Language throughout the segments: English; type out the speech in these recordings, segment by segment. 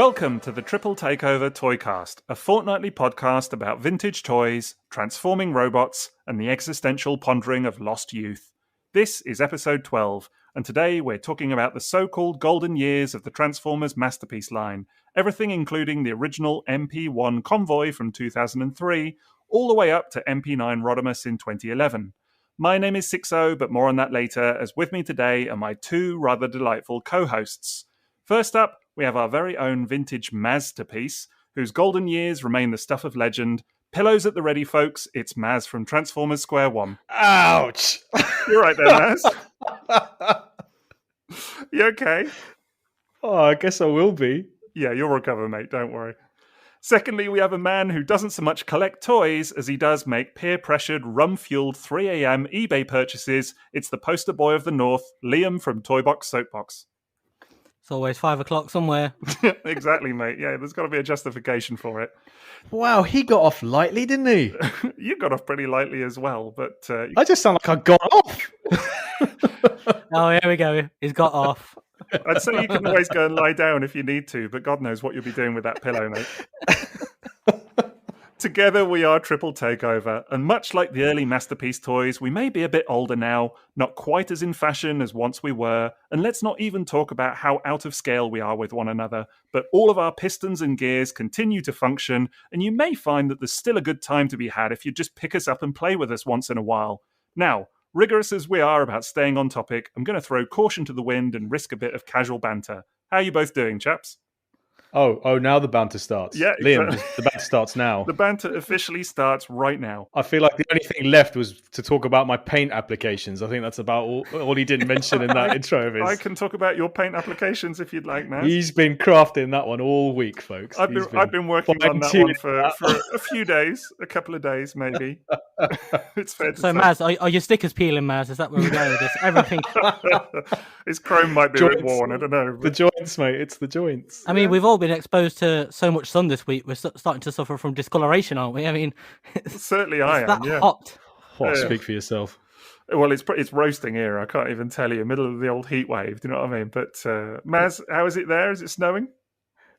Welcome to the Triple Takeover Toycast, a fortnightly podcast about vintage toys, transforming robots, and the existential pondering of lost youth. This is episode 12, and today we're talking about the so-called golden years of the Transformers Masterpiece line, everything including the original MP-1 Convoy from 2003, all the way up to MP-9 Rodimus in 2011. My name is Sixo, but more on that later, as with me today are my two rather delightful co-hosts. First up, we have our very own vintage masterpiece, whose golden years remain the stuff of legend. Pillows at the ready, folks. It's Maz from Transformers Square One. Ouch! You're right there, Maz. You okay? Oh, I guess I will be. Yeah, you'll recover, mate. Don't worry. Secondly, we have a man who doesn't so much collect toys as he does make peer-pressured, rum-fueled 3 a.m. eBay purchases. It's the poster boy of the North, Liam from Toybox Soapbox. It's always 5 o'clock somewhere. Exactly, mate. Yeah, there's got to be a justification for it. Wow, he got off lightly, didn't he? You got off pretty lightly as well, but... I just sound like I got off. Oh, here we go. He's got off. I'd say you can always go and lie down if you need to, but God knows what you'll be doing with that pillow, mate. Together we are Triple Takeover, and much like the early Masterpiece toys, we may be a bit older now, not quite as in fashion as once we were, and let's not even talk about how out of scale we are with one another, but all of our pistons and gears continue to function, and you may find that there's still a good time to be had if you just pick us up and play with us once in a while. Now, rigorous as we are about staying on topic, I'm going to throw caution to the wind and risk a bit of casual banter. How are you both doing, chaps? Oh, now the banter starts. Yeah, Liam, exactly. the banter starts now. The banter officially starts right now. I feel like the only thing left was to talk about my paint applications. I think that's about all he didn't mention in that intro of his. I can talk about your paint applications if you'd like, man. He's been crafting that one all week, folks. I've been working on that one for a few days, a couple of days maybe. It's fair to say. So, Maz, are your stickers peeling, Maz? Is that where we're going with this? Everything. His chrome might be a bit worn, I don't know. The joints, mate. It's the joints. I mean, we've all been exposed to so much sun this week. We're starting to suffer from discoloration, aren't we? I mean, certainly I am. That hot. Speak for yourself. Well, it's roasting here. I can't even tell you. Middle of the old heat wave. Do you know what I mean? But Maz, how is it there? Is it snowing?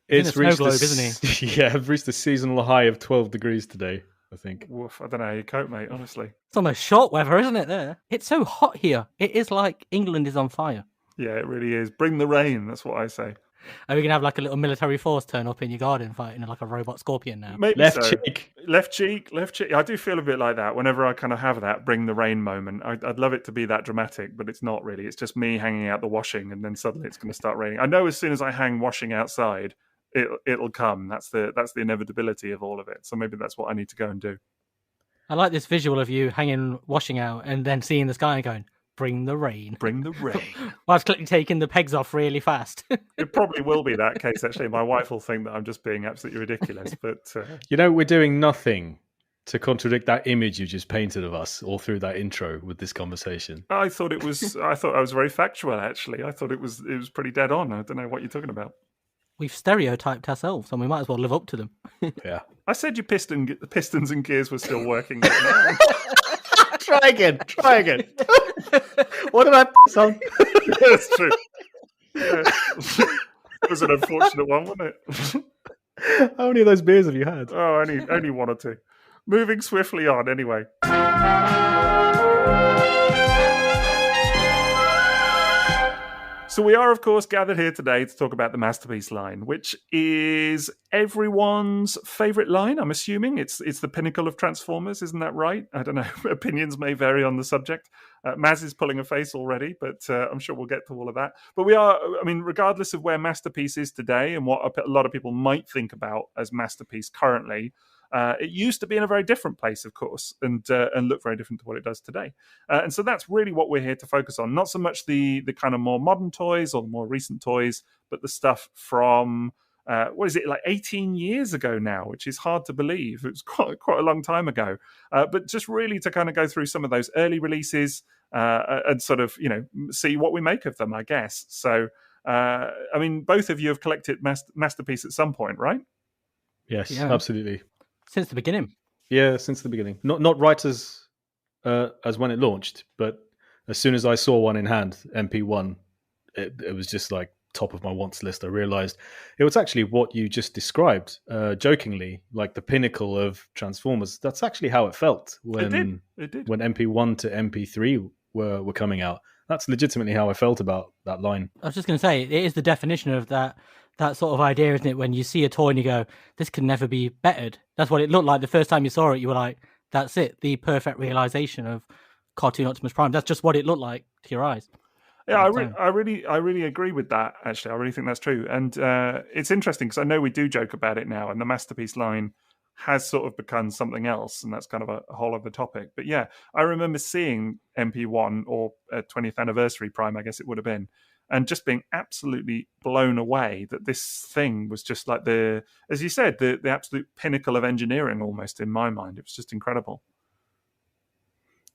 It's in a snow globe, isn't he? Yeah, I've reached a seasonal high of 12 degrees today, I think. Woof, I don't know how you cope, mate, honestly. It's almost short weather, isn't it, there? It's so hot here. It is like England is on fire. Yeah, it really is. Bring the rain, that's what I say. Are we going to have like a little military force turn up in your garden fighting like a robot scorpion now? Maybe left so. cheek. Left cheek. I do feel a bit like that whenever I kind of have that bring the rain moment. I'd love it to be that dramatic, but it's not really. It's just me hanging out the washing and then suddenly it's going to start raining. I know as soon as I hang washing outside, it'll come. That's the inevitability of all of it. So maybe that's what I need to go and do. I like this visual of you hanging washing out and then seeing the sky and going, bring the rain. Bring the rain. Whilst taking the pegs off really fast. It probably will be that case, actually. My wife will think that I'm just being absolutely ridiculous. But we're doing nothing to contradict that image you just painted of us all through that intro with this conversation. I thought I was very factual, actually. I thought it was pretty dead on. I don't know what you're talking about. We've stereotyped ourselves, and we might as well live up to them. Yeah. I said your pistons and gears were still working. Try again. What did I piss on? That's true. Yeah. It was an unfortunate one, wasn't it? How many of those beers have you had? Oh, only one or two. Moving swiftly on, anyway. So we are, of course, gathered here today to talk about the Masterpiece line, which is everyone's favourite line, I'm assuming. It's the pinnacle of Transformers, isn't that right? I don't know. Opinions may vary on the subject. Maz is pulling a face already, but I'm sure we'll get to all of that. But we are, I mean, regardless of where Masterpiece is today and what a lot of people might think about as Masterpiece currently, it used to be in a very different place, of course, and look very different to what it does today. And so that's really what we're here to focus on. Not so much the kind of more modern toys or the more recent toys, but the stuff from, 18 years ago now, which is hard to believe. It was quite a long time ago. But just really to kind of go through some of those early releases and sort of, see what we make of them, I guess. So, I mean, both of you have collected Masterpiece at some point, right? Yes, absolutely. Since the beginning. Yeah, since the beginning. Not right as when it launched, but as soon as I saw one in hand, MP1, it was just like top of my wants list, I realized it was actually what you just described, jokingly, like the pinnacle of Transformers. That's actually how it felt when It did. when MP1 to MP3 were coming out. That's legitimately how I felt about that line. I was just going to say, it is the definition of that sort of idea, isn't it? When you see a toy and you go, this can never be bettered. That's what it looked like the first time you saw it. You were like, that's it, the perfect realization of cartoon Optimus Prime. That's just what it looked like to your eyes. Yeah, I really agree with that. Actually, I really think that's true, and it's interesting because I know we do joke about it now, and the Masterpiece line has sort of become something else, and that's kind of a whole other topic. But yeah, I remember seeing MP1 or 20th anniversary Prime, I guess it would have been, and just being absolutely blown away that this thing was just like as you said, the absolute pinnacle of engineering almost in my mind. It was just incredible.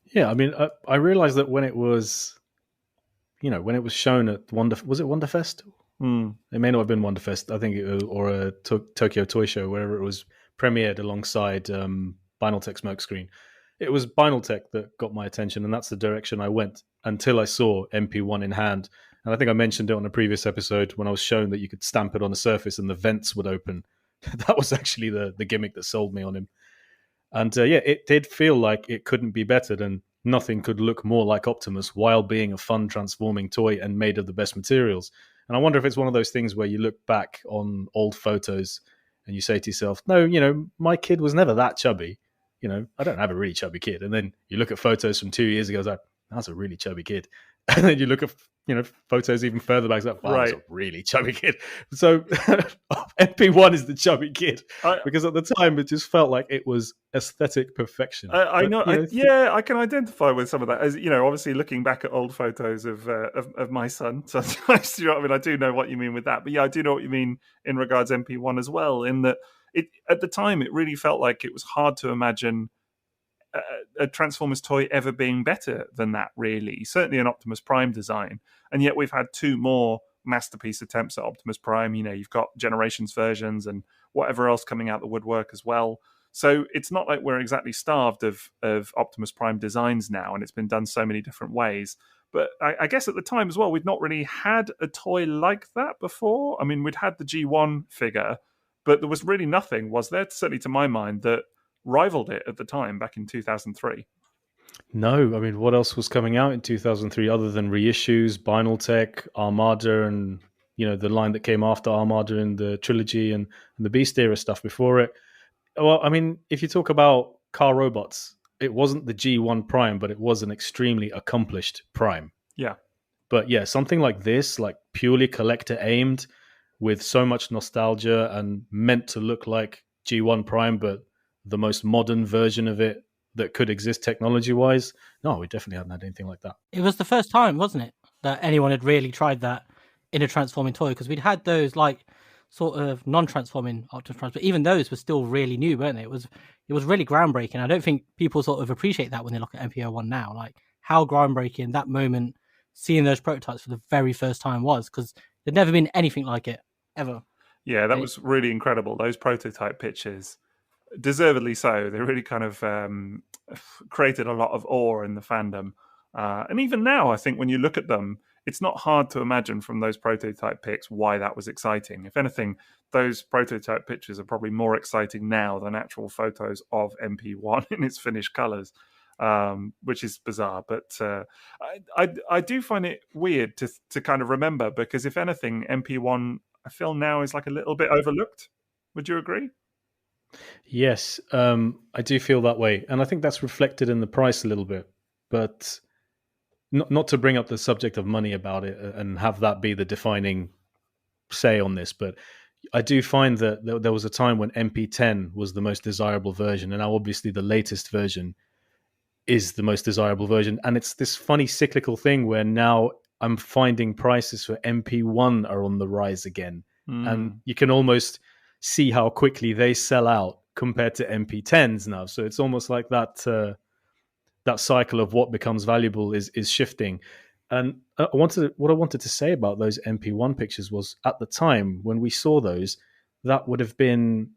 Yeah, I mean, I realized that when it was, when it was shown at was it Wonderfest? It may not have been Wonderfest. I think it was, or a Tokyo Toy Show, wherever it was premiered alongside Binaltech Smokescreen. It was Binaltech that got my attention, and that's the direction I went until I saw MP1 in hand. And I think I mentioned it on a previous episode when I was shown that you could stamp it on a surface and the vents would open. That was actually the gimmick that sold me on him. And it did feel like it couldn't be bettered, and nothing could look more like Optimus while being a fun transforming toy and made of the best materials. And I wonder if it's one of those things where you look back on old photos and you say to yourself, no, my kid was never that chubby. I don't have a really chubby kid. And then you look at photos from 2 years ago, it's like, that's a really chubby kid. And then you look at photos even further back, it's like, wow, that's a really chubby kid. So MP1 is the chubby kid, because at the time it just felt like it was aesthetic perfection. I know. I can identify with some of that. As obviously looking back at old photos of my son, sometimes, I do know what you mean with that. But yeah, I do know what you mean in regards to MP1 as well. In that, at the time, it really felt like it was hard to imagine a Transformers toy ever being better than that, really. Certainly an Optimus Prime design. And yet we've had two more masterpiece attempts at Optimus Prime. You've got Generations versions and whatever else coming out the woodwork as well. So it's not like we're exactly starved of Optimus Prime designs now, and it's been done so many different ways. But I guess at the time as well, we'd not really had a toy like that before. I mean, we'd had the G1 figure, but there was really nothing, was there, certainly to my mind, that rivaled it at the time back in 2003. No, I mean, what else was coming out in 2003 other than reissues, Binaltech, Armada, and the line that came after Armada in the trilogy and the Beast era stuff before it? Well, I mean, if you talk about car robots, it wasn't the G1 Prime, but it was an extremely accomplished Prime. Yeah. But yeah, something like this, like purely collector aimed, with so much nostalgia and meant to look like G1 Prime, but the most modern version of it that could exist technology-wise. No, we definitely hadn't had anything like that. It was the first time, wasn't it, that anyone had really tried that in a transforming toy? Because we'd had those like sort of non-transforming Optimus Primes, but even those were still really new, weren't they? It was really groundbreaking. I don't think people sort of appreciate that when they look at MP01 now, like how groundbreaking that moment, seeing those prototypes for the very first time was, because there'd never been anything like it ever. Yeah, that was really incredible. Those prototype pictures, deservedly so. They really kind of created a lot of awe in the fandom. And even now, I think when you look at them, it's not hard to imagine from those prototype pics why that was exciting. If anything, those prototype pictures are probably more exciting now than actual photos of MP1 in its finished colours, which is bizarre. But I do find it weird to kind of remember, because if anything, MP1, I feel now is like a little bit overlooked. Would you agree? Yes, I do feel that way. And I think that's reflected in the price a little bit. But not to bring up the subject of money about it and have that be the defining say on this, but I do find that there was a time when MP10 was the most desirable version, and now obviously the latest version is the most desirable version. And it's this funny cyclical thing where now I'm finding prices for MP1 are on the rise again. And you can almost see how quickly they sell out compared to MP10s now. So it's almost like that cycle of what becomes valuable is shifting. And what I wanted to say about those MP1 pictures was, at the time when we saw those, that would have been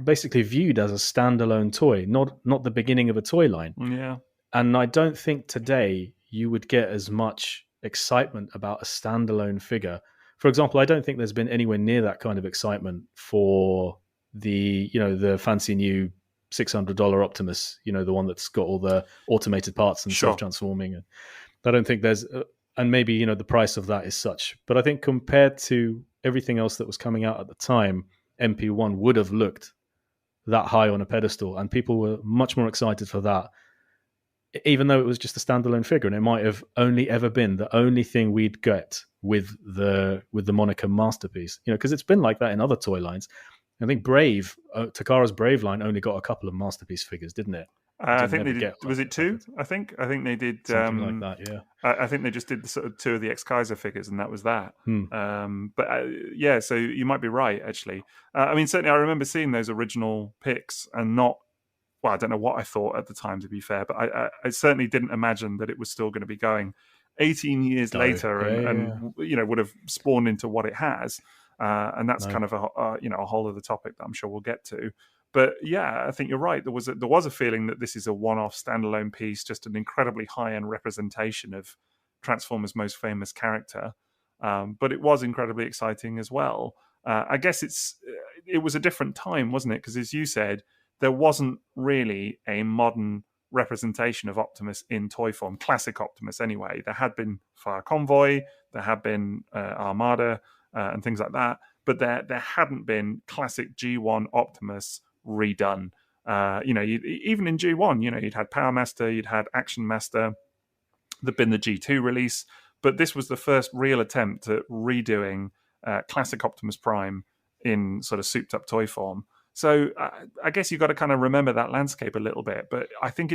basically viewed as a standalone toy, not the beginning of a toy line. Yeah. And I don't think today you would get as much excitement about a standalone figure for example, I don't think there's been anywhere near that kind of excitement for the fancy new $600 Optimus, the one that's got all the automated parts and Sure. self-transforming. And I don't think there's, and maybe, the price of that is such. But I think compared to everything else that was coming out at the time, MP1 would have looked that high on a pedestal, and people were much more excited for that, even though it was just a standalone figure, and it might have only ever been the only thing we'd get with the moniker Masterpiece. Because it's been like that in other toy lines. I think Brave, Takara's Brave line only got a couple of Masterpiece figures, didn't it? I think they did. Was it 2? I think they did something like that. Yeah, I think they just did the sort of 2 of the Ex-Kaiser figures, and that was that. Hmm. So you might be right. Actually, I mean, certainly I remember seeing those original pics, and not. Well, I don't know what I thought at the time, to be fair, but I certainly didn't imagine that it was still going to be going 18 years later, and would have spawned into what it has. And that's kind of a whole other topic that I'm sure we'll get to. But yeah, I think you're right. There was a feeling that this is a one-off standalone piece, just an incredibly high-end representation of Transformers' most famous character. But it was incredibly exciting as well. I guess it was a different time, wasn't it? Because as you said, there wasn't really a modern representation of Optimus in toy form, classic Optimus anyway. There had been Fire Convoy, there had been Armada, and things like that, but there hadn't been classic G1 Optimus redone. Even in G1, you'd had Power Master, you'd had Action Master, there'd been the G2 release, but this was the first real attempt at redoing classic Optimus Prime in sort of souped up toy form. So I guess you've got to kind of remember that landscape a little bit. But I think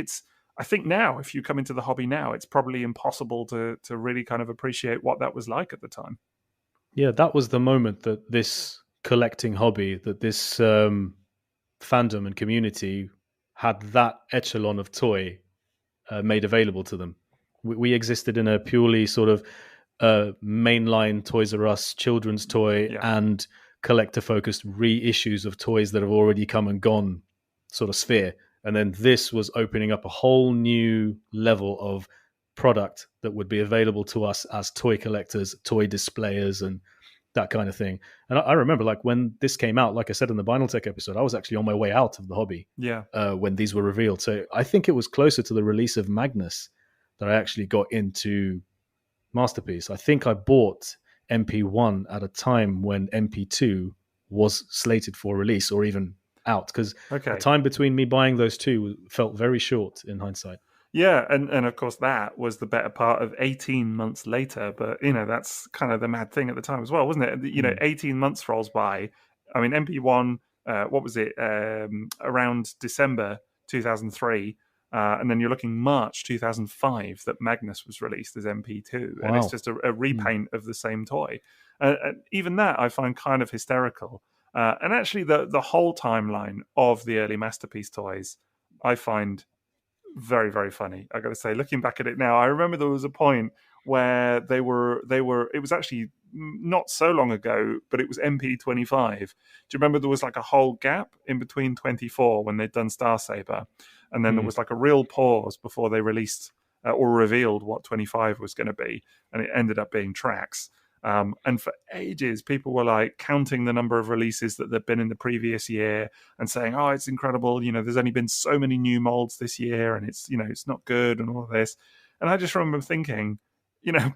now, if you come into the hobby now, it's probably impossible to really kind of appreciate what that was like at the time. Yeah, that was the moment that this collecting hobby, that this fandom and community had that echelon of toy made available to them. We existed in a purely sort of mainline Toys R Us children's toy and collector-focused reissues of toys that have already come and gone sort of sphere. And then this was opening up a whole new level of product that would be available to us as toy collectors, toy displayers, and that kind of thing. And I remember, like, when this came out, like I said in the Vinyl Tech episode, I was actually on my way out of the hobby when these were revealed. So I think it was closer to the release of Magnus that I actually got into Masterpiece. I think I bought MP1 at a time when MP2 was slated for release or even out, because the time between me buying those two felt very short in hindsight. Yeah, and of course that was the better part of 18 months later, but that's kind of the mad thing at the time as well, wasn't it? 18 months rolls by. I mean, MP1, what was it, around December 2003, and then you're looking March 2005 that Magnus was released as MP2, and it's just a repaint of the same toy. Even that I find kind of hysterical. And actually the whole timeline of the early Masterpiece toys I find very, very funny. I got to say, looking back at it now, I remember there was a point where they were. It was actually not so long ago, but it was MP-25. Do you remember there was like a whole gap in between 24 when they'd done Star Saber, and then there was like a real pause before they released or revealed what 25 was going to be, and it ended up being Trax. And for ages, people were like counting the number of releases that there'd been in the previous year and saying, "Oh, it's incredible! There's only been so many new molds this year, and it's it's not good and all of this." And I just remember thinking,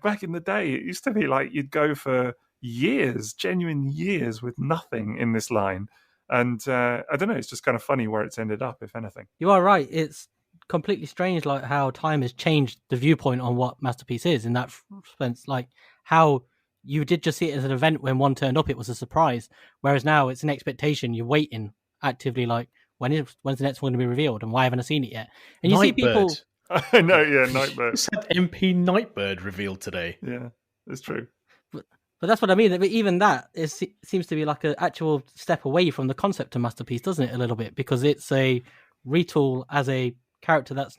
back in the day, it used to be like you'd go for years, genuine years, with nothing in this line. And I don't know, it's just kind of funny where it's ended up, if anything. You are right. It's completely strange, like how time has changed the viewpoint on what Masterpiece is in that sense. Like how you did just see it as an event when one turned up, it was a surprise. Whereas now it's an expectation. You're waiting actively, like when's the next one going to be revealed, and why haven't I seen it yet? And you see people. I know, yeah, Nightbird. It's had MP Nightbird revealed today. Yeah, it's true. But that's what I mean. But even that seems to be like an actual step away from the concept of Masterpiece, doesn't it? A little bit, because it's a retool as a character that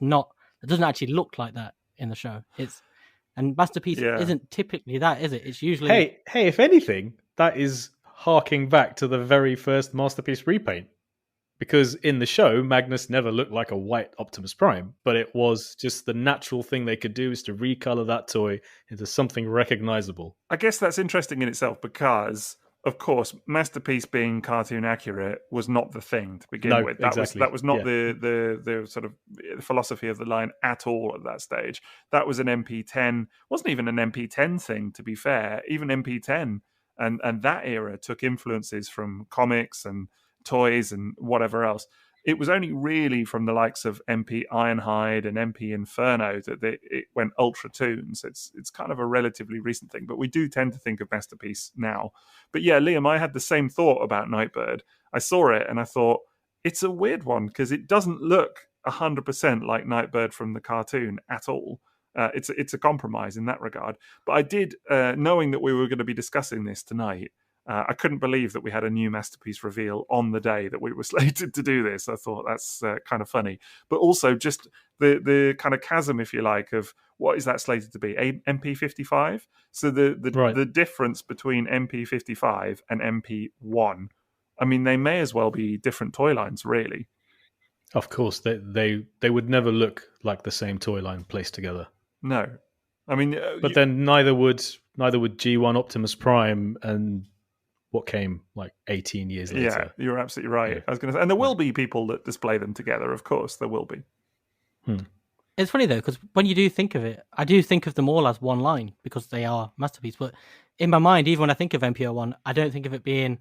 doesn't actually look like that in the show. And Masterpiece isn't typically that, is it? It's usually hey, if anything, that is harking back to the very first Masterpiece repaint, Because in the show, Magnus never looked like a white Optimus Prime, but it was just the natural thing they could do is to recolor that toy into something recognizable. I guess that's interesting in itself because, of course, Masterpiece being cartoon accurate was not the thing to begin with. That was not the sort of philosophy of the line at all at that stage. That was an MP10. Wasn't even an MP10 thing, to be fair. Even MP10 and that era took influences from comics and toys and whatever else. It was only really from the likes of MP Ironhide and MP Inferno that it went ultra toons. It's kind of a relatively recent thing, but we do tend to think of Masterpiece now. But yeah, Liam, I had the same thought about Nightbird. I saw it and I thought it's a weird one because it doesn't look 100% like Nightbird from the cartoon at all. It's a compromise in that regard. But I did, knowing that we were going to be discussing this tonight, I couldn't believe that we had a new Masterpiece reveal on the day that we were slated to do this. I thought that's kind of funny. But also just the kind of chasm, if you like, of what is that slated to be? MP-55? So the difference between MP-55 and MP-1, I mean, they may as well be different toy lines, really. Of course, they would never look like the same toy line placed together. No. I mean... but then neither would G1 Optimus Prime and what came like 18 years later. Yeah, you're absolutely right. Yeah. I was going to say, and there will be people that display them together, of course, there will be. It's funny though, because when you do think of it, I do think of them all as one line because they are Masterpiece. But in my mind, even when I think of MP01, I don't think of it being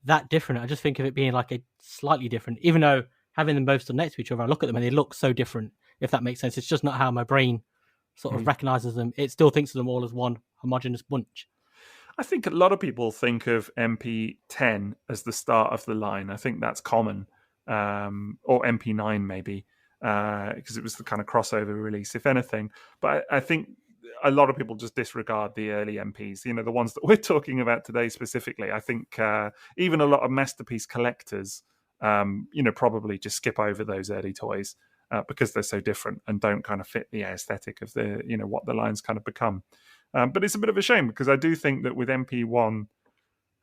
that different. I just think of it being like a slightly different, even though having them both stood next to each other, I look at them and they look so different, if that makes sense. It's just not how my brain sort of recognizes them. It still thinks of them all as one homogeneous bunch. I think a lot of people think of MP10 as the start of the line. I think that's common, or MP9 maybe, because it was the kind of crossover release, if anything. But I think a lot of people just disregard the early MPs, the ones that we're talking about today specifically. I think even a lot of Masterpiece collectors, probably just skip over those early toys because they're so different and don't kind of fit the aesthetic of the, what the lines kind of become. But it's a bit of a shame because I do think that with MP1,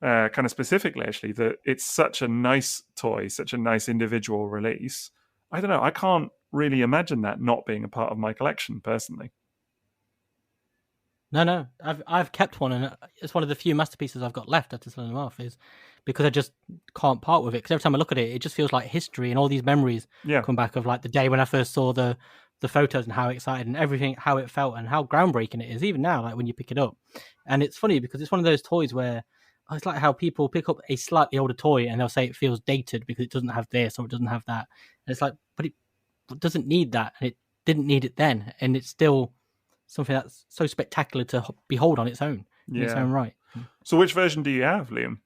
kind of specifically, actually, that it's such a nice toy, such a nice individual release. I don't know. I can't really imagine that not being a part of my collection, personally. No. I've kept one, and it's one of the few masterpieces I've got left after selling them off, is because I just can't part with it. Because every time I look at it, it just feels like history, and all these memories come back of like the day when I first saw the photos and how excited and everything, how it felt and how groundbreaking it is, even now, like when you pick it up. And it's funny because it's one of those toys where it's like how people pick up a slightly older toy and they'll say it feels dated because it doesn't have this or it doesn't have that. And it's like, but it doesn't need that, and it didn't need it then, and it's still something that's so spectacular to behold on its own, in its own right. So which version do you have, Liam?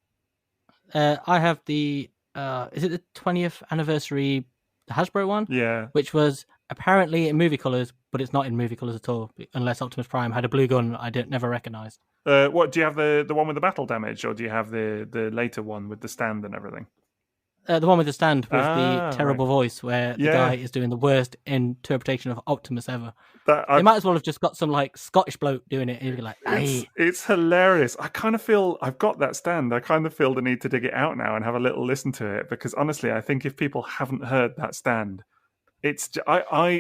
I have the, is it the 20th anniversary Hasbro one? Yeah. Which was apparently in movie colours, but it's not in movie colours at all, unless Optimus Prime had a blue gun I never recognised. What, do you have the one with the battle damage, or do you have the later one with the stand and everything? The one with the stand with the terrible voice where the guy is doing the worst interpretation of Optimus ever. They might as well have just got some like Scottish bloke doing it. And be like, hey. It's hilarious. I kind of feel I've got that stand. I kind of feel the need to dig it out now and have a little listen to it, because honestly, I think if people haven't heard that stand,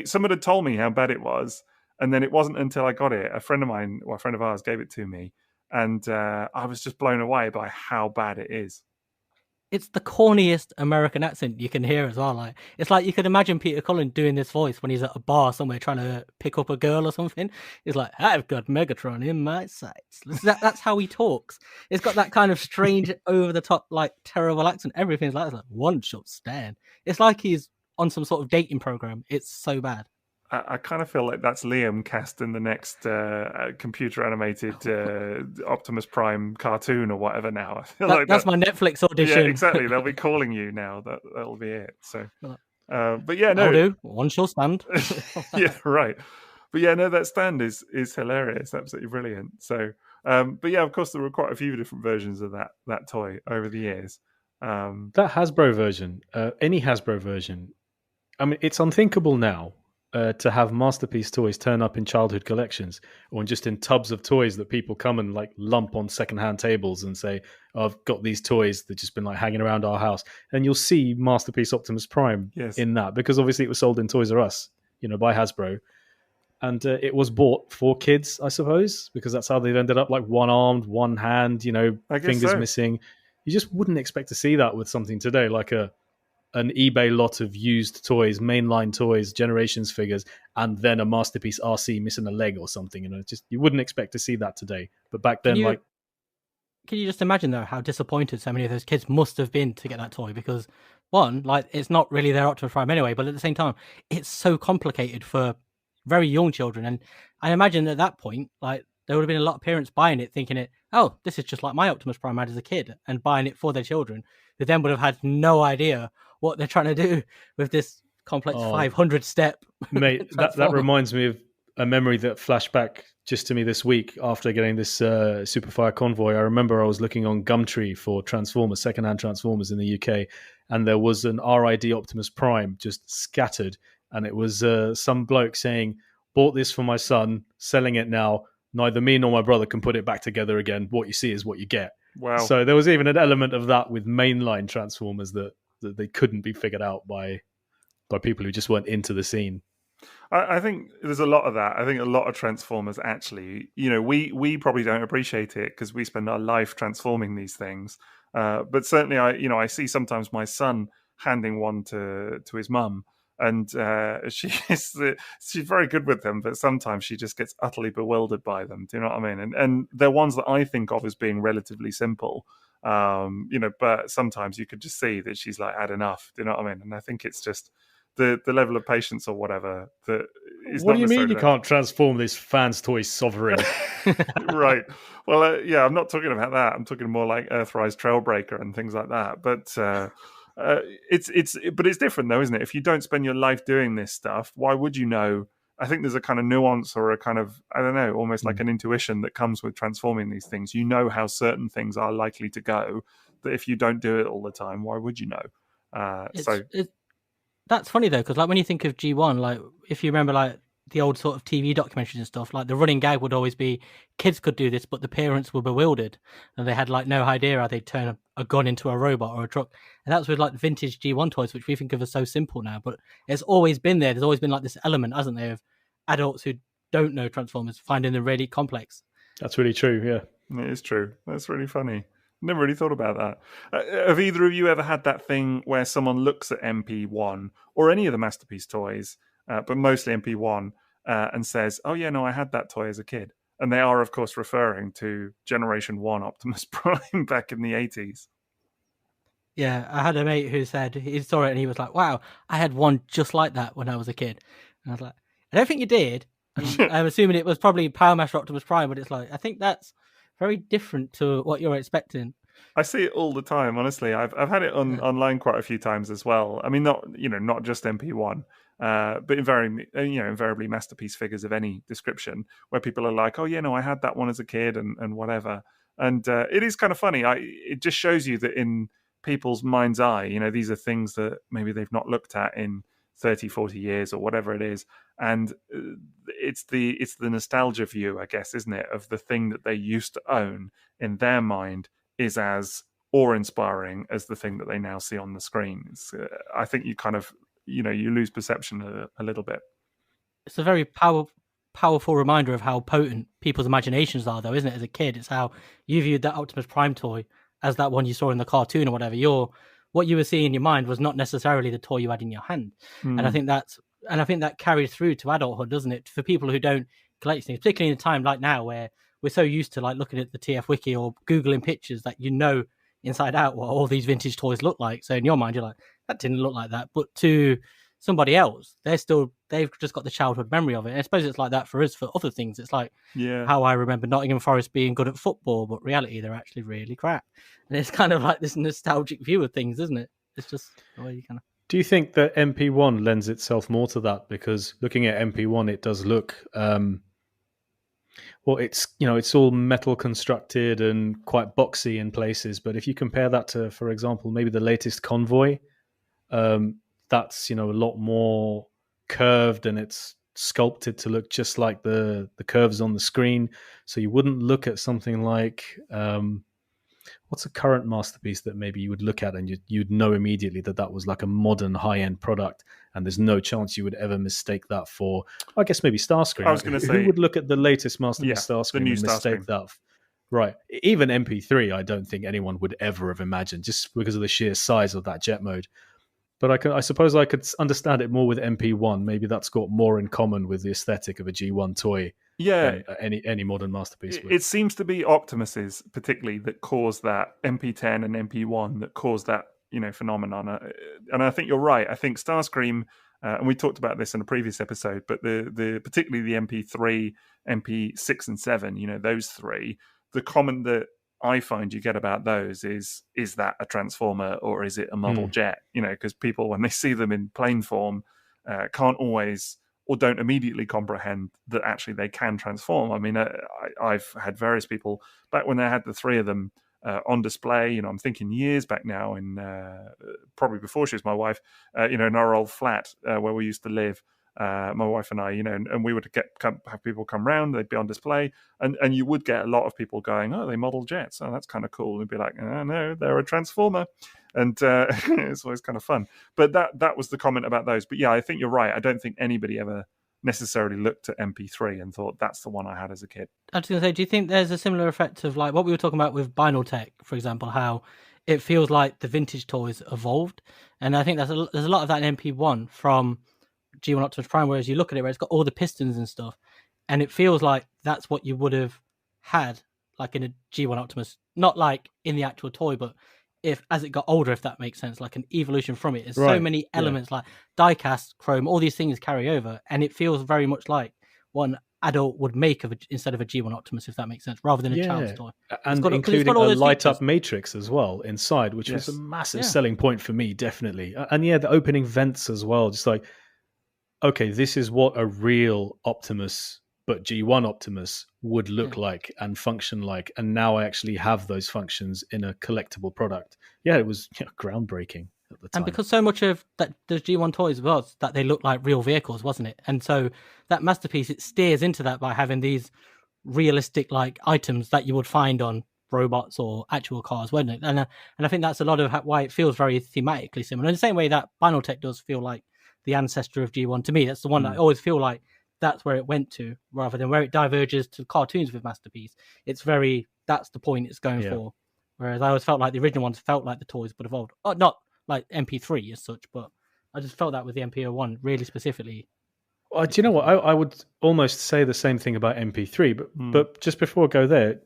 someone had told me how bad it was, and then it wasn't until I got it. A friend of ours gave it to me, and I was just blown away by how bad it is. It's the corniest American accent you can hear as well. Like, it's like you could imagine Peter Cullen doing this voice when he's at a bar somewhere trying to pick up a girl or something. He's like, I've got Megatron in my sights. That's how he talks. It's got that kind of strange, over-the-top, like, terrible accent. Everything's like one-shot stand. It's like he's on some sort of dating program. It's so bad. I kind of feel like that's Liam cast in the next computer-animated Optimus Prime cartoon or whatever now. I feel that's my Netflix audition. Yeah, exactly. They'll be calling you now. That'll be it. So, but yeah, no. I'll do. One shall stand. Yeah, right. But yeah, no, that stand is hilarious. Absolutely brilliant. So, but yeah, of course, there were quite a few different versions of that toy over the years. That Hasbro version, any Hasbro version, I mean, it's unthinkable now. to have Masterpiece toys turn up in childhood collections or just in tubs of toys that people come and like lump on secondhand tables and say, oh, I've got these toys that just been like hanging around our house. And you'll see Masterpiece Optimus Prime in that, because obviously it was sold in Toys R Us, by Hasbro. And it was bought for kids, I suppose, because that's how they've ended up, like one-armed, one hand, fingers missing. You just wouldn't expect to see that with something today, like an eBay lot of used toys, mainline toys, Generations figures, and then a Masterpiece RC missing a leg or something. Just you wouldn't expect to see that today. But back then, can you just imagine though how disappointed so many of those kids must have been to get that toy? Because one, like, it's not really their Optimus Prime anyway, but at the same time, it's so complicated for very young children. And I imagine at that point, like, there would have been a lot of parents buying it, thinking this is just like my Optimus Prime I had as a kid, and buying it for their children, who then would have had no idea what they're trying to do with this complex 500 step. Mate, that reminds me of a memory that flashed back just to me this week after getting this Superfire Convoy. I remember I was looking on Gumtree for Transformers, secondhand Transformers in the UK, and there was an RID Optimus Prime just scattered, and it was some bloke saying, bought this for my son, selling it now, neither me nor my brother can put it back together again. What you see is what you get. Wow. So there was even an element of that with mainline Transformers that they couldn't be figured out by people who just weren't into the scene. I think there's a lot of that. I think a lot of Transformers actually, we probably don't appreciate it because we spend our life transforming these things. But certainly, I see sometimes my son handing one to his mum, and she's very good with them, but sometimes she just gets utterly bewildered by them. Do you know what I mean? And they're ones that I think of as being relatively simple. But sometimes you could just see that she's like, had enough. Do you know what I mean? And I think it's just the level of patience or whatever that is. What do you mean you can't transform this FansToys Sovereign? Right. Well, I'm not talking about that. I'm talking more like Earthrise Trailbreaker and things like that. But it's different though, isn't it? If you don't spend your life doing this stuff, why would you know? I think there's a kind of nuance or a kind of, I don't know, almost like an intuition that comes with transforming these things. You know how certain things are likely to go, that if you don't do it all the time, why would you know? That's funny though, because like when you think of G1, like if you remember like the old sort of TV documentaries and stuff, like the running gag would always be kids could do this, but the parents were bewildered and they had like no idea how they'd turn a gun into a robot or a truck. And that's with like vintage G1 toys, which we think of as so simple now, but it's always been there. There's always been like this element, hasn't there, of adults who don't know Transformers finding them really complex. That's really true, yeah. It is true. That's really funny. Never really thought about that. Have either of you ever had that thing where someone looks at MP1 or any of the Masterpiece toys, but mostly MP1, and says, oh, yeah, no, I had that toy as a kid? And they are, of course, referring to Generation 1 Optimus Prime back in the 80s. Yeah, I had a mate who said he saw it and he was like, wow, I had one just like that when I was a kid. And I was like, I don't think you did. And I'm assuming it was probably Power Master Optimus Prime, but it's like, I think that's very different to what you're expecting. I see it all the time, honestly. I've had it online quite a few times as well. I mean, not just MP1, but invariably Masterpiece figures of any description where people are like, oh, yeah, no, I had that one as a kid and whatever. And it is kind of funny. It just shows you that in people's mind's eye, these are things that maybe they've not looked at in 30, 40 years or whatever it is. And it's the nostalgia view, I guess, isn't it, of the thing that they used to own in their mind is as awe-inspiring as the thing that they now see on the screen. I think you kind of, you lose perception a little bit. It's a very powerful reminder of how potent people's imaginations are, though, isn't it? As a kid, it's how you viewed that Optimus Prime toy as that one you saw in the cartoon or whatever. What you were seeing in your mind was not necessarily the toy you had in your hand. And I think that carries through to adulthood, doesn't it? For people who don't collect things, particularly in a time like now where we're so used to like looking at the TF wiki or Googling pictures that inside out what all these vintage toys look like. So in your mind, you're like, that didn't look like that. But to somebody else, they've just got the childhood memory of it. And I suppose it's like that for us for other things. It's like how I remember Nottingham Forest being good at football, but reality they're actually really crap. And it's kind of like this nostalgic view of things, isn't it? It's just the way you kind of. Do you think that MP1 lends itself more to that? Because looking at MP1, it does look, it's all metal constructed and quite boxy in places. But if you compare that to, for example, maybe the latest Convoy, that's, a lot more curved and it's sculpted to look just like the curves on the screen. So you wouldn't look at something like what's a current masterpiece that maybe you would look at and you'd know immediately that was like a modern high-end product, and there's no chance you would ever mistake that for, I guess, maybe Starscream. I was going to say, who would look at the latest masterpiece Starscream the new and mistake Starscream. that? Right. Even MP3, I don't think anyone would ever have imagined, just because of the sheer size of that jet mode. But I suppose I could understand it more with MP1. Maybe that's got more in common with the aesthetic of a G1 toy than any modern masterpiece would. It seems to be Optimus's particularly that caused that, MP10 and MP1, that caused that, phenomenon. And I think you're right. I think Starscream, and we talked about this in a previous episode, but the particularly the MP3, MP6 and 7, those three, the comment that I find you get about those is that a transformer or is it a model jet? Because people, when they see them in plane form, can't always or don't immediately comprehend that actually they can transform. I mean, I've had various people back when they had the three of them on display. I'm thinking years back now, in probably before she was my wife. In our old flat where we used to live. My wife and I, and we would have people come round, they'd be on display, and you would get a lot of people going, oh, they model jets, oh, that's kind of cool. And be like, oh, no, they're a transformer. And it's always kind of fun. But that was the comment about those. But yeah, I think you're right. I don't think anybody ever necessarily looked at MP3 and thought, that's the one I had as a kid. I was going to say, do you think there's a similar effect of like what we were talking about with Vinyl Tech, for example, how it feels like the vintage toys evolved? And I think there's a lot of that in MP1 from G1 Optimus Prime, whereas you look at it where it's got all the pistons and stuff, and it feels like that's what you would have had like in a G1 Optimus, not like in the actual toy, but as it got older, if that makes sense, like an evolution from it. There's so many elements like die-cast, chrome, all these things carry over, and it feels very much like one adult would make instead of a G1 Optimus, if that makes sense, rather than a child's toy. And including a light-up matrix as well inside, which was a massive selling point for me, definitely. And the opening vents as well, just like, okay, this is what a real Optimus, but G1 Optimus would look like and function like. And now I actually have those functions in a collectible product. Yeah, it was groundbreaking at the time. And because so much of that those G1 toys was that they looked like real vehicles, wasn't it? And so that masterpiece, it steers into that by having these realistic like items that you would find on robots or actual cars, wouldn't it? And I think that's a lot of why it feels very thematically similar. In the same way that Vinyl Tech does feel like the ancestor of G1 to me. That's the one that I always feel like that's where it went to, rather than where it diverges to cartoons with Masterpiece. It's that's the point it's going for. Whereas I always felt like the original ones felt like the toys but evolved. Oh, not like MP3 as such, but I just felt that with the MP01 really specifically. Well, do you know what? I would almost say the same thing about MP3, but just before I go there,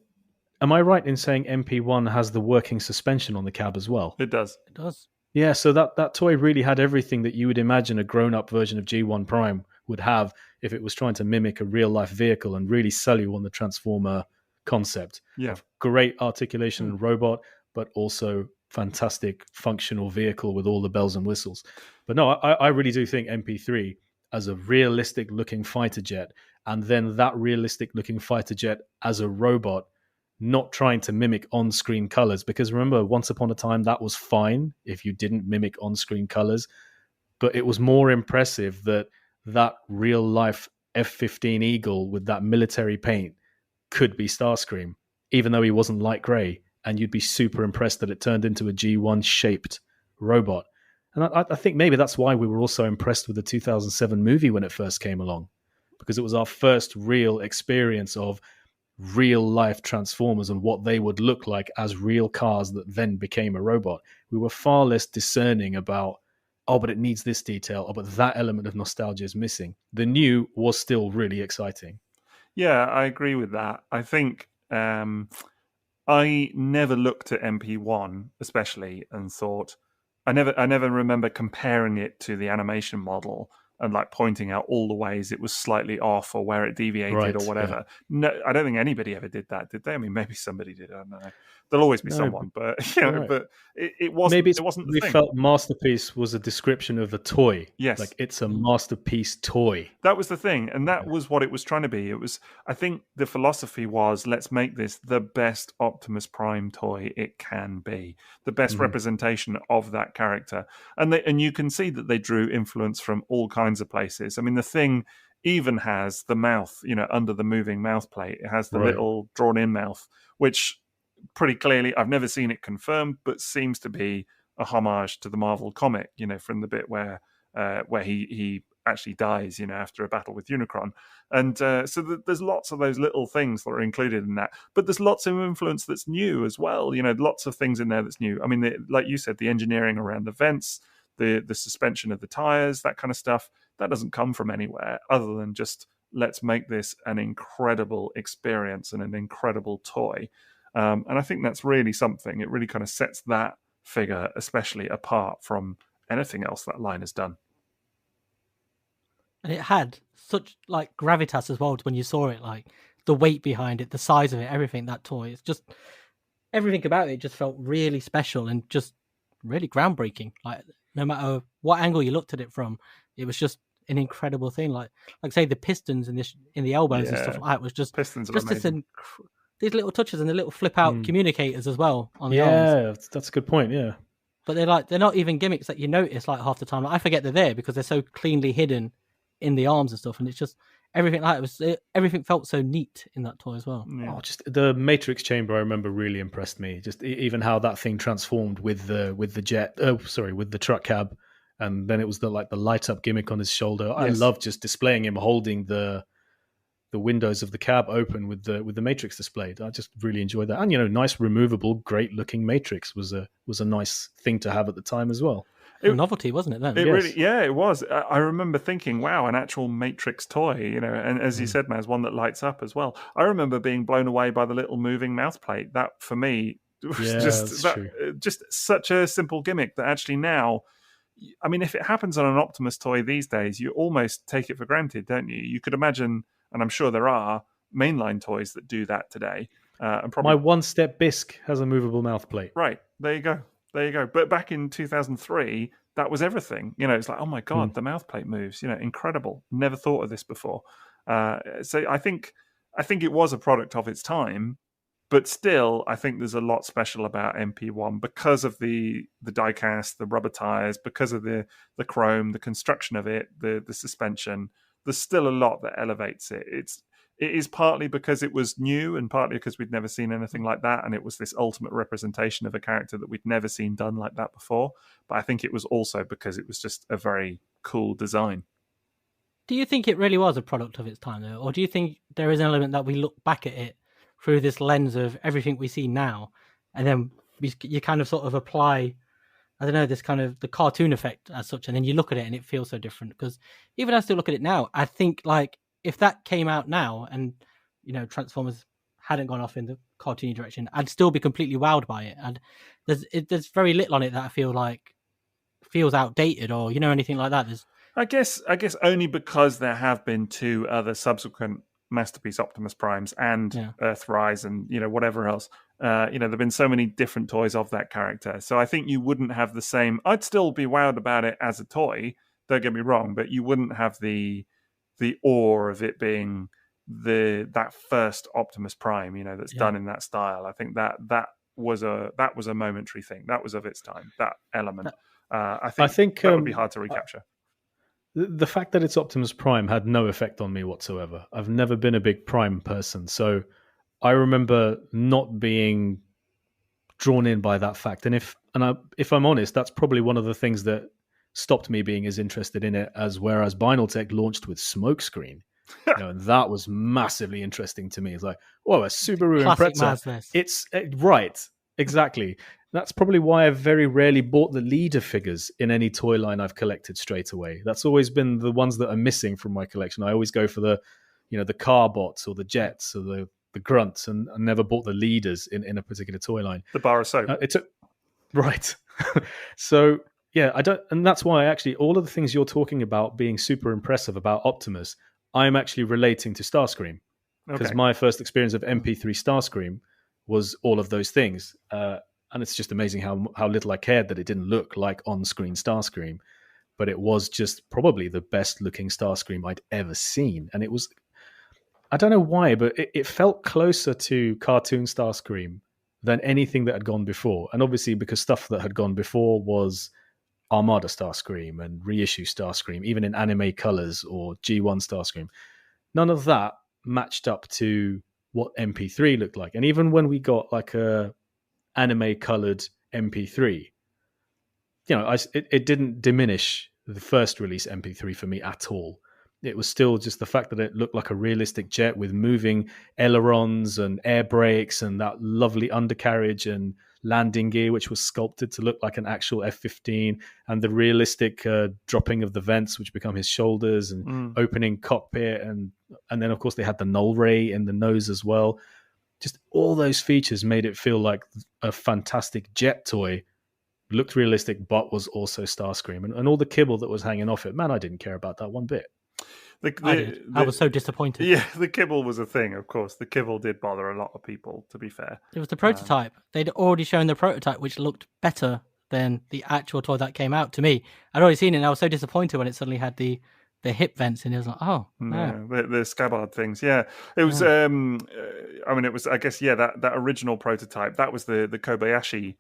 am I right in saying MP1 has the working suspension on the cab as well? It does. It does. Yeah, so that toy really had everything that you would imagine a grown-up version of G1 Prime would have if it was trying to mimic a real-life vehicle and really sell you on the Transformer concept. Yeah. Great articulation and robot, but also fantastic functional vehicle with all the bells and whistles. But no, I really do think MP3 as a realistic-looking fighter jet, and then that realistic-looking fighter jet as a robot, not trying to mimic on-screen colors, because remember, once upon a time that was fine if you didn't mimic on-screen colors, but it was more impressive that real-life F-15 Eagle with that military paint could be Starscream, even though he wasn't light gray, and you'd be super impressed that it turned into a G1 shaped robot. And I think maybe that's why we were also impressed with the 2007 movie when it first came along, because it was our first real experience of real life Transformers and what they would look like as real cars that then became a robot. We were far less discerning about, oh, but it needs this detail, oh, but that element of nostalgia is missing. The new was still really exciting. Yeah, I agree with that. I think I never looked at MP1 especially and thought, I never remember comparing it to the animation model and like pointing out all the ways it was slightly off or where it deviated or whatever. Yeah. No, I don't think anybody ever did that, did they? I mean, maybe somebody did. I don't know. There'll always be someone, but but it wasn't. Maybe it wasn't. We felt masterpiece was a description of a toy. Yes, like it's a masterpiece toy. That was the thing, and that was what it was trying to be. It was. I think the philosophy was, let's make this the best Optimus Prime toy it can be, the best representation of that character, and you can see that they drew influence from all kinds kinds of places. I mean, the thing even has the mouth, under the moving mouth plate. It has the little drawn-in mouth, which pretty clearly, I've never seen it confirmed, but seems to be a homage to the Marvel comic, from the bit where he actually dies, after a battle with Unicron. And so there's lots of those little things that are included in that. But there's lots of influence that's new as well. Lots of things in there that's new. I mean, like you said, the engineering around the vents, the suspension of the tires, that kind of stuff, that doesn't come from anywhere other than just let's make this an incredible experience and an incredible toy. And I think that's really something. It really kind of sets that figure especially apart from anything else that line has done. And it had such like gravitas as well when you saw it, like the weight behind it, the size of it, everything, that toy. It's just everything about it just felt really special and just really groundbreaking. Like no matter what angle you looked at it from, it was just an incredible thing. Like say the pistons in the elbows and stuff like that was just pistons just these little touches and the little flip out communicators as well on the arms. Yeah, that's a good point. Yeah. But they're not even gimmicks that you notice like half the time. Like, I forget they're there because they're so cleanly hidden in the arms and stuff, and it's just everything like everything felt so neat in that toy as well. Yeah. Just the Matrix chamber, I remember, really impressed me. Just even how that thing transformed with the truck cab, and then it was the light up gimmick on his shoulder. Yes. I love just displaying him holding the windows of the cab open with the Matrix displayed. I just really enjoyed that, and nice removable, great looking Matrix was a nice thing to have at the time as well. It was a novelty, wasn't it then? It was. I remember thinking, wow, an actual Matrix toy, and as you said, Maz, one that lights up as well. I remember being blown away by the little moving mouth plate. That, for me, was just such a simple gimmick that actually now, I mean, if it happens on an Optimus toy these days, you almost take it for granted, don't you? You could imagine, and I'm sure there are, mainline toys that do that today. And probably... My one-step bisque has a movable mouth plate. Right, there you go. But back in 2003, that was everything. It's like, oh my God, the mouth plate moves. Incredible. Never thought of this before. So I think it was a product of its time, but still, I think there's a lot special about MP1 because of the die-cast, the rubber tires, because of the chrome, the construction of it, the suspension. There's still a lot that elevates it. It is partly because it was new and partly because we'd never seen anything like that, and it was this ultimate representation of a character that we'd never seen done like that before. But I think it was also because it was just a very cool design. Do you think it really was a product of its time, though? Or do you think there is an element that we look back at it through this lens of everything we see now, and then you kind of sort of apply, I don't know, this kind of the cartoon effect as such, and then you look at it and it feels so different? Because even as I still look at it now, I think like, if that came out now and, Transformers hadn't gone off in the cartoony direction, I'd still be completely wowed by it. And there's very little on it that I feel like feels outdated or, anything like that. I guess only because there have been two other subsequent Masterpiece Optimus Primes and Earthrise and, whatever else. There've been so many different toys of that character. So I think you wouldn't have the same... I'd still be wowed about it as a toy, don't get me wrong, but you wouldn't have the awe of it being that first Optimus Prime, that's done in that style. I think that was a momentary thing. That was of its time. That element, I think that would be hard to recapture. The fact that it's Optimus Prime had no effect on me whatsoever. I've never been a big Prime person, so I remember not being drawn in by that fact. And if I'm honest, that's probably one of the things that stopped me being as interested in it as whereas Binaltech launched with Smokescreen. And that was massively interesting to me. It's like, whoa, a Subaru Impreza. It's right, exactly. That's probably why I've very rarely bought the leader figures in any toy line I've collected straight away. That's always been the ones that are missing from my collection. I always go for the car bots or the jets or the grunts, and I never bought the leaders in a particular toy line. The bar of soap. Right. So yeah, I don't, and that's why actually all of the things you're talking about being super impressive about Optimus, I'm actually relating to Starscream, because my first experience of MP3 Starscream was all of those things, and it's just amazing how little I cared that it didn't look like on-screen Starscream, but it was just probably the best looking Starscream I'd ever seen, and it was, I don't know why, but it felt closer to cartoon Starscream than anything that had gone before, and obviously because stuff that had gone before was Armada Starscream and reissue Starscream, even in anime colors or G1 Starscream. None of that matched up to what MP3 looked like. And even when we got like a anime colored MP3, it didn't diminish the first release MP3 for me at all. It was still just the fact that it looked like a realistic jet with moving ailerons and air brakes and that lovely undercarriage and landing gear, which was sculpted to look like an actual F-15, and the realistic dropping of the vents, which become his shoulders, and opening cockpit, and then of course they had the null ray in the nose as well. Just all those features made it feel like a fantastic jet toy. Looked realistic, but was also Starscream, and all the kibble that was hanging off it. Man, I didn't care about that one bit. I was so disappointed. Yeah, the kibble was a thing, of course. The kibble did bother a lot of people, to be fair. It was the prototype. They'd already shown the prototype, which looked better than the actual toy that came out to me. I'd already seen it, and I was so disappointed when it suddenly had the hip vents, and it was like, oh, no. Yeah, the scabbard things. Yeah, it was. I mean, it was. I guess that original prototype. That was the Kobayashi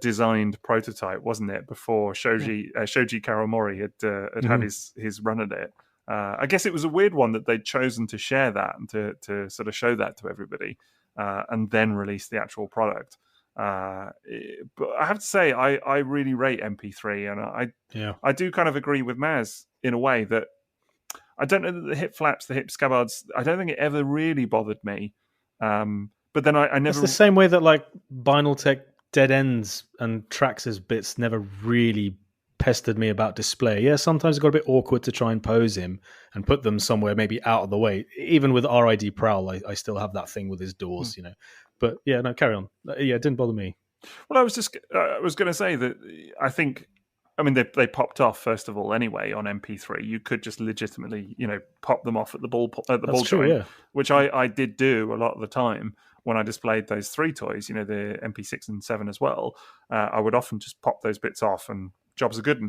designed prototype, wasn't it? Before Shoji Kawamori had his run at it. I guess it was a weird one that they'd chosen to share that and to sort of show that to everybody, and then release the actual product. But I have to say, I really rate MP3, and I do kind of agree with Maz in a way that I don't know that the hip flaps, the hip scabbards, I don't think it ever really bothered me. But then I never. It's the same way that like Binaltech dead ends and Trax's bits never really pestered me about display. Yeah, sometimes it got a bit awkward to try and pose him and put them somewhere maybe out of the way. Even with RID Prowl, I still have that thing with his doors, But yeah, no, carry on. Yeah, it didn't bother me. Well, I was going to say that I think, I mean, they popped off first of all anyway on MP3. You could just legitimately, pop them off at the ball joint, which I did do a lot of the time when I displayed those three toys. The MP6 and 7 as well. I would often just pop those bits off and jobs are good.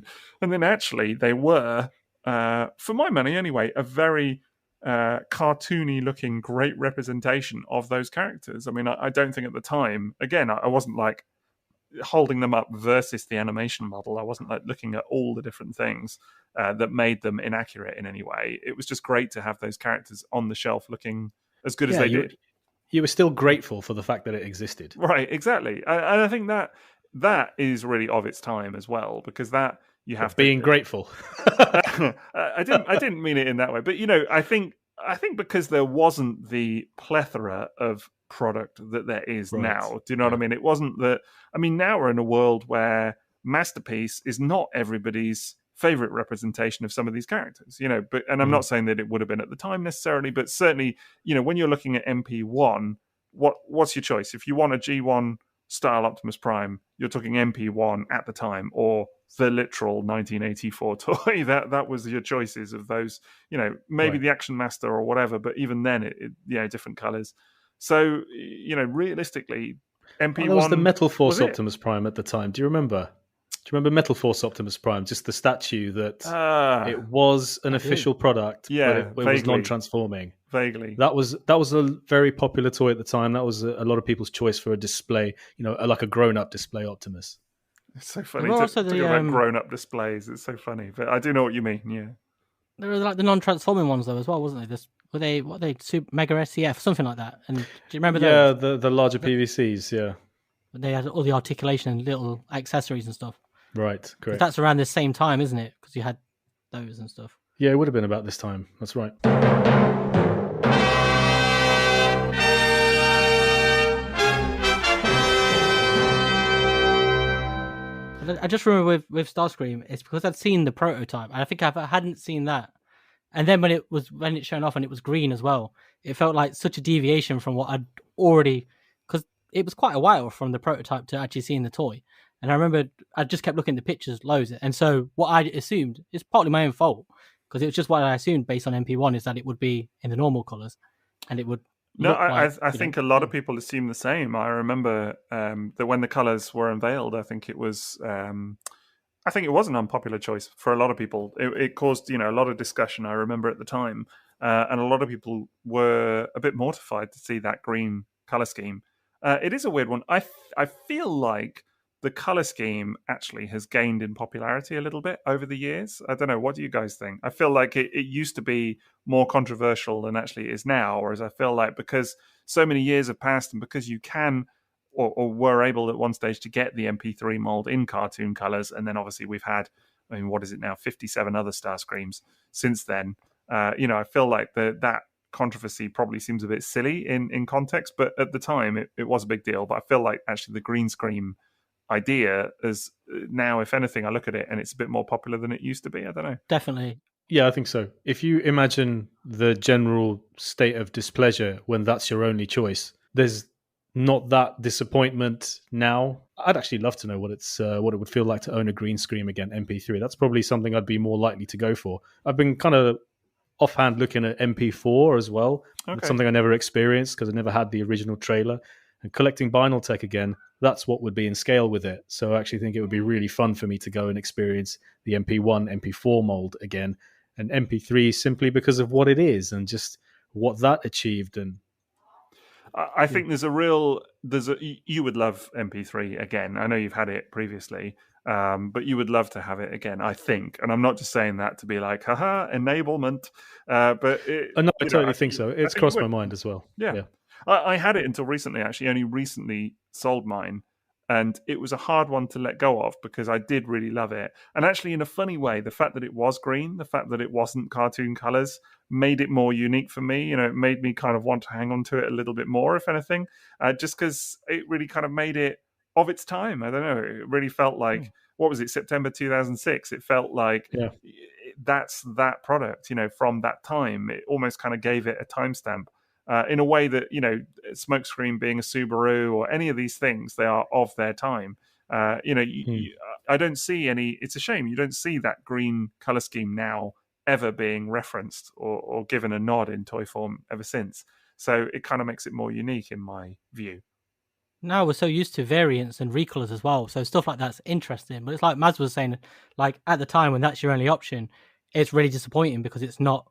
And then actually they were, for my money anyway, a very cartoony looking great representation of those characters. I mean, I don't think at the time, again, I wasn't like holding them up versus the animation model. I wasn't like looking at all the different things that made them inaccurate in any way. It was just great to have those characters on the shelf looking as good as they did. You were still grateful for the fact that it existed. Right, exactly. And I think that is really of its time as well, because that you have being grateful. I didn't mean it in that way, but I think because there wasn't the plethora of product that there is now. Do you know what I mean? It wasn't that. I mean, now we're in a world where Masterpiece is not everybody's favorite representation of some of these characters. But I'm not saying that it would have been at the time necessarily, but certainly, when you're looking at MP1, what's your choice? If you want a G1 style Optimus Prime, you're talking MP1 at the time, or the literal 1984 toy. That was your choices of those. Maybe the Action Master or whatever, but even then, it different colors. So realistically, MP1. That was the Metal Force Optimus Prime at the time. Do you remember? Do you remember Metal Force Optimus Prime? Just the statue that it was an official product, but it was non-transforming. Vaguely. That was a very popular toy at the time. That was a lot of people's choice for a display, like a grown-up display Optimus. It's so funny to talk about grown-up displays. It's so funny, but I do know what you mean. Yeah, there were like the non-transforming ones though as well, wasn't there? Were they Super Mega SCF, something like that? And do you remember those? Yeah, the larger PVCs. Yeah, they had all the articulation and little accessories and stuff. Right, correct. That's around the same time, isn't it? Because you had those and stuff. Yeah, it would have been about this time. That's right. I just remember with Starscream, it's because I'd seen the prototype, and I think if I hadn't seen that, and then when it shown off and it was green as well, it felt like such a deviation from what I'd already, because it was quite a while from the prototype to actually seeing the toy. And I remember I just kept looking at the pictures loads. And so what I assumed, is partly my own fault, because it was just what I assumed based on MP1 is that it would be in the normal colours. And it would. No, I think a lot of people assume the same. I remember that when the colours were unveiled, I think it was an unpopular choice for a lot of people. It caused a lot of discussion, I remember at the time. And a lot of people were a bit mortified to see that green colour scheme. It is a weird one. I feel like the color scheme actually has gained in popularity a little bit over the years. I don't know. What do you guys think? I feel like it used to be more controversial than actually it is now, whereas I feel like because so many years have passed and because you can or were able at one stage to get the MP3 mold in cartoon colors, and then obviously we've had, I mean, what is it now, 57 other Starscreams since then. I feel like that controversy probably seems a bit silly in context, but at the time it was a big deal. But I feel like actually the green screen idea is now, if anything, I look at it and it's a bit more popular than it used to be. I don't know. Definitely. Yeah, I think so. If you imagine the general state of displeasure when that's your only choice, there's not that disappointment now. I'd actually love to know what it would feel like to own a green screen again, MP3. That's probably something I'd be more likely to go for. I've been kind of offhand looking at MP4 as well. Okay. It's something I never experienced because I never had the original trailer. And collecting vinyl tech again, that's what would be in scale with it. So I actually think it would be really fun for me to go and experience the MP1, MP4 mold again, and MP3 simply because of what it is and just what that achieved. And I think you would love MP3 again. I know you've had it previously, but you would love to have it again, I think. And I'm not just saying that to be like, haha, enablement. But no, I totally think so. It's crossed my mind as well. Yeah. I had it until recently, actually. Only recently sold mine. And it was a hard one to let go of because I did really love it. And actually, in a funny way, the fact that it was green, the fact that it wasn't cartoon colors, made it more unique for me. It made me kind of want to hang on to it a little bit more, if anything, just because it really kind of made it of its time. I don't know. It really felt like, what was it, September 2006? It felt like that's that product, from that time. It almost kind of gave it a timestamp. In a way that, Smokescreen being a Subaru or any of these things, they are of their time. I don't see any, it's a shame, you don't see that green color scheme now ever being referenced or given a nod in toy form ever since. So it kind of makes it more unique in my view. Now we're so used to variants and recolors as well, so stuff like that's interesting. But it's like Maz was saying, like at the time when that's your only option, it's really disappointing because it's not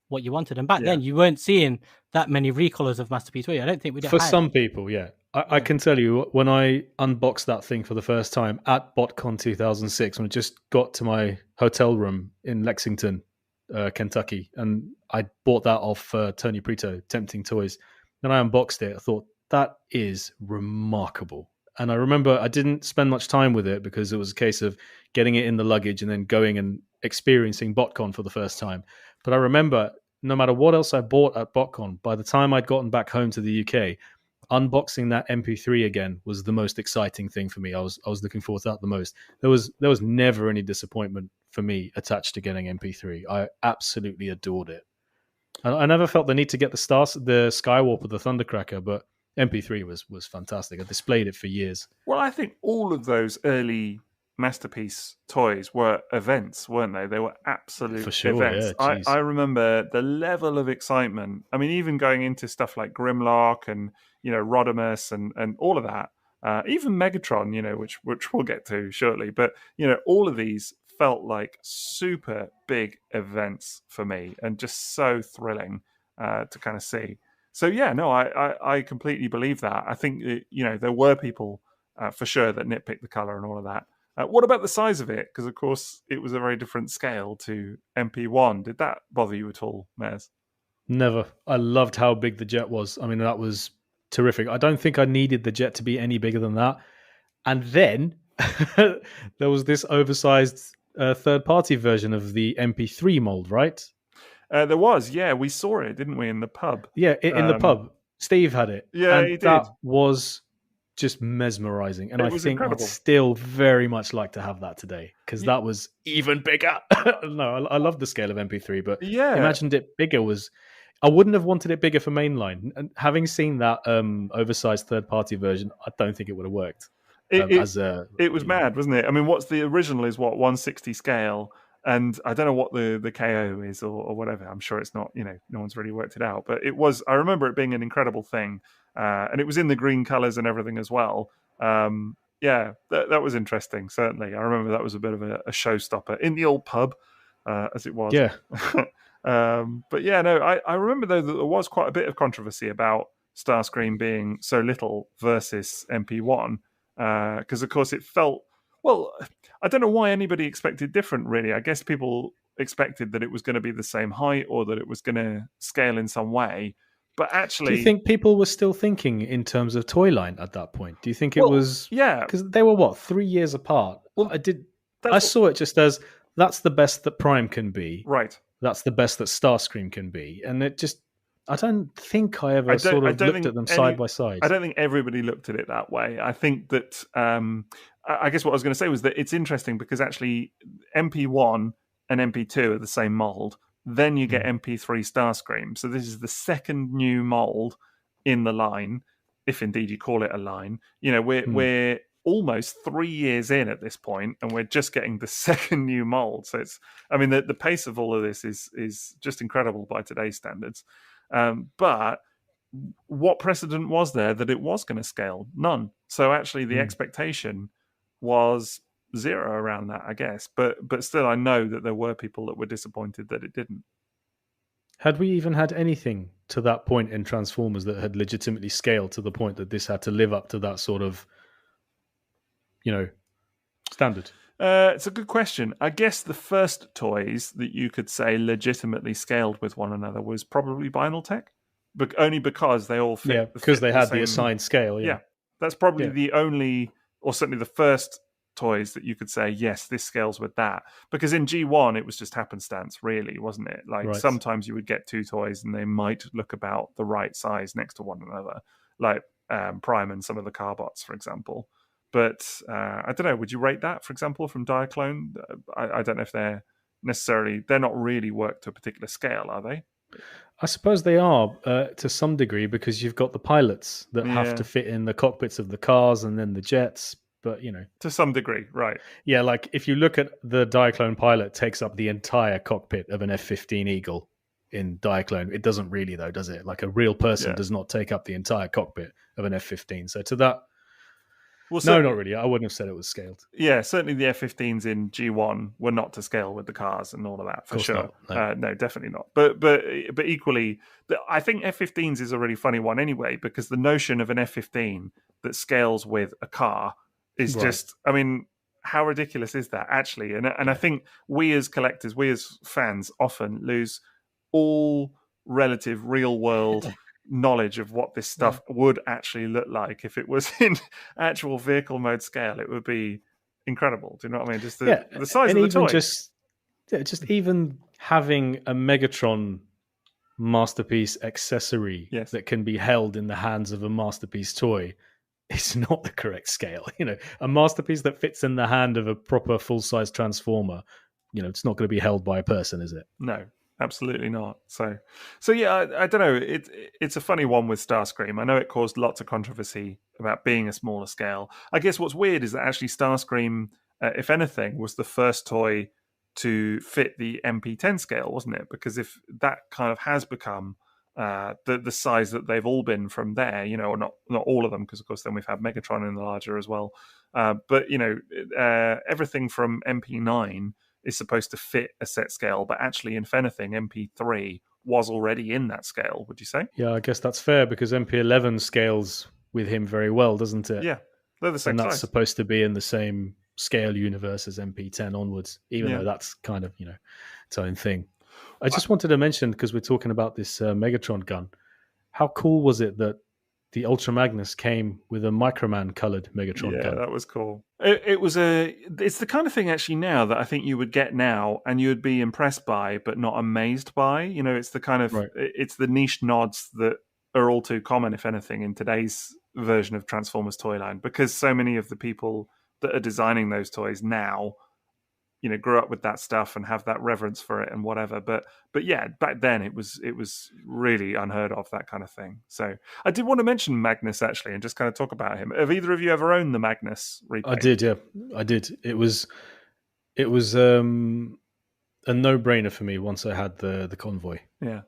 what you wanted. And back then you weren't seeing that many recolors of Masterpiece, were you? I don't think we did. For some people, yeah. I can tell you, when I unboxed that thing for the first time at BotCon 2006, when I just got to my hotel room in Lexington, Kentucky, and I bought that off Tony Prito, Tempting Toys, and I unboxed it, I thought, that is remarkable. And I remember I didn't spend much time with it because it was a case of getting it in the luggage and then going and experiencing BotCon for the first time. But I remember, no matter what else I bought at BotCon, by the time I'd gotten back home to the UK, unboxing that MP3 again was the most exciting thing for me. I was looking forward to that the most. There was never any disappointment for me attached to getting MP3. I absolutely adored it. I never felt the need to get the Skywarp or the Thundercracker, but MP3 was fantastic. I displayed it for years. Well, I think all of those early Masterpiece toys were events, weren't they? They were absolute for sure, events. yeah, I remember the level of excitement. I mean, even going into stuff like Grimlock and Rodimus and all of that, even Megatron, which we'll get to shortly. But all of these felt like super big events for me, and just so thrilling to kind of see. So yeah, no, I completely believe that. I think there were people for sure that nitpicked the color and all of that. What about the size of it? Because, of course, it was a very different scale to MP1. Did that bother you at all, M.A.S.? Never. I loved how big the jet was. I mean, that was terrific. I don't think I needed the jet to be any bigger than that. And then there was this oversized third-party version of the MP3 mold, right? There was, yeah. We saw it, didn't we, in the pub? Yeah, in the pub. Steve had it. Yeah, and he did. That was just mesmerizing, and I think incredible. I'd still very much like to have that today because that was even bigger. No, I love the scale of MP3, but imagined it bigger I wouldn't have wanted it bigger for Mainline. And having seen that oversized third-party version, I don't think it would have worked. It was mad, wasn't it? I mean, what's the original is 160 scale, and I don't know what the KO is or whatever. I'm sure it's not. No one's really worked it out, but it was. I remember it being an incredible thing. And it was in the green colors and everything as well. That was interesting, certainly. I remember that was a bit of a showstopper in the old pub, as it was. Yeah. But yeah, no, I remember, though, that there was quite a bit of controversy about Starscream being so little versus MP1. because of course it felt, well, I don't know why anybody expected different, really. I guess people expected that it was going to be the same height or that it was going to scale in some way. But actually, do you think people were still thinking in terms of toy line at that point? Do you think it well, was? Yeah, because they were 3 years apart. Well, I saw it just as that's the best that Prime can be. Right. That's the best that Starscream can be, and it just. I don't think I ever sort of looked at them side by side. I don't think everybody looked at it that way. I think that I guess what I was going to say was that it's interesting because actually MP1 and MP2 are the same mold. Then you get MP3 Starscream. So this is the second new mold in the line, if indeed you call it a line. You know, we're almost 3 years in at this point, and we're just getting the second new mold. So it's, I mean, the pace of all of this is just incredible by today's standards. But what precedent was there that it was going to scale? None. So actually, the expectation was zero around that, I guess. But still, I know that there were people that were disappointed that it didn't. Had we even had anything to that point in Transformers that had legitimately scaled to the point that this had to live up to that sort of, standard? It's a good question. I guess the first toys that you could say legitimately scaled with one another was probably Vinyl Tech, but only because they all fit. Yeah, because they had same... the assigned scale. Yeah, that's probably the only, or certainly the first toys that you could say, yes, this scales with that. Because in G1, it was just happenstance, really, wasn't it? Like sometimes you would get two toys and they might look about the right size next to one another, like Prime and some of the Carbots, for example. But I don't know, would you rate that, for example, from Diaclone? I don't know if they're not really worked to a particular scale, are they? I suppose they are to some degree, because you've got the pilots that have to fit in the cockpits of the cars and then the jets. But, to some degree, right. Yeah, like if you look at the Diaclone pilot takes up the entire cockpit of an F-15 Eagle in Diaclone. It doesn't really, though, does it? Like a real person does not take up the entire cockpit of an F-15. So to that... Well, no, not really. I wouldn't have said it was scaled. Yeah, certainly the F-15s in G1 were not to scale with the cars and all of that, for sure. No, definitely not. But equally, I think F-15s is a really funny one anyway, because the notion of an F-15 that scales with a car is just, I mean, how ridiculous is that, actually? And I think we as collectors, we as fans often lose all relative real-world... knowledge of what this stuff would actually look like if it was in actual vehicle mode scale. It would be incredible. Do you know what I mean? Just the size of the toy. Just even having a Megatron Masterpiece accessory that can be held in the hands of a Masterpiece toy is not the correct scale. A Masterpiece that fits in the hand of a proper full-size Transformer, it's not going to be held by a person, is it? No. Absolutely not. So yeah, I don't know. It's a funny one with Starscream. I know it caused lots of controversy about being a smaller scale. I guess what's weird is that actually Starscream, if anything, was the first toy to fit the MP10 scale, wasn't it? Because if that kind of has become the size that they've all been from there, or not all of them, because of course then we've had Megatron in the larger as well. But everything from MP9 is supposed to fit a set scale, but actually, if anything, MP3 was already in that scale, would you say? Yeah, I guess that's fair, because MP11 scales with him very well, doesn't it? Yeah, they're the same and that's size. Supposed to be in the same scale universe as MP10 onwards, even though that's kind of, its own thing. I just wanted to mention, because we're talking about this Megatron gun, how cool was it that the Ultra Magnus came with a Microman coloured Megatron gun? Yeah, that was cool. It's the kind of thing actually now that I think you would get now and you would be impressed by, but not amazed by. It's the kind of, it's the niche nods that are all too common, if anything, in today's version of Transformers Toyline, because so many of the people that are designing those toys now, grew up with that stuff and have that reverence for it and whatever. But yeah, back then it was really unheard of, that kind of thing. So I did want to mention Magnus actually and just kind of talk about him. Have either of you ever owned the Magnus repaint? I did, yeah. I did. It was a no-brainer for me once I had the convoy. Yeah.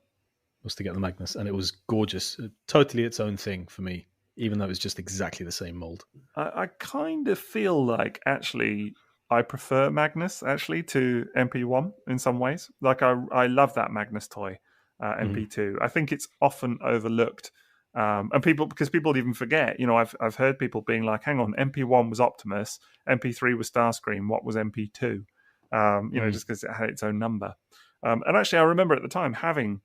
Was to get the Magnus, and it was gorgeous. Totally its own thing for me, even though it was just exactly the same mold. I kind of feel like actually I prefer Magnus actually to MP1 in some ways. Like I love that Magnus toy, MP2. I think it's often overlooked And because people even forget, I've heard people being like, hang on, MP1 was Optimus, MP3 was Starscream, what was MP2? Just because it had its own number. And actually, I remember at the time having,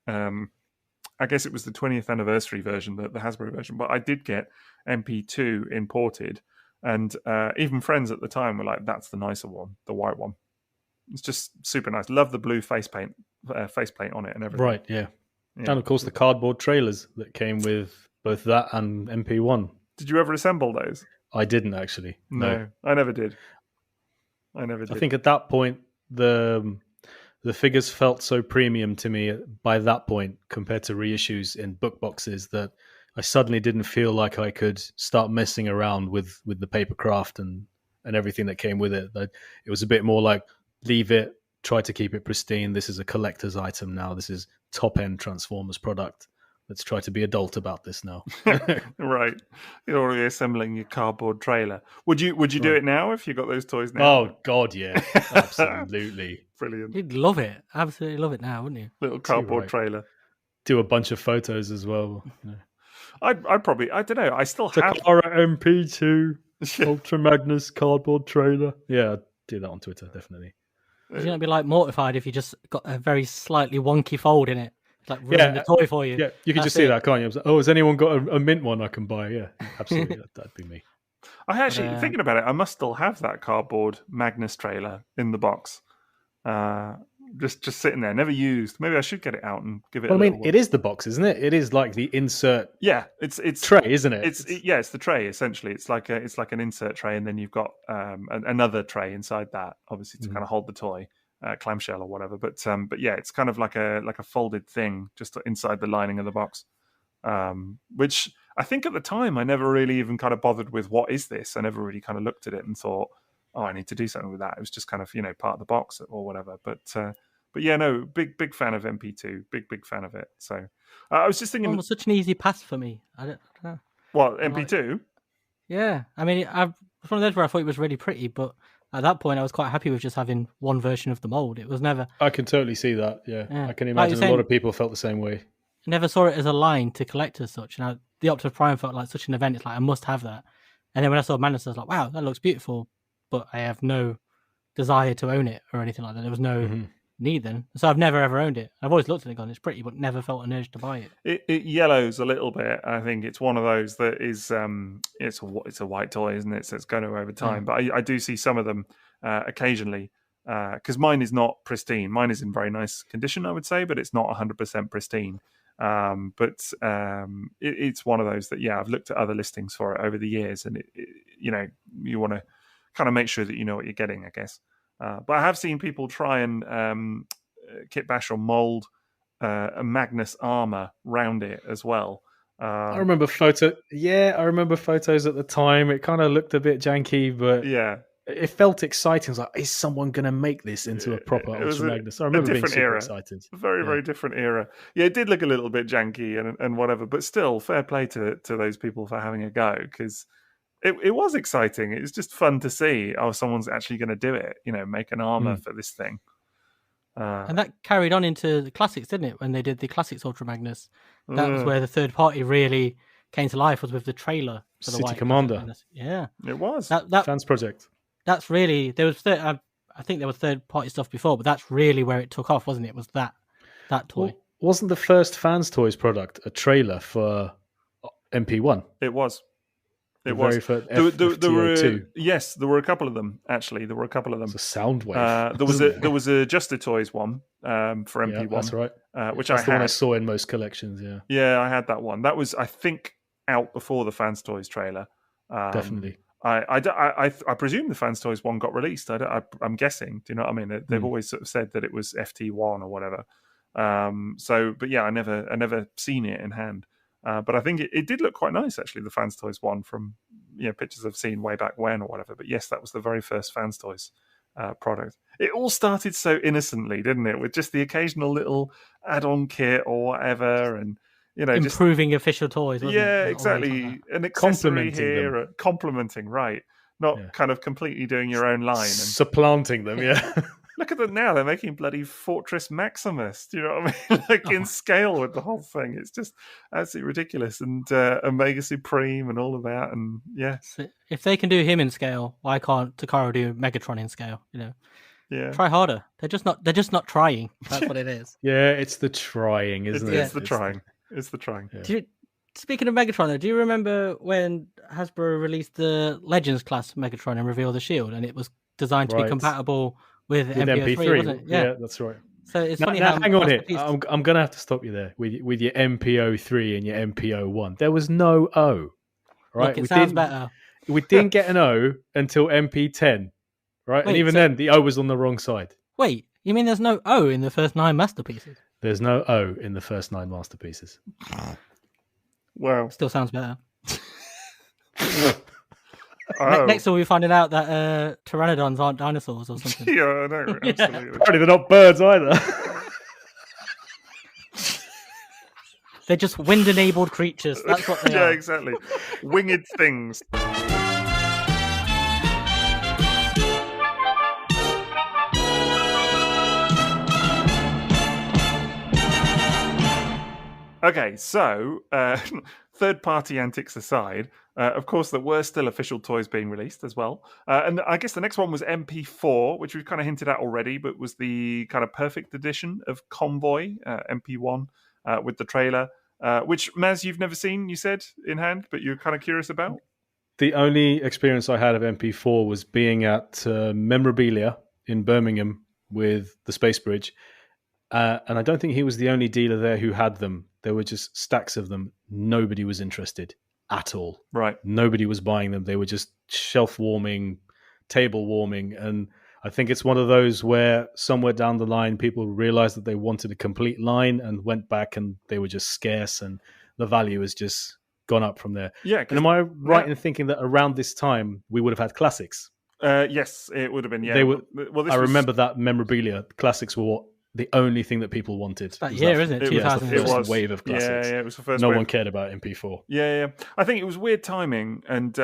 I guess it was the 20th anniversary version, the Hasbro version, but I did get MP2 imported. And even friends at the time were like, that's the nicer one, the white one. It's just super nice. Love the blue faceplate on it and everything. Right, yeah. And of course, the cardboard trailers that came with both that and MP1. Did you ever assemble those? I didn't actually. No. I never did. I think at that point, the figures felt so premium to me by that point compared to reissues in book boxes that I suddenly didn't feel like I could start messing around with the paper craft and everything that came with it. It was a bit more like, leave it, try to keep it pristine. This is a collector's item now. This is top-end Transformers product. Let's try to be adult about this now. Right. You're already assembling your cardboard trailer. Would you do it now if you got those toys now? Oh, God, yeah. Absolutely. Brilliant. You'd love it. Absolutely love it now, wouldn't you? Little cardboard trailer. Do a bunch of photos as well. I'd probably, I don't know, I still have... Takara MP2 Ultra Magnus cardboard trailer. Yeah, I'd do that on Twitter, definitely. You're going to be like mortified if you just got a very slightly wonky fold in it. It's like ruining the toy for you. Yeah, you can just see that, can't you? Oh, has anyone got a mint one I can buy? Yeah, absolutely. That'd be me. I actually, thinking about it, I must still have that cardboard Magnus trailer in the box. Just sitting there, never used. Maybe I should get it out and give it. Well, I mean, it is the box, isn't it? It is like the insert. Yeah, it's tray, isn't it? It's the tray essentially. It's like an insert tray, and then you've got another tray inside that, obviously to kind of hold the toy, clamshell or whatever. But yeah, it's kind of like a folded thing just inside the lining of the box. Which I think at the time I never really even kind of bothered with what is this. I never really kind of looked at it and thought, oh, I need to do something with that. It was just kind of part of the box or whatever. But yeah, no, big fan of MP2. Big fan of it. So I was just thinking, it was such an easy pass for me. I don't know. What, MP2? Yeah, I mean, it was one of those where I thought it was really pretty, but at that point I was quite happy with just having one version of the mold. It was never. I can totally see that. Yeah. I can imagine a lot of people felt the same way. I never saw it as a line to collect as such. And the Optimus Prime felt like such an event. It's like I must have that. And then when I saw Magnus, I was like, wow, that looks beautiful, but I have no desire to own it or anything like that. There was no need then. So I've never ever owned it. I've always looked at it and gone, it's pretty, but never felt an urge to buy it. It yellows a little bit. I think it's one of those that is it's a white toy, isn't it? So it's going to over time. But I do see some of them occasionally because mine is not pristine. Mine is in very nice condition, I would say, but it's not 100% pristine. But it's one of those that I've looked at other listings for it over the years, and you want to kind of make sure that you know what you're getting, I guess. But I have seen people try and kit bash or mold a Magnus armor round it as well. I remember photos at the time. It kind of looked a bit janky, but it felt exciting. I was like, is someone going to make this into a proper Ultra Magnus? I remember being super excited. Very different era. Yeah, it did look a little bit janky and whatever, but still, fair play to those people for having a go, because it was exciting. It was just fun to see, someone's actually going to do it, make an armor for this thing. And that carried on into the classics, didn't it? When they did the classics Ultra Magnus, that was where the third party really came to life, was with the trailer for the City White Commander. Magnus. Yeah, it was that fans project. That's really I think there was third party stuff before, but that's really where it took off, wasn't it? Was that toy? Well, wasn't the first FansToys product a trailer for MP1? It was. It was. There were a couple of them actually. There were a couple of them. It's a sound wave. There was a Just a Toys one for MP1. Yeah, that's right. That's the one I saw in most collections. Yeah. Yeah, I had that one. That was, I think, out before the FansToys trailer. Definitely. I presume the FansToys one got released. I'm guessing. Do you know what I mean? They've always sort of said that it was FT1 or whatever. But yeah, I never seen it in hand. But I think it did look quite nice, actually, the FansToys one from pictures I've seen way back when or whatever. But yes, that was the very first FansToys product. It all started so innocently, didn't it? With just the occasional little add-on kit or whatever, and improving official toys. Wasn't it? Exactly. An accessory here, complimenting, right? Not kind of completely doing your own line and supplanting them. Yeah. Look at them now. They're making bloody Fortress Maximus. Do you know what I mean? Like in scale with the whole thing. It's just absolutely ridiculous. And Omega Supreme and all of that. And yeah. So if they can do him in scale, why can't Takara do Megatron in scale? Yeah. Try harder. They're just not trying. That's what it is. Yeah, it's the trying, isn't it? It's the trying. It's the trying. Yeah. Speaking of Megatron, though, do you remember when Hasbro released the Legends class Megatron and Reveal the Shield, and it was designed to be compatible with MP3, wasn't it? Yeah, that's right. So it's funny now how. Hang on here. I'm going to have to stop you there with your MP03 and your MP01. There was no O, right? Look, it sounds better. We didn't get an O until MP10, right? Wait, and even then, the O was on the wrong side. Wait, you mean there's no O in the first 9 masterpieces? There's no O in the first 9 masterpieces. Wow. Still sounds better. Oh. Next we'll be finding out that pteranodons aren't dinosaurs or something. Yeah, I know. Absolutely. Apparently they're not birds either. They're just wind-enabled creatures. That's what they are. Yeah, exactly. Winged things. Okay, so third-party antics aside, of course, there were still official toys being released as well. And I guess the next one was MP4, which we've kind of hinted at already, but was the kind of perfect edition of Convoy, MP1, with the trailer, which, Maz, you've never seen, you said, in hand, but you're kind of curious about? The only experience I had of MP4 was being at Memorabilia in Birmingham with the Space Bridge. And I don't think he was the only dealer there who had them. There were just stacks of them. Nobody was interested at all. Right. Nobody was buying them. They were just shelf warming, table warming. And I think it's one of those where somewhere down the line, people realized that they wanted a complete line and went back and they were just scarce and the value has just gone up from there. Yeah. And am I right in thinking that around this time we would have had classics? Yes, it would have been. Yeah. They were, well, I remember that Memorabilia. Classics were what the only thing that people wanted. That year, isn't it? It was 2000. the first wave of classics. Yeah, it was the first No wave. one cared about MP4. Yeah. I think it was weird timing, and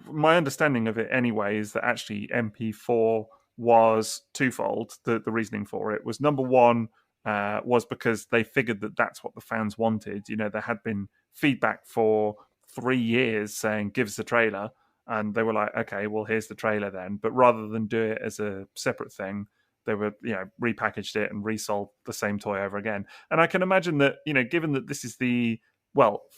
my understanding of it anyway is that actually MP4 was twofold. The reasoning for it was, number one, was because they figured that that's what the fans wanted. You know, there had been feedback for 3 years saying, give us a trailer, and they were like, okay, well, here's the trailer then. But rather than do it as a separate thing, they were, repackaged it and resold the same toy over again. And I can imagine that, given that this is the,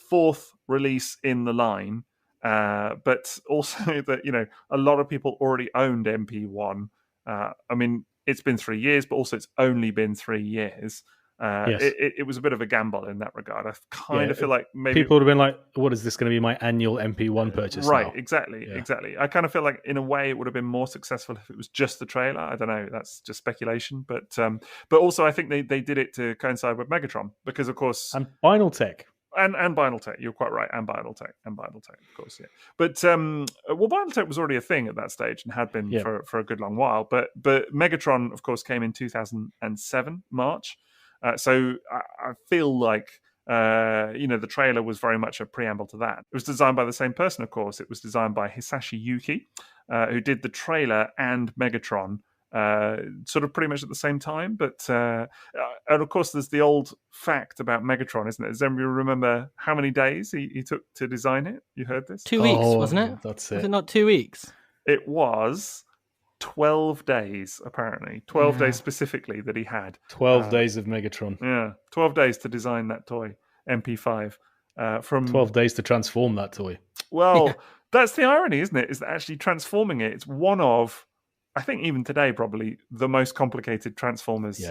fourth release in the line, but also that, a lot of people already owned MP1. I mean, it's been 3 years, but also it's only been 3 years. Yes. It was a bit of a gamble in that regard. I kind of feel like maybe people would have been like, what is this going to be my annual MP1 purchase? Right, now? exactly. I kind of feel like in a way it would have been more successful if it was just the trailer. I don't know, that's just speculation. But also I think they did it to coincide with Megatron because, of course... And Vinyl Tech. And Vinyl Tech, you're quite right. And Vinyl Tech, of course, yeah. But Vinyl Tech was already a thing at that stage and had been for a good long while. But Megatron, of course, came in 2007 March. So I feel like the trailer was very much a preamble to that. It was designed by the same person, of course. It was designed by Hisashi Yuki, who did the trailer and Megatron sort of pretty much at the same time. But and of course, there's the old fact about Megatron, isn't it? Does anybody remember how many days he took to design it? You heard this? 2 weeks, wasn't it? That's it. Was it not 2 weeks? It was 12 days, apparently. 12 days specifically that he had. 12 days of Megatron. Yeah, 12 days to design that toy, MP5. From 12 days to transform that toy. Well, that's the irony, isn't it? Is that actually transforming it, it's one of, I think even today, probably the most complicated Transformers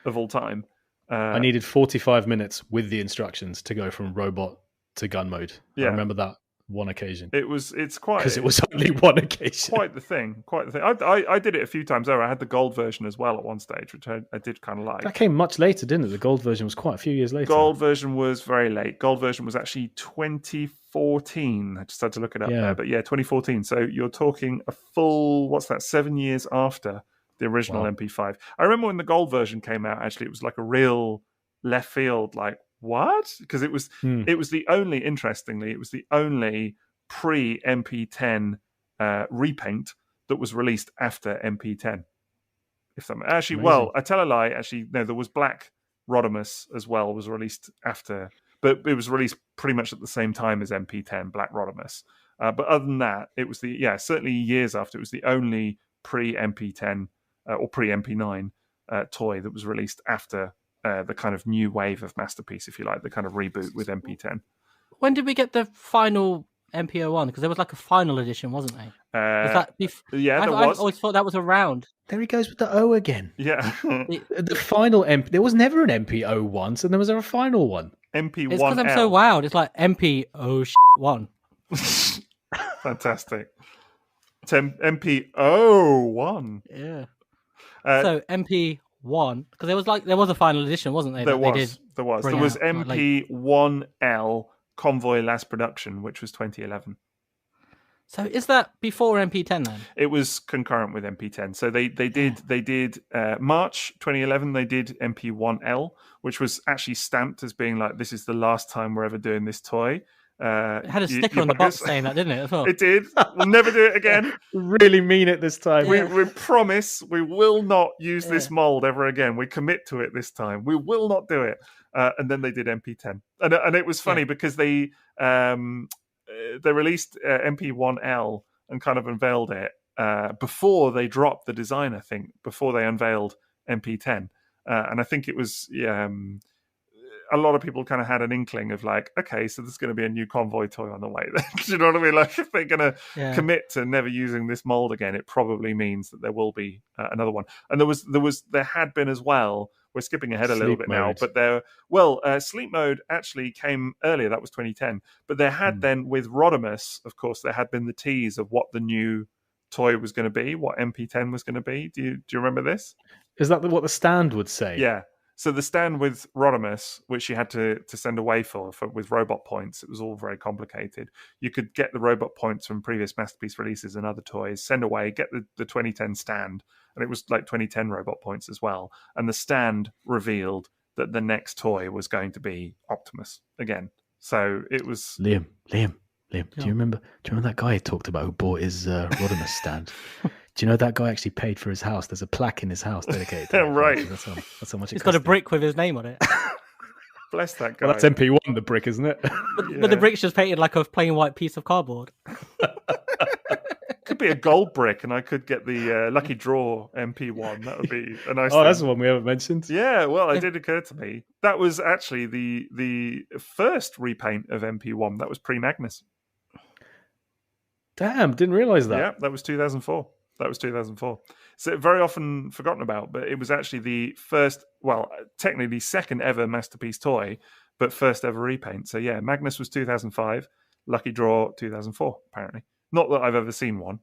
of all time. I needed 45 minutes with the instructions to go from robot to gun mode. Yeah. I remember that one occasion. It's quite... Because it was only one occasion. Quite the thing. I did it a few times over. I had the gold version as well at one stage, which I did kind of like. That came much later, didn't it? The gold version was quite a few years later. Gold version was very late. Gold version was actually 2014. I just had to look it up there. But 2014. So you're talking a full, 7 years after the original MP5. I remember when the gold version came out, actually, it was like a real left field, like, what? Because it was the only, interestingly, it was the only pre-MP10 repaint that was released after MP10. If that actually, Amazing. well, I tell a lie. Actually, no, there was Black Rodimus as well. Was released after, but it was released pretty much at the same time as MP10 Black Rodimus. But other than that, it was certainly years after. It was the only pre MP10 or pre MP9 toy that was released after the kind of new wave of Masterpiece, if you like, the kind of reboot with MP10. When did we get the final MP01? Because there was like a final edition, wasn't there? Was that yeah, there I was. always thought that was around. There he goes with the O again. Yeah. The final MP. There was never an MP01, so there was a final one. MP1L. It's because I'm so wild. It's like MP01. Fantastic. It's MP01. Yeah. So MP1, because there was a final edition, wasn't there? There was. They did There was MP1L Convoy Last Production, which was 2011. So is that before MP10 then? It was concurrent with MP10. So they did March 2011. They did MP1L, which was actually stamped as being like, this is the last time we're ever doing this toy. It had a sticker on the box saying that, didn't it? As well? It did. We'll never do it again. Really mean it this time. We promise we will not use this mold ever again. We commit to it this time. We will not do it. And then they did MP10, and it was funny because they released MP1L and kind of unveiled it before they dropped the design. I think before they unveiled MP10, and I think it was a lot of people kind of had an inkling of like, okay, so there's going to be a new Convoy toy on the way. Do you know what I mean? Like, if they're going to commit to never using this mold again, it probably means that there will be another one. And there had been as well. We're skipping ahead a little bit now, but Sleep Mode actually came earlier. That was 2010. But there had then, with Rodimus, of course, there had been the tease of what the new toy was going to be, what MP10 was going to be. Do you remember this? Is that what the stand would say? Yeah. So the stand with Rodimus, which you had to send away for with robot points, it was all very complicated. You could get the robot points from previous Masterpiece releases and other toys, send away, get the 2010 stand, and it was like 2010 robot points as well. And the stand revealed that the next toy was going to be Optimus again. So it was Liam. Do you remember that guy I talked about who bought his Rodimus stand? Do you know that guy actually paid for his house? There's a plaque in his house dedicated to right. That's how much it He's got a brick with his name on it. Bless that guy. Well, that's MP1, the brick, isn't it? But the brick's just painted like a plain white piece of cardboard. Could be a gold brick, and I could get the lucky draw MP1. That would be a nice thing. That's the one we haven't mentioned. Yeah, well, it did occur to me. That was actually the first repaint of MP1. That was pre-Magnus. Damn, didn't realise that. Yeah, that was 2004. So very often forgotten about, but it was actually the first, well, technically second ever Masterpiece toy, but first ever repaint. So yeah, Magnus was 2005, Lucky Draw 2004, apparently. Not that I've ever seen one.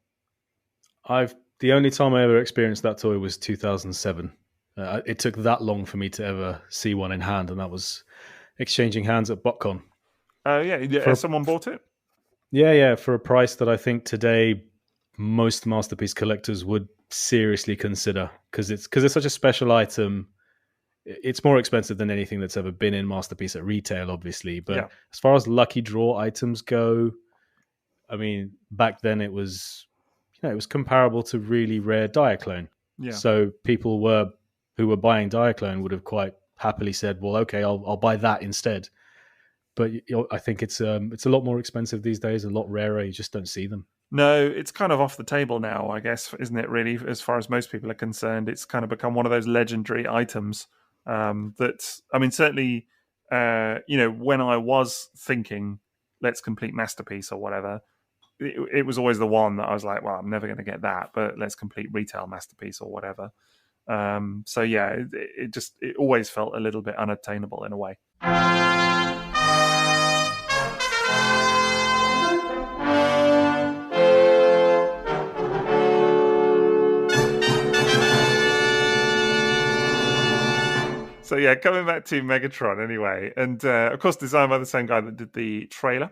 The only time I ever experienced that toy was 2007. It took that long for me to ever see one in hand, and that was exchanging hands at BotCon. Oh yeah, someone bought it? Yeah, for a price that I think today most Masterpiece collectors would seriously consider, because it's such a special item. It's more expensive than anything that's ever been in Masterpiece at retail, obviously. But as far as lucky draw items go, I mean, back then it was comparable to really rare Diaclone. Yeah. So people who were buying Diaclone would have quite happily said, "Well, okay, I'll buy that instead." But I think it's a lot more expensive these days, a lot rarer. You just don't see them. No, it's kind of off the table now, I guess, isn't it, really? As far as most people are concerned, it's kind of become one of those legendary items that, I mean, certainly, when I was thinking, let's complete Masterpiece or whatever, it was always the one that I was like, well, I'm never going to get that, but let's complete retail Masterpiece or whatever. So yeah, it always felt a little bit unattainable in a way. So yeah, coming back to Megatron anyway, and of course designed by the same guy that did the trailer.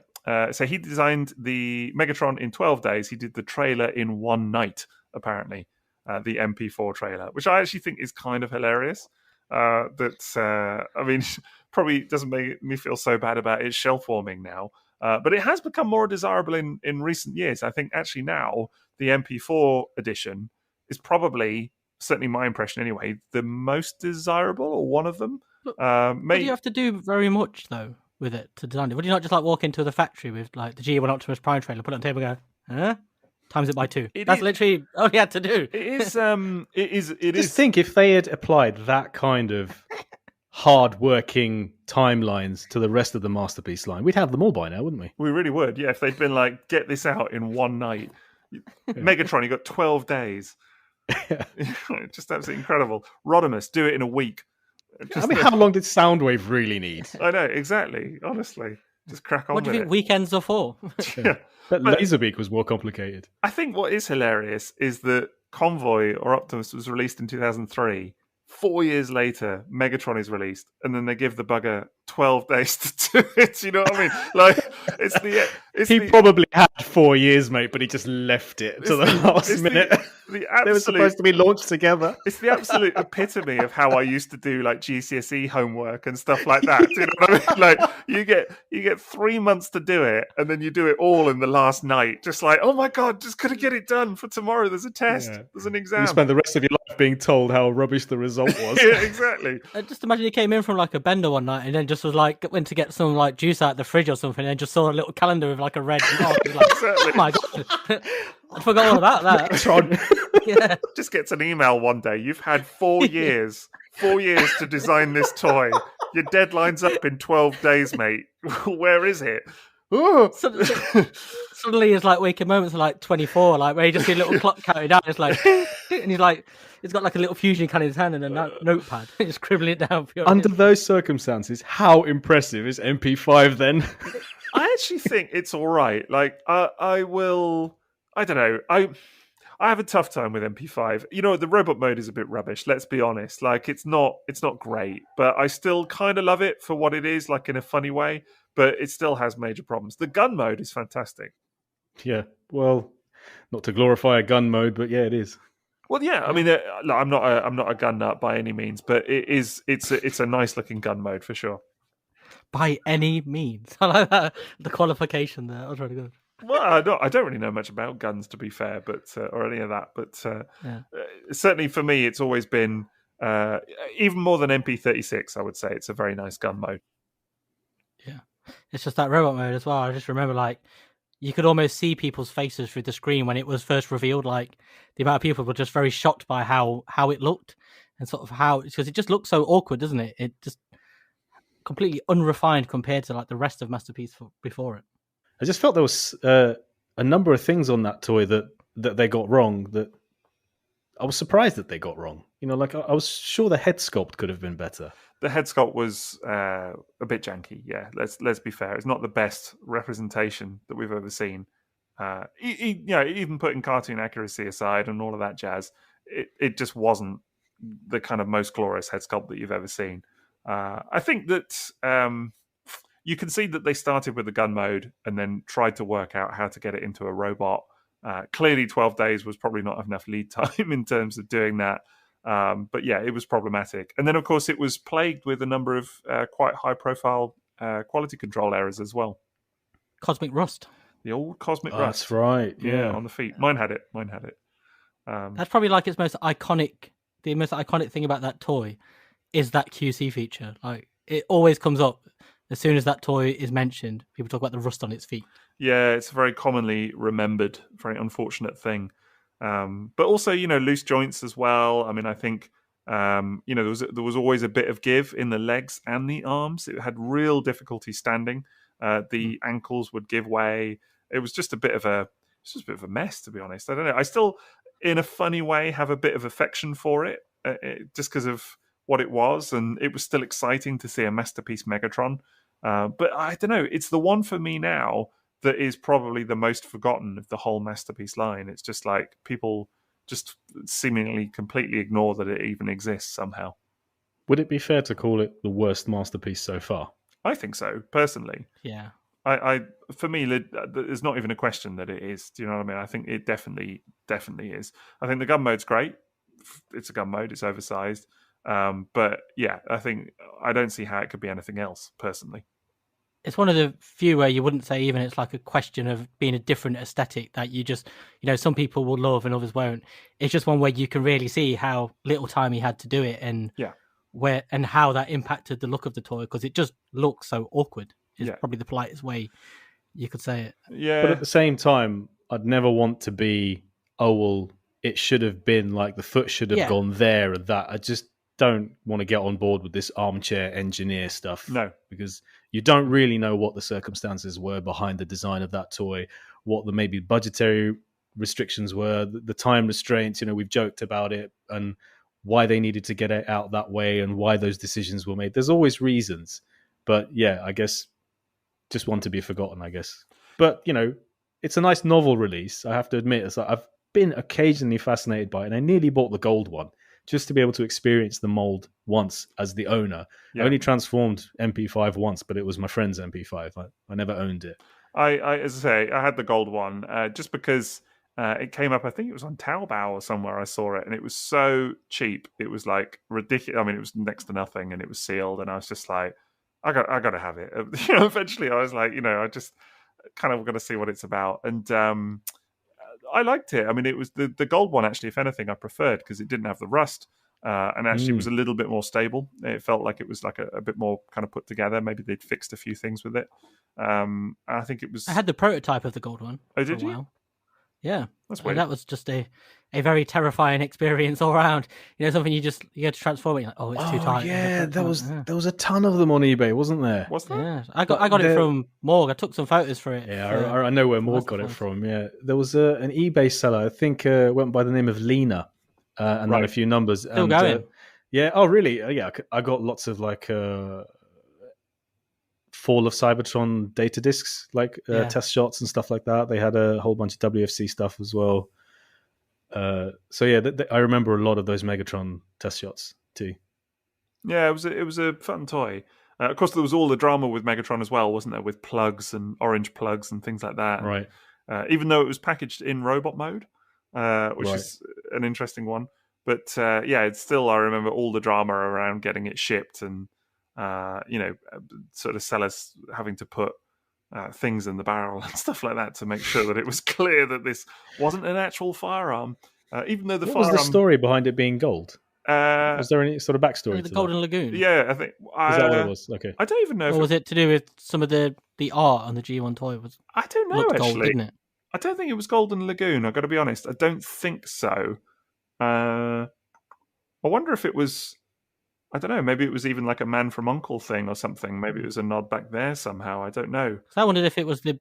So he designed the Megatron in 12 days. He did the trailer in one night, apparently, the MP4 trailer, which I actually think is kind of hilarious. I mean, probably doesn't make me feel so bad about it shelf warming now, but it has become more desirable in recent years. I think actually now the MP4 edition is probably certainly my impression anyway, the most desirable or one of them. But do you have to do very much though with it to design it? Would you not just like walk into the factory with like the G1 Optimus Prime trailer, put it on the table, and go, huh? Times it by 2. That's literally all you had to do. It is. It Just think if they had applied that kind of hard-working timelines to the rest of the Masterpiece line, we'd have them all by now, wouldn't we? We really would. Yeah, if they'd been like, get this out in one night. Megatron, you got 12 days. Just absolutely incredible. Rodimus, do it in a week. How long did Soundwave really need? I know, exactly. Honestly, just crack on. What do you think weekends are for? Yeah. But Laserbeak was more complicated. I think what is hilarious is that Convoy or Optimus was released in 2003. 4 years later, Megatron is released, and then they give the bugger 12 days to do it. You know what I mean? Like, he probably had 4 years, mate, but he just left it to the last minute. They were supposed to be launched together. It's the absolute epitome of how I used to do like GCSE homework and stuff like that. Do you know what I mean? Like you get 3 months to do it, and then you do it all in the last night. Just like, oh my god, just gotta get it done for tomorrow. There's a test. Yeah. There's an exam. You spend the rest of your life being told how rubbish the result was. Yeah, exactly. Just imagine he came in from like a bender one night, and then just was like went to get some like juice out the fridge or something, and just saw a little calendar with like a red mark. Like, oh my god. I forgot all about that. Yeah. Just gets an email one day. You've had 4 years. 4 years to design this toy. Your deadline's up in 12 days, mate. Where is it? Suddenly his like waking moments are like 24, like where you just see a little clock counting down, just like, and he's got like a little fusion can in his hand and a notepad, just scribbling it down. Under those circumstances, how impressive is MP-5 then? I actually think it's all right. Like I don't know. I have a tough time with MP-5. You know, the robot mode is a bit rubbish. Let's be honest. Like it's not great, but I still kind of love it for what it is, like in a funny way. But it still has major problems. The gun mode is fantastic. Yeah, well, not to glorify a gun mode, but yeah, it is. Well, yeah. I mean, I'm not a gun nut by any means, but it's a nice looking gun mode for sure. By any means, I like that, the qualification there. That was really good. Well, I don't really know much about guns, to be fair, but or any of that. But certainly for me, it's always been even more than MP-36. I would say it's a very nice gun mode. Yeah, it's just that robot mode as well. I just remember like you could almost see people's faces through the screen when it was first revealed. Like the amount of people were just very shocked by how it looked and sort of how, because it just looks so awkward, doesn't it? It just completely unrefined compared to like the rest of Masterpiece before it. I just felt there was a number of things on that toy that they got wrong that I was surprised that they got wrong. You know, like I was sure the head sculpt could have been better. The head sculpt was a bit janky. Yeah, let's be fair. It's not the best representation that we've ever seen. You know, even putting cartoon accuracy aside and all of that jazz, it just wasn't the kind of most glorious head sculpt that you've ever seen. I think that you can see that they started with the gun mode and then tried to work out how to get it into a robot. Clearly, 12 days was probably not enough lead time in terms of doing that. But yeah, it was problematic. And then, of course, it was plagued with a number of quite high-profile quality control errors as well. Cosmic rust. The old cosmic rust. That's right. Yeah, on the feet. Mine had it. That's probably like its most iconic. The most iconic thing about that toy is that QC feature. Like it always comes up as soon as that toy is mentioned. People talk about the rust on its feet. Yeah, it's a very commonly remembered, very unfortunate thing. But also, you know, loose joints as well. I mean, I think, you know, there was always a bit of give in the legs and the arms. It had real difficulty standing. The ankles would give way. It was just a bit of a mess, to be honest. I don't know. I still, in a funny way, have a bit of affection for it, just because of what it was, and it was still exciting to see a Masterpiece Megatron. But I don't know. It's the one for me now that is probably the most forgotten of the whole Masterpiece line. It's just like people just seemingly completely ignore that it even exists somehow. Would it be fair to call it the worst Masterpiece so far? I think so, personally. Yeah. For me, there's not even a question that it is. Do you know what I mean? I think it definitely is. I think the gun mode's great. It's a gun mode. It's oversized. But yeah, I don't see how it could be anything else, personally. it's one of the few where you wouldn't say even it's like a question of being a different aesthetic that you just, some people will love and others won't. It's just one where you can really see how little time he had to do it and how that impacted the look of the toy, because it just looks so awkward. Is probably the politest way you could say it. Yeah. But at the same time, I'd never want to be, oh, well, it should have been like the foot should have gone there or that. I just don't want to get on board with this armchair engineer stuff. No. Because you don't really know what the circumstances were behind the design of that toy, what the maybe budgetary restrictions were, the time restraints, we've joked about it, and why they needed to get it out that way and why those decisions were made. There's always reasons. But yeah, I guess just one to be forgotten, I guess. But, it's a nice novel release, I have to admit. It's like I've been occasionally fascinated by it, and I nearly bought the gold one just to be able to experience the mold once as the owner. I only transformed MP-5 once, but it was my friend's MP-5. I never owned it. I as I say, I had the gold one just because it came up. I think it was on Taobao or somewhere. I saw it, and it was so cheap. It was like ridiculous. I mean, it was next to nothing, and it was sealed. And I was just like, I got to have it. Eventually, I was like, I just kind of going to see what it's about, and I liked it. I mean, it was the gold one, actually, if anything, I preferred, because it didn't have the rust, and actually was a little bit more stable. It felt like it was like a bit more kind of put together. Maybe they'd fixed a few things with it. I think it was... I had the prototype of the gold one. Oh, did you? Yeah. That's weird. And that was just a very terrifying experience all around. Something you had to transform it. Like, it's too tight. Yeah, there was a ton of them on eBay, wasn't there? Was there? Yeah, I got it from Morg. I took some photos for it. Yeah, I know where Morg got it from. Yeah, there was an eBay seller. I think went by the name of Lena, and then a few numbers. Still going. Yeah. Oh, really? Yeah. I got lots of like Fall of Cybertron data discs, like test shots and stuff like that. They had a whole bunch of WFC stuff as well. So yeah, I remember a lot of those Megatron test shots too. Yeah, it was a fun toy. Of course, there was all the drama with Megatron as well, wasn't there? With plugs and orange plugs and things like that. Right. Even though it was packaged in robot mode, which is an interesting one. But it's still, I remember all the drama around getting it shipped, and sort of sellers having to put things in the barrel and stuff like that to make sure that it was clear that this wasn't an actual firearm. Even though what was the story behind it being gold? Was there any sort of backstory to the Golden Lagoon? Yeah, I think. Is that what it was? Okay. I don't even know. Or was it to do with some of the art on the G1 toy? I don't know, actually. Gold, didn't it? I don't think it was Golden Lagoon. I've got to be honest. I don't think so. I wonder if it was... I don't know. Maybe it was even like a Man from U.N.C.L.E. thing or something. Maybe it was a nod back there somehow. I don't know. So I wondered if it was the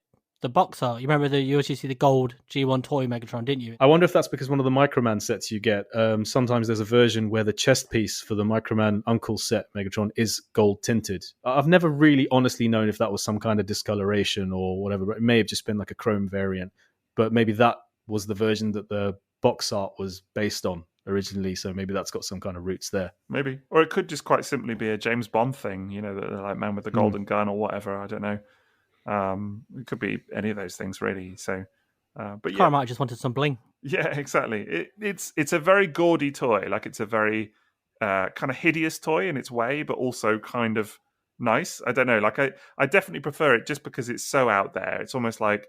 box art. You remember you always see the gold G1 toy Megatron, didn't you? I wonder if that's because one of the Microman sets you get, sometimes there's a version where the chest piece for the Microman U.N.C.L.E. set Megatron is gold tinted. I've never really honestly known if that was some kind of discoloration or whatever, but it may have just been like a chrome variant. But maybe that was the version that the box art was based on originally, so maybe that's got some kind of roots there. Maybe. Or it could just quite simply be a James Bond thing, like Man with the Golden Gun or whatever. I don't know. It could be any of those things, really. So, but I might have just wanted some bling. Yeah, exactly. It's a very gaudy toy. Like, it's a very kind of hideous toy in its way, but also kind of nice. I don't know. Like, I definitely prefer it just because it's so out there. It's almost like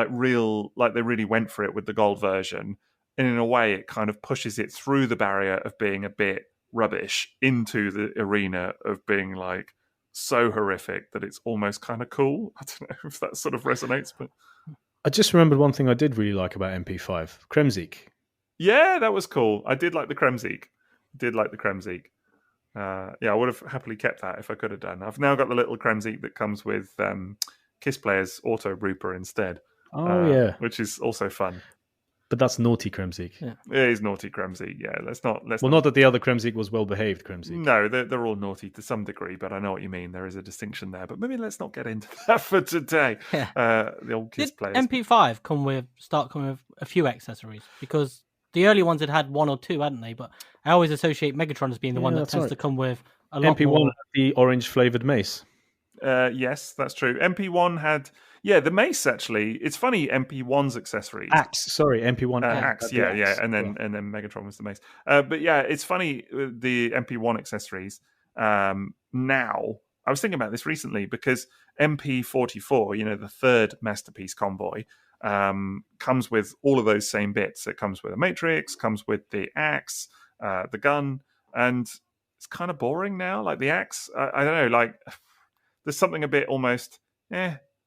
real, like they really went for it with the gold version. And in a way, it kind of pushes it through the barrier of being a bit rubbish into the arena of being like so horrific that it's almost kind of cool. I don't know if that sort of resonates, but I just remembered one thing I did really like about MP-5, Kremzik. Yeah, that was cool. I did like the Kremzik. I would have happily kept that if I could have done. I've now got the little Kremzik that comes with Kiss Player's Auto Rooper instead. Which is also fun. But that's naughty Kremzik. Yeah, it is naughty Kremzik. Yeah, let's not. Not that the other Kremzik was well-behaved Kremzik. No, they're all naughty to some degree, but I know what you mean. There is a distinction there, but maybe let's not get into that for today. Yeah. The old Kiss players. MP-5 start coming with a few accessories? Because the early ones had one or two, hadn't they? But I always associate Megatron as being the one that tends to come with a lot MP1 more. Had the orange-flavoured mace. Yes, that's true. MP1 had... Yeah, the mace, actually. It's funny, MP1's accessories. MP1 Axe, yeah. And then Megatron was the mace. But yeah, it's funny, the MP1 accessories now I was thinking about this recently because MP-44, the third Masterpiece convoy, comes with all of those same bits. It comes with a matrix, comes with the axe, the gun, and it's kind of boring now. Like the axe, I don't know, like there's something a bit almost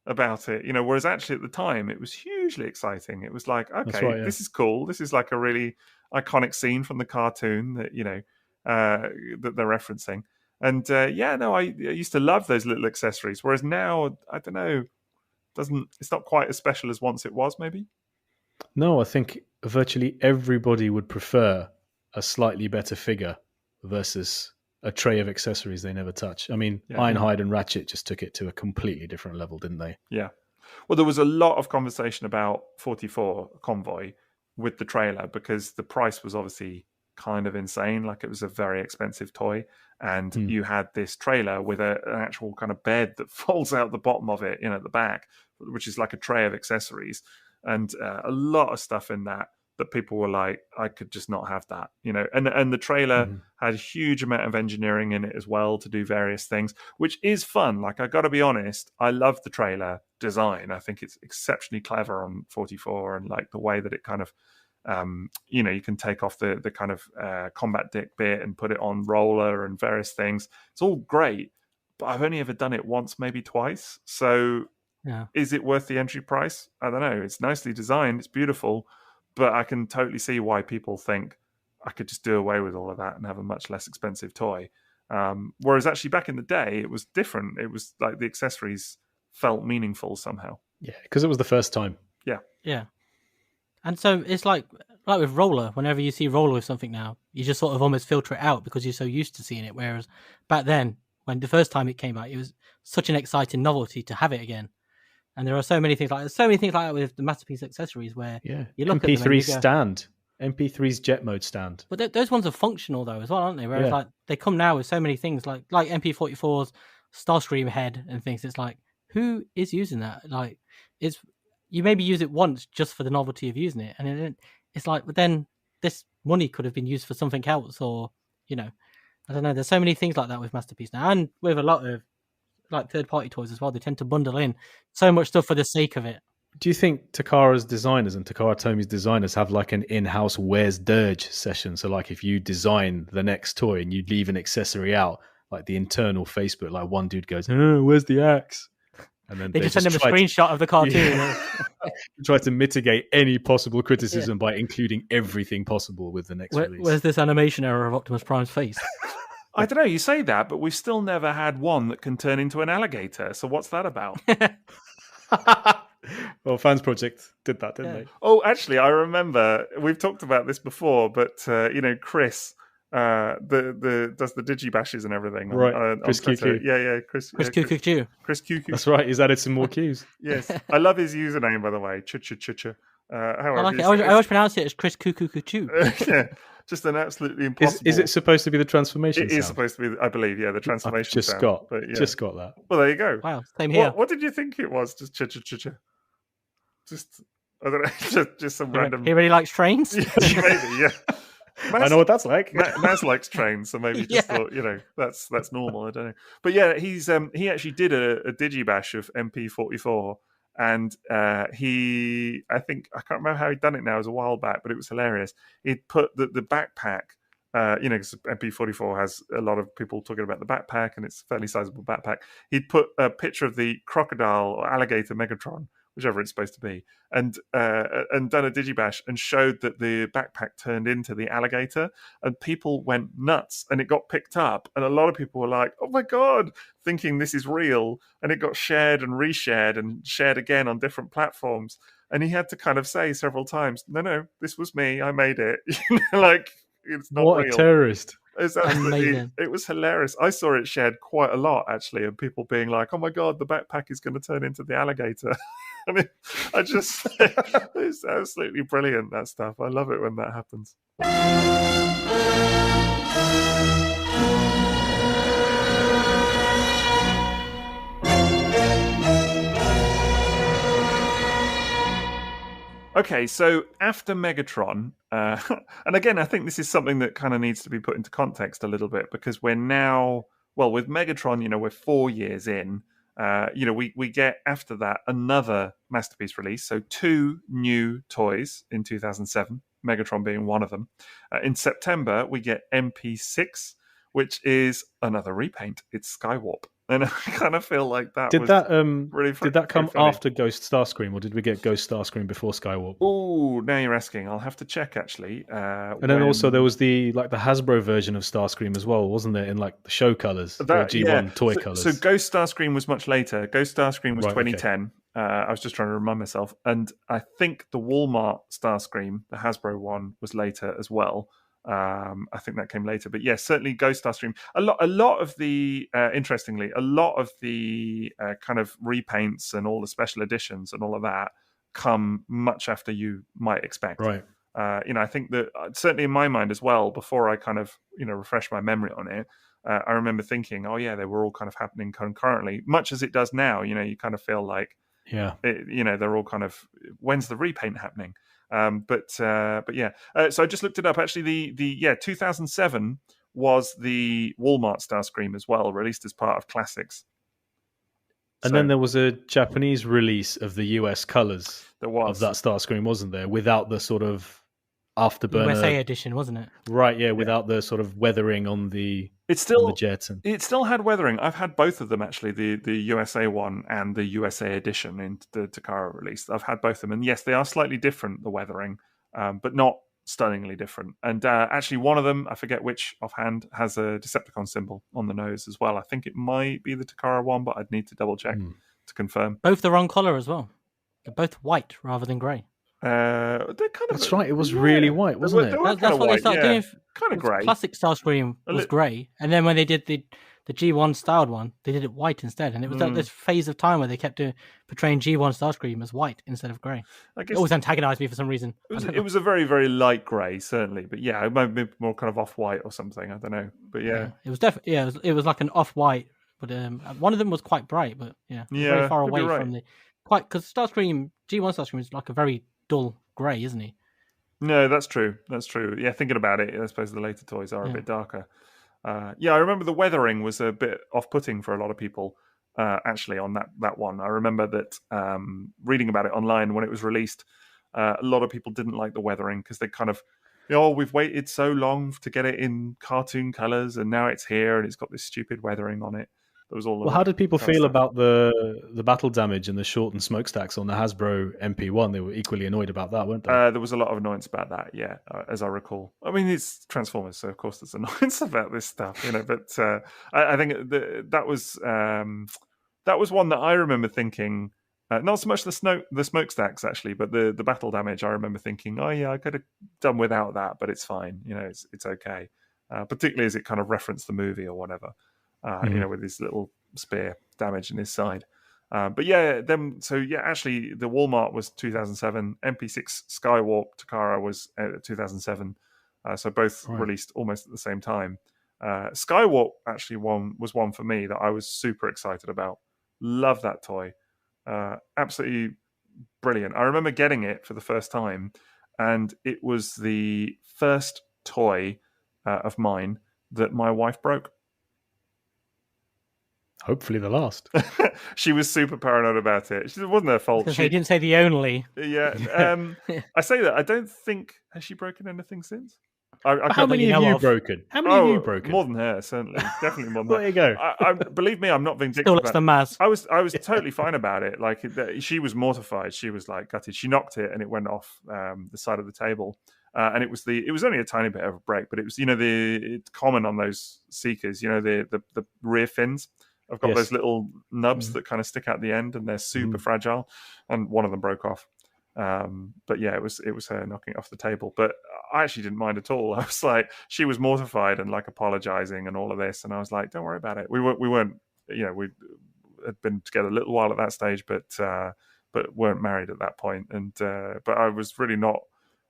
about it, whereas actually at the time it was hugely exciting. It was like, okay, right, yeah. This is cool. This is like a really iconic scene from the cartoon that, that they're referencing. And I used to love those little accessories, whereas now, I don't know, it's not quite as special as once it was, maybe? No, I think virtually everybody would prefer a slightly better figure versus a tray of accessories they never touch. I mean, Ironhide and Ratchet just took it to a completely different level, didn't they? Yeah. Well, there was a lot of conversation about 44 Convoy with the trailer because the price was obviously kind of insane. Like it was a very expensive toy. And you had this trailer with an actual kind of bed that folds out the bottom of it, at the back, which is like a tray of accessories. And a lot of stuff in that people were like, I could just not have that, and the trailer had a huge amount of engineering in it as well to do various things, which is fun. Like, I got to be honest, I love the trailer design. I think it's exceptionally clever on 44 and like the way that it kind of, you can take off the kind of combat dick bit and put it on roller and various things. It's all great, but I've only ever done it once, maybe twice. So is it worth the entry price? I don't know. It's nicely designed. It's beautiful. But I can totally see why people think I could just do away with all of that and have a much less expensive toy. Whereas actually back in the day, it was different. It was like the accessories felt meaningful somehow. Yeah, because it was the first time. Yeah. Yeah. And so it's like with roller, whenever you see roller with something now, you just sort of almost filter it out because you're so used to seeing it. Whereas back then, when the first time it came out, it was such an exciting novelty to have it again. And there are so many things like that with the Masterpiece accessories where you look MP3 at them and stand, MP3's jet mode stand. But those ones are functional though as well, aren't they? Whereas like they come now with so many things like MP44's Starscream head and things. It's like, who is using that? Like, you maybe use it once just for the novelty of using it, and it's like, but then this money could have been used for something else, or I don't know. There's so many things like that with Masterpiece now, and with a lot of like third-party toys as well. They tend to bundle in so much stuff for the sake of it. Do you think Takara's designers and Takara Tomi's designers have like an in-house Where's Dirge session? So like if you design the next toy and you leave an accessory out, like the internal Facebook, like one dude goes, "Oh, where's the axe?" And then they just send him a screenshot of the cartoon. Try to mitigate any possible criticism by including everything possible with the next release. Where's this animation error of Optimus Prime's face? I don't know, you say that, but we've still never had one that can turn into an alligator. So what's that about? Well, Fans Project did that, didn't they? Oh, actually, I remember, we've talked about this before, but, Chris does the Digibashes and everything. Right, Chris QQ. Yeah, Chris QQ. Chris QQ. That's right, he's added some more cues. Yes, I love his username, by the way. Ch-ch-ch-ch. I like it. I always pronounce it as Chris QQ. Yeah. Just an absolutely impossible. Is it supposed to be the transformation It sound? is supposed to be, I believe, the transformation just sound. got But, just got that. Well, there you go. Wow, same here. What did you think it was? Just ch-ch-ch-ch. Just, I don't know, just some random... He really likes trains? Yeah, maybe, yeah. I know what that's like. Maz likes trains, so maybe just thought, that's normal. I don't know. But yeah, he actually did a Digibash of MP44. And I think, I can't remember how he'd done it now, it was a while back, but it was hilarious. He'd put the backpack, because MP44 has a lot of people talking about the backpack, and it's a fairly sizable backpack. He'd put a picture of the crocodile or alligator Megatron, whichever it's supposed to be, and done a Digibash and showed that the backpack turned into the alligator, and people went nuts, and it got picked up, and a lot of people were like, "Oh my god!" thinking this is real, and it got shared and reshared and shared again on different platforms, and he had to kind of say several times, "No, this was me. I made it." Like, it's not what real. A terrorist. It was hilarious. I saw it shared quite a lot, actually, and people being like, "Oh my god, the backpack is going to turn into the alligator." I mean, it's absolutely brilliant, that stuff. I love it when that happens. Okay, so after Megatron, and again, I think this is something that kind of needs to be put into context a little bit, because we're well, with Megatron, we're 4 years in. We get after that another masterpiece release. So 2 new toys in 2007, Megatron being one of them. In September, we get MP-6, which is another repaint. It's Skywarp. And I kind of feel like that did was that really did that come funny. after Ghost Starscream, or did we get Ghost Starscream before Skywarp? Oh, now you're asking. I'll have to check actually. And then also there was the Hasbro version of Starscream as well, wasn't there? In like the show colors, the G1 toy colors. So Ghost Starscream was much later. Ghost Starscream was Right, 2010. okay. I was just trying to remind myself, and I think the Walmart Starscream, the Hasbro one, was later as well. I think that came later, but yes, certainly Ghost Starscream. A lot of the interestingly, a lot of the kind of repaints and all the special editions and all of that come much after you might expect. Right. I think that certainly in my mind as well, before I kind of refresh my memory on it, I remember thinking, oh yeah, they were all kind of happening concurrently, much as it does now. You kind of feel like, they're all kind of, when's the repaint happening? But yeah. So I just looked it up. Actually, the 2007 was the Walmart Starscream as well, released as part of Classics. And then there was a Japanese release of the US colors of that Starscream, wasn't there? Without the sort of afterburner USA edition, wasn't it? Right, yeah, without the sort of weathering on the jets. It still had weathering. I've had both of them actually, the USA one and the USA edition in the Takara release. I've had both of them, and yes, they are slightly different, the weathering, but not stunningly different. And actually, one of them, I forget which offhand, has a Decepticon symbol on the nose as well. I think it might be the Takara one, but I'd need to double check to confirm. Both the wrong color as well. They're both white rather than grey. They're kind of, that's right. It was really white, wasn't it? That's what they started doing. Kind of grey. Classic Starscream was grey, and then when they did the G1 styled one, they did it white instead. And it was this phase of time where they kept portraying G1 Starscream as white instead of grey. It always antagonised me for some reason. It was a very, very light grey, certainly, but yeah, it might be more kind of off-white or something. I don't know, but yeah, it was definitely it was like an off-white, but one of them was quite bright, but very far away from the because Starscream G1 Starscream is like a very dull grey, isn't he? No, that's true. That's true. Yeah, thinking about it, I suppose the later toys are a bit darker. I remember the weathering was a bit off-putting for a lot of people, actually, on that one. I remember that reading about it online when it was released, a lot of people didn't like the weathering because they kind of, we've waited so long to get it in cartoon colours and now it's here and it's got this stupid weathering on it. Well, how did people feel about the battle damage and the shortened smokestacks on the Hasbro MP1? They were equally annoyed about that, weren't they? There was a lot of annoyance about that, yeah, as I recall. I mean, it's Transformers, so of course there's annoyance about this stuff, But I think that was one that I remember thinking. Not so much the smokestacks actually, but the battle damage. I remember thinking, oh yeah, I could have done without that, but it's fine. It's okay. Particularly as it kind of referenced the movie or whatever. With his little spear damage in his side. But yeah, actually the Walmart was 2007, MP-6 Skywarp Takara was 2007. So both released almost at the same time. Skywarp actually was one for me that I was super excited about. Love that toy. Absolutely brilliant. I remember getting it for the first time, and it was the first toy of mine that my wife broke. Hopefully the last. She was super paranoid about it. It wasn't her fault. She didn't say the only. Yeah. I say that. I don't think... Has she broken anything since? How many have you broken? How many have you broken? More than her, certainly. Definitely more than her. There you go. Believe me, I'm not vindictive. Still looks the M.A.S.K. I was totally fine about it. Like, she was mortified. She was like gutted. She knocked it and it went off the side of the table. And it was only a tiny bit of a break, but it was, it's common on those Seekers, the rear fins. I've got those little nubs that kind of stick out the end, and they're super fragile. And one of them broke off. But yeah, it was her knocking it off the table. But I actually didn't mind at all. I was like, she was mortified and like apologizing and all of this, and I was like, don't worry about it. We weren't, we had been together a little while at that stage, but weren't married at that point. And but I was really not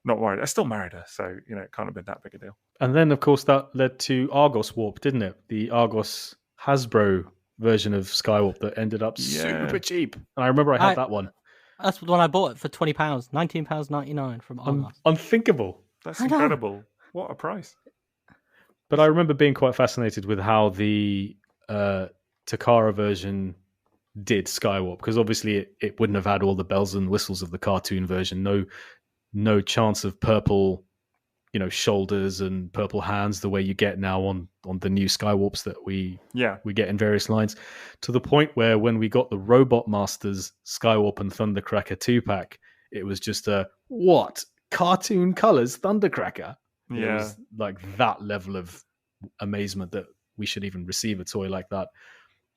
worried. I still married her, so it can't have been that big a deal. And then, of course, that led to Argos Warp, didn't it? The Argos Hasbro version of Skywarp that ended up super cheap. And I remember I had that one. That's the one I bought for £20, £19.99 from Argos. Unthinkable. That's incredible. What a price. But I remember being quite fascinated with how the Takara version did Skywarp, because obviously it wouldn't have had all the bells and whistles of the cartoon version. No chance of purple, shoulders and purple hands the way you get now on the new Skywarps that we get in various lines. To the point where when we got the Robot Masters Skywarp and Thundercracker 2-pack, it was just what? Cartoon colors Thundercracker? Yeah. It was like that level of amazement that we should even receive a toy like that.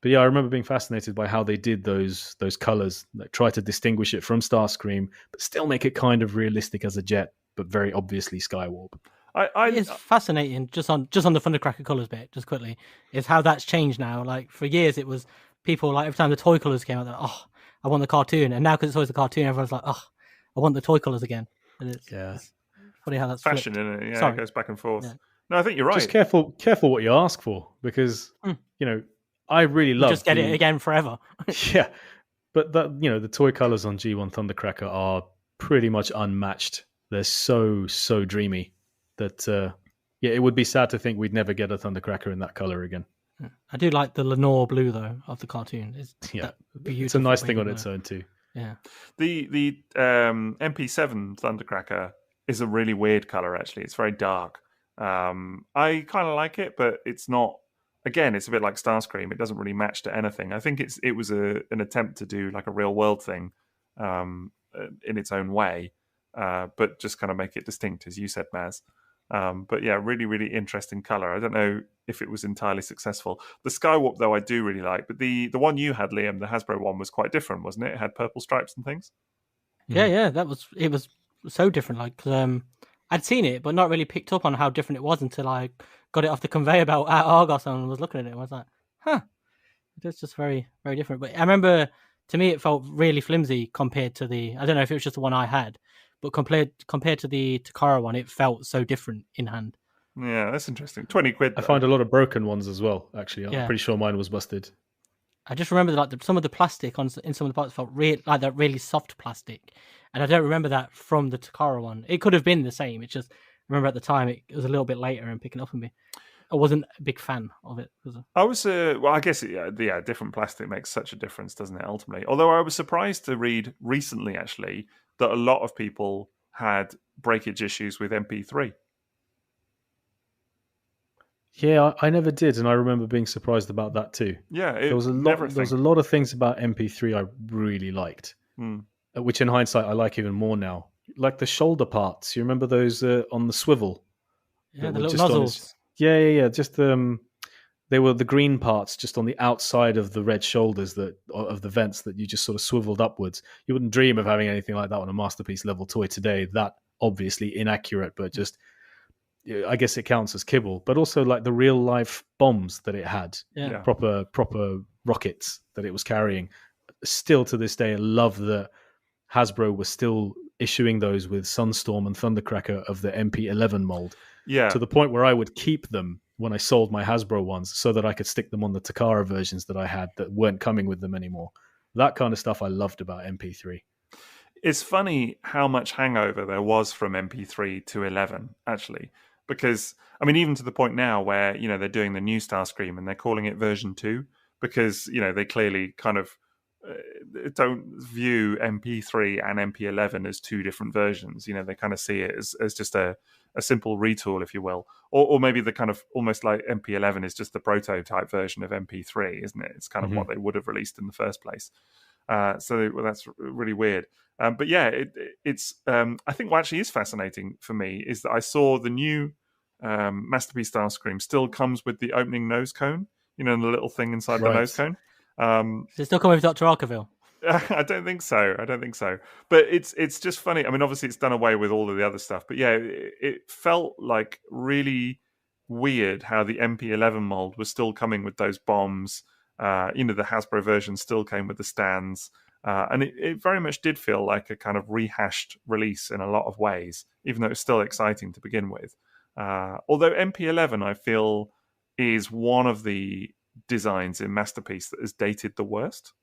But yeah, I remember being fascinated by how they did those colors, like try to distinguish it from Starscream, but still make it kind of realistic as a jet, but very obviously Skywarp. It's fascinating just on the Thundercracker colors bit, just quickly, is how that's changed now. Like for years, it was people like every time the toy colors came out, they're, I want the cartoon, and now because it's always the cartoon, everyone's like, I want the toy colors again. And it's funny how that's fashion, flipped. isn't it? Yeah, it goes back and forth. Yeah. No, I think you're right. Just careful what you ask for, because I really love just get it again forever. Yeah, but the toy colors on G1 Thundercracker are pretty much unmatched. They're so dreamy that it would be sad to think we'd never get a Thundercracker in that color again. I do like the Lenore blue though of the cartoon. It's a nice thing on its own too. Yeah, the MP-7 Thundercracker is a really weird color. Actually, it's very dark. I kind of like it, but it's not. Again, it's a bit like Starscream. It doesn't really match to anything. I think it was an attempt to do like a real world thing in its own way, but just kind of make it distinct, as you said, Maz. But yeah, really, really interesting color. I don't know if it was entirely successful. The Skywarp, though, I do really like. But the one you had, Liam, the Hasbro one, was quite different, wasn't it? It had purple stripes and things. Yeah, it was so different. Like, I'd seen it, but not really picked up on how different it was until I got it off the conveyor belt at Argos and was looking at it. And I was like, it's just very, very different. But I remember, to me, it felt really flimsy compared to I don't know if it was just the one I had, but compared to the Takara one, it felt so different in hand. Yeah, that's interesting. 20 quid. I find a lot of broken ones as well, actually. I'm pretty sure mine was busted. I just remember that some of the plastic in some of the parts felt like that really soft plastic. And I don't remember that from the Takara one. It could have been the same. It's just, I remember at the time it was a little bit later and picking up on me. I wasn't a big fan of it. I was, I guess, different plastic makes such a difference, doesn't it, ultimately? Although I was surprised to read recently, actually, that a lot of people had breakage issues with MP3. Yeah, I never did, and I remember being surprised about that too. Yeah, there was a lot of things about MP3 I really liked, which in hindsight I like even more now. Like the shoulder parts. You remember those on the swivel? Yeah, the little nozzles. Yeah. Just they were the green parts just on the outside of the red shoulders of the vents that you just sort of swiveled upwards. You wouldn't dream of having anything like that on a Masterpiece level toy today. That obviously inaccurate, but just I guess it counts as kibble. But also like the real life bombs that it had, proper rockets that it was carrying. Still to this day, I love that Hasbro was still issuing those with Sunstorm and Thundercracker of the MP-11 mold. Yeah, to the point where I would keep them when I sold my Hasbro ones so that I could stick them on the Takara versions that I had that weren't coming with them anymore. That kind of stuff I loved about MP3. It's funny how much hangover there was from MP3 to 11, actually. Because, I mean, even to the point now where, they're doing the new Starscream and they're calling it version 2 because, they clearly kind of don't view MP3 and MP11 as two different versions. They kind of see it as just a simple retool, if you will. Or maybe the kind of almost like MP11 is just the prototype version of MP3, isn't it? It's kind of what they would have released in the first place. So that's really weird. But yeah, it's I think what actually is fascinating for me is that I saw the new Masterpiece Starscream still comes with the opening nose cone, the little thing inside the nose cone. Does it still come with Dr. Arkaville? I don't think so. But it's just funny. I mean, obviously it's done away with all of the other stuff. But yeah, it felt like really weird how the MP11 mold was still coming with those bombs. The Hasbro version still came with the stands. And it very much did feel like a kind of rehashed release in a lot of ways, even though it's still exciting to begin with. Although MP11, I feel, is one of the designs in Masterpiece that is dated the worst.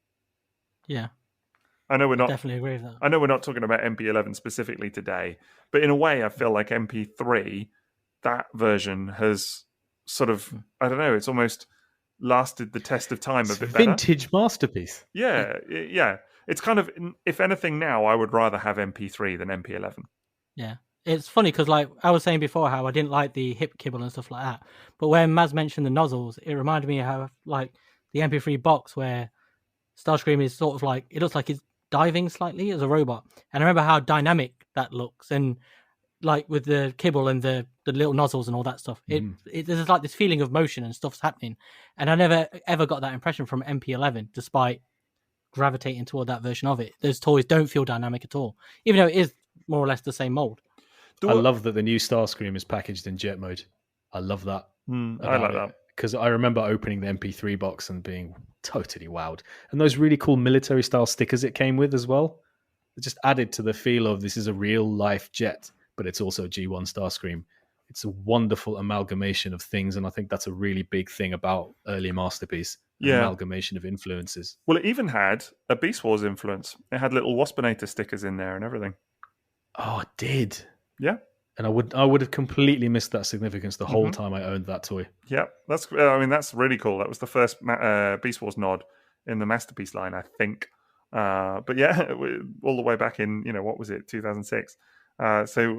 Yeah. I definitely agree with that. I know we're not talking about MP11 specifically today, but in a way, I feel like MP3, that version has sort of, I don't know, it's almost lasted the test of time a bit better. Vintage masterpiece. Yeah. It's kind of, if anything now, I would rather have MP3 than MP11. Yeah. It's funny because, like I was saying before, how I didn't like the hip kibble and stuff like that. But when Maz mentioned the nozzles, it reminded me of how, like, the MP3 box where Starscream is sort of like, it looks like he's diving slightly as a robot. And I remember how dynamic that looks. And, like, with the kibble and the little nozzles and all that stuff, there's like this feeling of motion and stuff's happening. And I never, ever got that impression from MP11, despite gravitating toward that version of it. Those toys don't feel dynamic at all, even though it is more or less the same mold. I love that the new Starscream is packaged in jet mode. I love that. I like that. Because I remember opening the MP3 box and being totally wowed. And those really cool military style stickers it came with as well. It just added to the feel of this is a real life jet, but it's also G1 Starscream. It's a wonderful amalgamation of things. And I think that's a really big thing about early Masterpiece. Amalgamation of influences. Well, it even had a Beast Wars influence. It had little Waspinator stickers in there and everything. Oh, it did. Yeah. And I would have completely missed that significance the whole time I owned that toy. Yeah, that's really cool. That was the first Beast Wars nod in the Masterpiece line, I think. But yeah, all the way back in, what was it, 2006?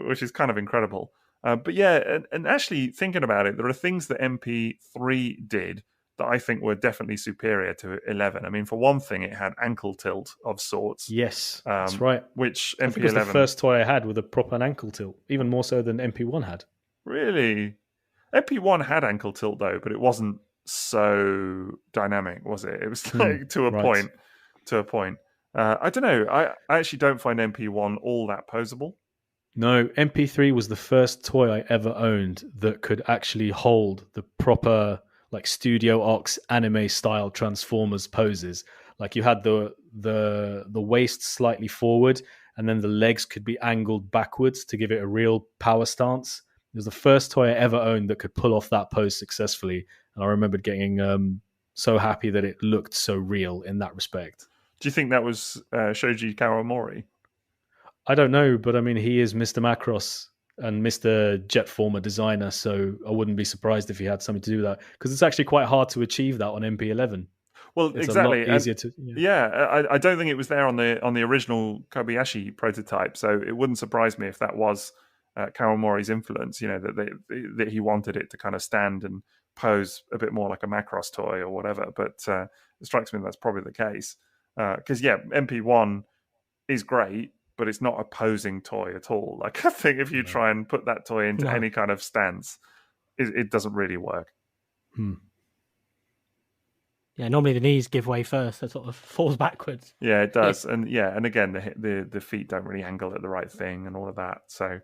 Which is kind of incredible. But yeah, and actually thinking about it, there are things that MP3 did that I think were definitely superior to 11. I mean, for one thing, it had ankle tilt of sorts. Yes, that's right. Which MP11... I think it was the first toy I had with a proper ankle tilt, even more so than MP1 had. Really? MP1 had ankle tilt, though, but it wasn't so dynamic, was it? It was like to a point. I don't know. I actually don't find MP1 all that poseable. No, MP3 was the first toy I ever owned that could actually hold the proper... like Studio Ox anime style Transformers poses. Like you had the waist slightly forward and then the legs could be angled backwards to give it a real power stance. It was the first toy I ever owned that could pull off that pose successfully. And I remembered getting so happy that it looked so real in that respect. Do you think that was Shoji Kawamori? I don't know, but I mean, he is Mr. Macross and Mr. Jetformer designer, so I wouldn't be surprised if he had something to do with that, because it's actually quite hard to achieve that on MP11. Well, it's exactly. a lot easier to. I don't think it was there on the original Kobayashi prototype, so it wouldn't surprise me if that was Kawamori's influence. That he wanted it to kind of stand and pose a bit more like a Macross toy or whatever. But it strikes me that's probably the case, because MP1 is great, but it's not a posing toy at all. Like, I think if you try and put that toy into any kind of stance, it doesn't really work. Yeah, normally the knees give way first. It sort of falls backwards. Yeah, it does. And again, the feet don't really angle at the right thing and all of that. So,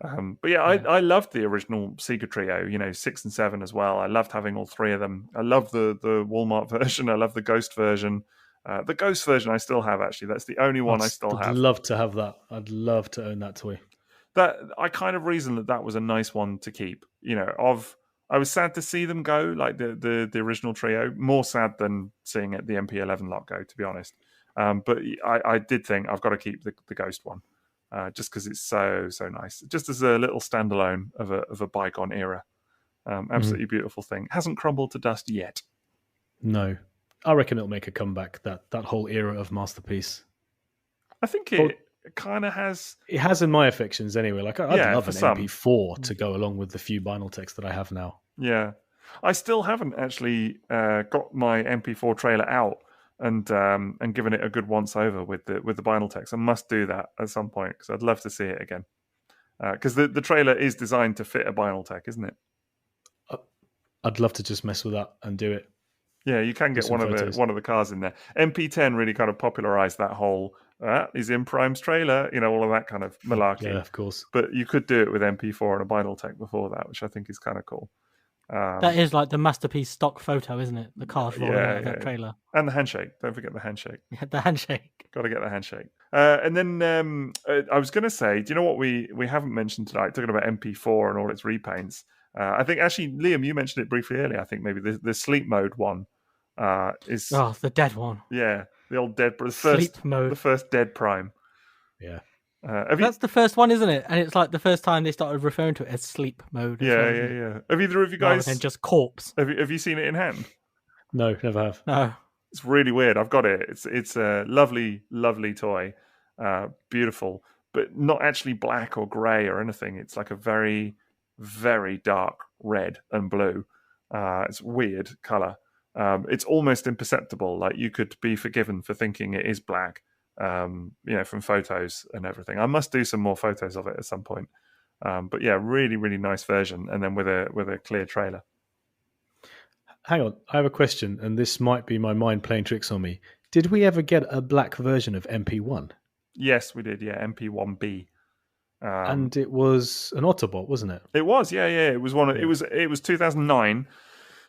I loved the original Sega Trio, 6 and 7 as well. I loved having all three of them. I love the Walmart version. I love the Ghost version. The Ghost version I still have, actually. That's the only one I still have. I'd love to have that. I'd love to own that toy. That I kind of reasoned that was a nice one to keep. I was sad to see them go, like the original trio. More sad than seeing the MP11 lot go, to be honest. But I did think I've got to keep the Ghost one, just because it's so nice. Just as a little standalone of a bygone era. Absolutely beautiful thing. Hasn't crumbled to dust yet. No. I reckon it'll make a comeback, that whole era of Masterpiece. I think it kind of has. It has in my affections anyway. Like, I'd love an some. MP4 to go along with the few vinyl techs that I have now. Yeah. I still haven't actually got my MP4 trailer out and given it a good once over with the vinyl techs. I must do that at some point because I'd love to see it again. Because the trailer is designed to fit a vinyl tech, isn't it? I'd love to just mess with that and do it. Yeah, you can get one of the cars in there. MP10 really kind of popularized that whole he's in Prime's trailer, all of that kind of malarkey. Yeah, of course. But you could do it with MP4 and a vinyl tech before that, which I think is kind of cool. That is like the Masterpiece stock photo, isn't it? The cars rolling out of that trailer. And the handshake. Don't forget the handshake. Yeah, the handshake. Got to get the handshake. And then I was going to say, do you know what we haven't mentioned tonight? Talking about MP4 and all its repaints. I think actually, Liam, you mentioned it briefly earlier. I think maybe the sleep mode one is the dead one. Yeah, the old dead sleep mode. The first dead Prime. Yeah. That's the first one, isn't it? And it's like the first time they started referring to it as sleep mode. Yeah. Have either of you guys and just corpse? Have you seen it in hand? No, never have. No. It's really weird. I've got it. It's a lovely, lovely toy. Beautiful, but not actually black or grey or anything. It's like a very, very dark red and blue. It's weird colour. It's almost imperceptible. Like you could be forgiven for thinking it is black, from photos and everything. I must do some more photos of it at some point. But yeah, really, really nice version, and then with a clear trailer. Hang on, I have a question, and this might be my mind playing tricks on me. Did we ever get a black version of MP1? Yes, we did. Yeah, MP-1B. And it was an Autobot, wasn't it? It was. Yeah. It was one. It was 2009.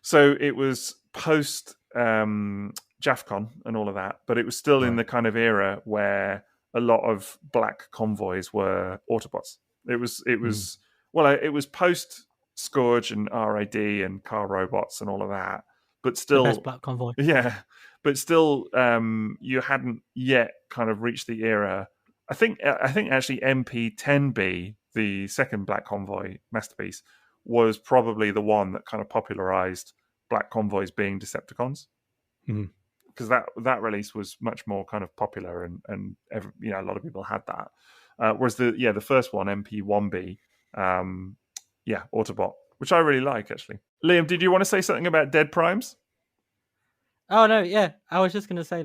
So it was post JAFCON and all of that, but it was still in the kind of era where a lot of black convoys were Autobots. It was it was post Scourge and RID and Car Robots and all of that, but still the best black convoy. Yeah, but still, you hadn't yet kind of reached the era. I think actually MP-10B, the second Black Convoy masterpiece, was probably the one that kind of popularized Black Convoys being Decepticons. Because that release was much more kind of popular and a lot of people had that. Whereas the first one, MP-1B, Autobot, which I really like actually. Liam, did you want to say something about Dead Primes? Oh no, yeah. I was just going to say,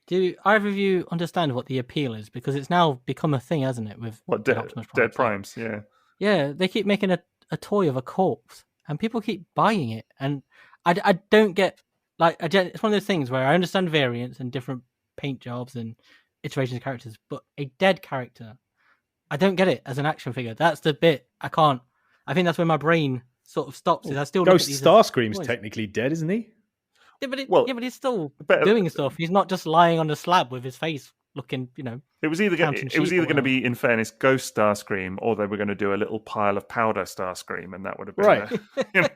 do either of you understand what the appeal is? Because it's now become a thing, hasn't it? With Optimus Prime. Dead Primes, yeah. Yeah, they keep making a toy of a corpse, and people keep buying it, and I don't get it's one of those things where I understand variants and different paint jobs and iterations of characters, but a dead character, I don't get it as an action figure. That's the bit I can't. I think that's where my brain sort of stops. Is I still Ghost Starscream's technically dead, isn't he? Yeah, but he's still doing stuff. He's not just lying on the slab with his face looking, It was either going to be, in fairness, Ghost Starscream, or they were going to do a little pile of powder Starscream, and that would have been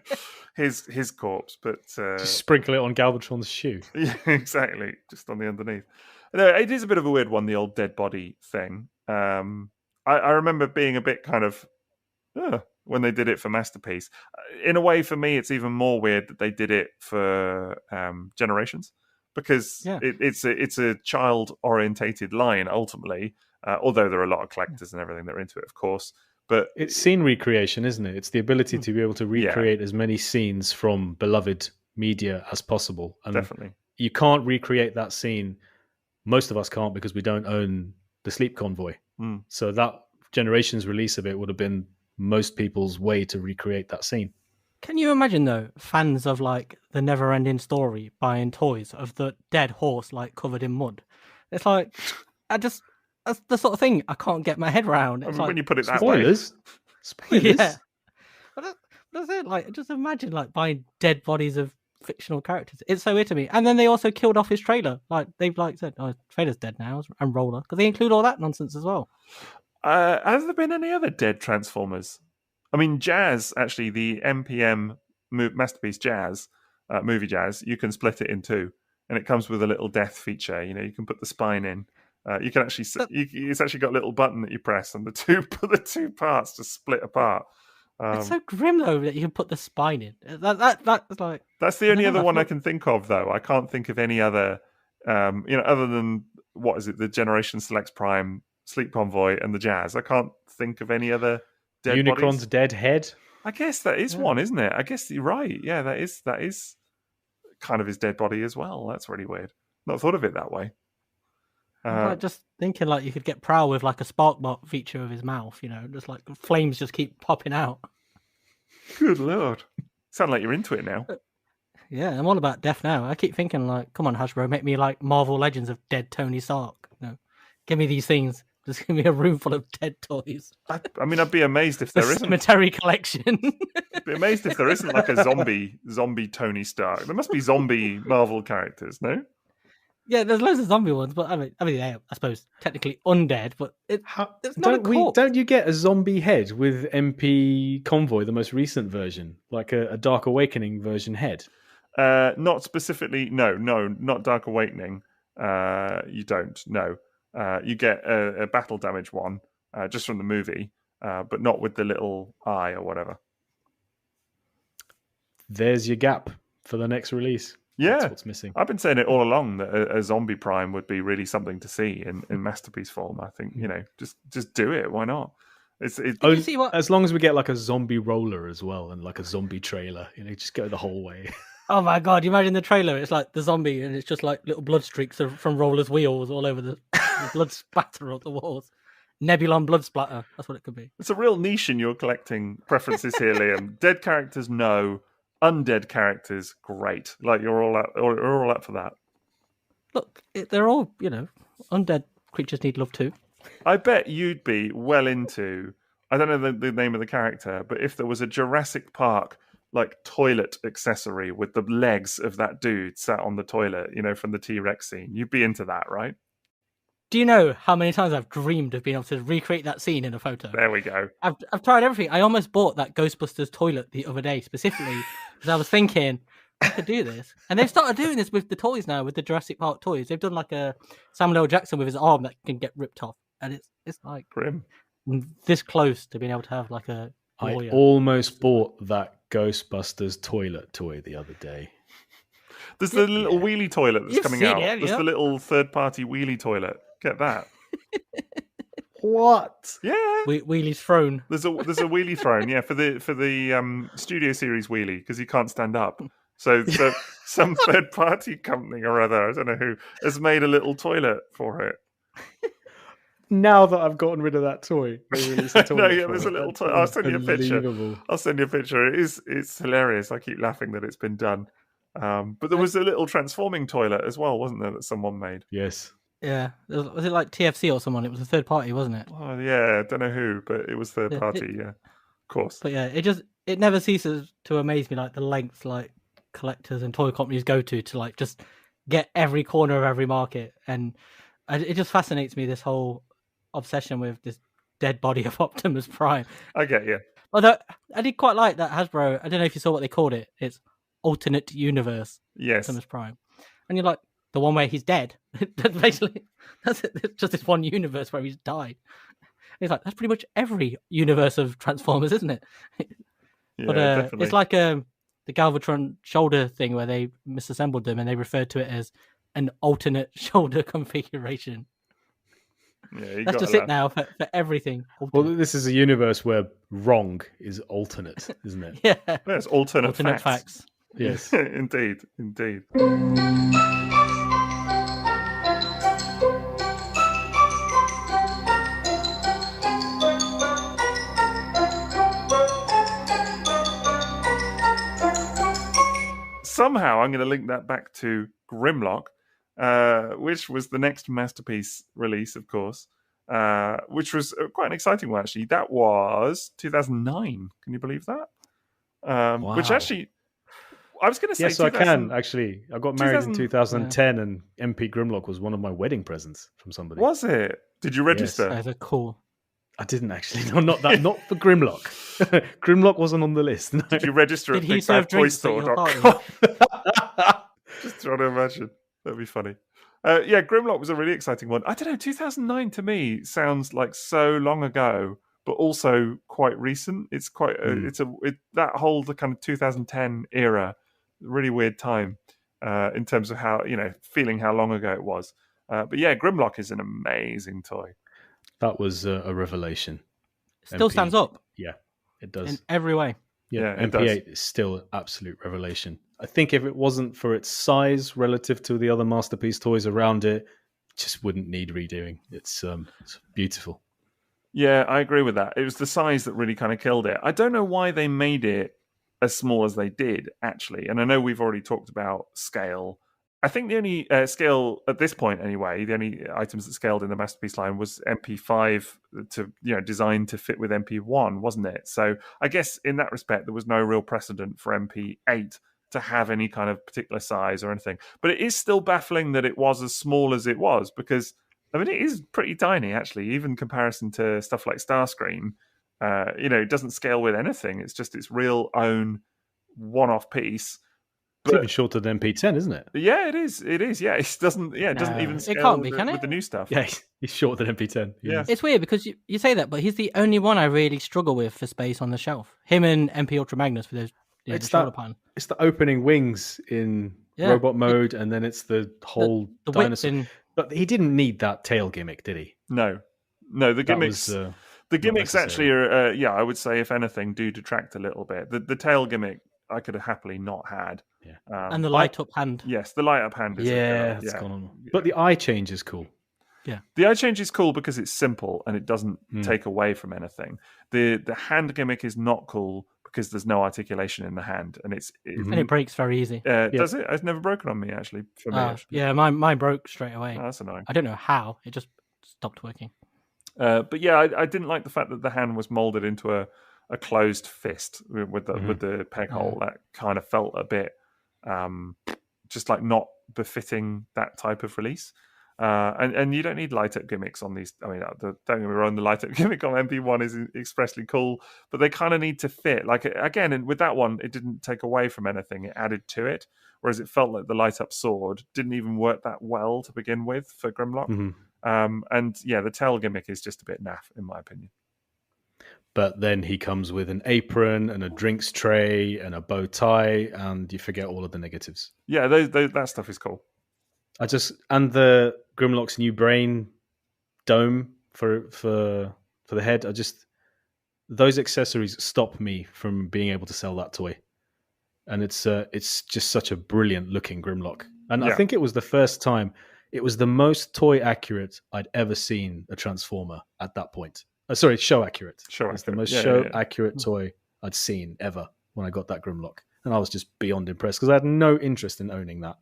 his corpse. But just sprinkle it on Galvatron's shoe. Yeah, exactly, just on the underneath. No, it is a bit of a weird one, the old dead body thing. I remember being a bit kind of when they did it for Masterpiece. In a way, for me, it's even more weird that they did it for Generations, because it's a child-orientated line, ultimately, although there are a lot of collectors and everything that are into it, of course. But it's scene recreation, isn't it? It's the ability to be able to recreate as many scenes from beloved media as possible. And definitely. You can't recreate that scene. Most of us can't, because we don't own the Sleep Convoy. So that Generations release of it would have been most people's way to recreate that scene. Can you imagine, though, fans of the Never-Ending Story buying toys of the dead horse covered in mud? It's that's the sort of thing I can't get my head around. It's when you put it that spoilers. Yeah, but that's it. Just imagine buying dead bodies of fictional characters. It's so weird to me. And then they also killed off his trailer. They've said, "Oh, his trailer's dead now," and Roller, because they include all that nonsense as well. Has there been any other dead Transformers? I mean, Jazz, actually, the MPM Masterpiece Jazz, movie Jazz, you can split it in two, and it comes with a little death feature. You can put the spine in. You can actually, it's actually got a little button that you press, and the two parts just split apart. It's so grim, though, that you can put the spine in. That's the only other one I can think of, though. I can't think of any other, other than, what is it, the Generation Selects Prime, Sleep Convoy, and the Jazz. I can't think of any other dead Unicron's bodies. dead head. I guess that is one, isn't it? I guess you're right. Yeah, that is kind of his dead body as well. That's really weird. Not thought of it that way. Just thinking you could get Prowl with a spark bot feature of his mouth, just flames just keep popping out. Good lord. Sound like you're into it now. Yeah, I'm all about death now. I keep thinking come on, Hasbro, make me Marvel Legends of dead Tony Stark. Give me these things. Just give me a room full of dead toys. I'd be amazed if there isn't. Cemetery collection. I'd be amazed if there isn't a zombie Tony Stark. There must be zombie Marvel characters, no? Yeah, there's loads of zombie ones, but I mean, I suppose technically undead, but it's not a corpse. Don't you get a zombie head with MP Convoy, the most recent version, a Dark Awakening version head? Not specifically. No, not Dark Awakening. You don't. No. You get a battle damage one just from the movie, but not with the little eye or whatever. There's your gap. for the next release. Yeah, that's what's missing. I've been saying it all along that a zombie prime would be really something to see in masterpiece form. I think just do it. Why not? Did you see what? As long as we get like a zombie roller as well and like a zombie trailer, just go the whole way. Oh my god! You imagine the trailer? It's like the zombie, and it's just like little blood streaks from Roller's wheels all over the blood splatter on the walls. Nebulon blood splatter. That's what it could be. It's a real niche in your collecting preferences here, Liam. Dead characters, no. Undead characters, great. Like you're all up for that. Look, they're all undead creatures need love too. I bet you'd be well into. I don't know the name of the character, but if there was a Jurassic Park like toilet accessory with the legs of that dude sat on the toilet, from the T-Rex scene, you'd be into that, right? Do you know how many times I've dreamed of being able to recreate that scene in a photo? There we go. I've tried everything. I almost bought that Ghostbusters toilet the other day specifically because I was thinking I could do this. And they've started doing this with the toys now, with the Jurassic Park toys. They've done like a Samuel L. Jackson with his arm that can get ripped off, and it's like grim. This close to being able to have like a. I almost bought that Ghostbusters toilet toy the other day. There's the little wheelie toilet that's coming out. There's the little third-party wheelie toilet. Get that. What? Yeah. Wheelie's throne. There's a wheelie throne, yeah, for the Studio Series wheelie, because he can't stand up. So some third-party company or other, I don't know who, has made a little toilet for it. Now that I've gotten rid of that toy, they released a toilet. No, yeah, there's a little toilet. I'll send you a picture. It's hilarious. I keep laughing that it's been done. But there was a little transforming toilet as well, wasn't there, that someone made? Yes. Yeah. Was it like TFC or someone? It was a third party, wasn't it? Oh, yeah. I don't know who, but it was third party, yeah. Of course. But yeah, it never ceases to amaze me, like the lengths like collectors and toy companies go to like just get every corner of every market. And it just fascinates me, this whole obsession with this dead body of Optimus Prime. I get you. Although I did quite like that Hasbro, I don't know if you saw what they called it. It's alternate universe. Yes. Optimus Prime. And you're like, the one where he's dead. That's it. It's just this one universe where he's died. It's like, that's pretty much every universe of Transformers, isn't it? Yeah, but definitely. it's like the Galvatron shoulder thing where they misassembled them and they referred to it as an alternate shoulder configuration. Yeah, that's just it now for everything. Alternate. Well, this is a universe where wrong is alternate, isn't it? Yeah. It's alternate facts. Yes. Indeed. Somehow I'm going to link that back to Grimlock, which was the next Masterpiece release, of course, which was quite an exciting one, actually. That was 2009. Can you believe that? Wow. Which actually, I was going to say... Yes, I can, actually. I got married in 2010, and MP Grimlock was one of my wedding presents from somebody. Was it? Did you register? Yes. That's cool. I didn't actually. No, not that. Not for Grimlock. Grimlock wasn't on the list. No. Did you register at bigbadtoystore.com? Just trying to imagine. That'd be funny. Yeah, Grimlock was a really exciting one. I don't know, 2009 to me sounds like so long ago, but also quite recent. It's quite that whole the kind of 2010 era, really weird time in terms of how, feeling how long ago it was. But yeah, Grimlock is an amazing toy. That was a revelation. Still stands up. Yeah, it does. In every way. Yeah, MP8 is still an absolute revelation. I think if it wasn't for its size relative to the other Masterpiece toys around it, just wouldn't need redoing. It's beautiful. Yeah, I agree with that. It was the size that really kind of killed it. I don't know why they made it as small as they did, actually. And I know we've already talked about scale. I think the only scale at this point, anyway, the only items that scaled in the Masterpiece line was MP5 designed to fit with MP1, wasn't it? So I guess in that respect, there was no real precedent for MP8 to have any kind of particular size or anything. But it is still baffling that it was as small as it was, because it is pretty tiny, actually, even in comparison to stuff like Starscream. It doesn't scale with anything. It's just its real own one-off piece. It's even shorter than MP10, isn't it? Yeah, it is. It is. Yeah, it doesn't. Yeah, it doesn't even scale. It can't be, can it? With the new stuff. Yeah, he's shorter than MP10. Yeah, it's weird because you say that, but he's the only one I really struggle with for space on the shelf. Him and MP Ultra Magnus for those Yeah, It's the shoulder that. pattern. It's the opening wings in robot mode, and then it's the whole the dinosaur. whips in. But he didn't need that tail gimmick, did he? No, the gimmicks. The gimmicks actually are, I would say, if anything, do detract a little bit. The tail gimmick I could have happily not had. Yeah. And the light up hand. Yes, the light up hand is it's gone on. But the eye change is cool. Yeah. The eye change is cool because it's simple and it doesn't take away from anything. The hand gimmick is not cool because there's no articulation in the hand, and and it breaks very easy. Does it? It's never broken on me actually. For me, actually. Yeah, mine broke straight away. Oh, that's annoying. I don't know how. It just stopped working. But yeah, I didn't like the fact that the hand was molded into a closed fist with the peg hole. That kind of felt a bit just like not befitting that type of release. And you don't need light up gimmicks on these. I mean, don't get me wrong, the light up gimmick on MP1 is expressly cool, but they kind of need to fit. Like, again, and with that one, it didn't take away from anything; it added to it. Whereas it felt like the light up sword didn't even work that well to begin with for Grimlock. And yeah, the tail gimmick is just a bit naff, in my opinion. But then he comes with an apron and a drinks tray and a bow tie, and you forget all of the negatives. Yeah, that stuff is cool. And the Grimlock's new brain dome for the head. Those accessories stop me from being able to sell that toy, and it's just such a brilliant looking Grimlock. And I think it was the first time. It was the most toy accurate I'd ever seen a Transformer at that point. Show accurate. It's the most accurate toy I'd seen ever when I got that Grimlock, and I was just beyond impressed because I had no interest in owning that.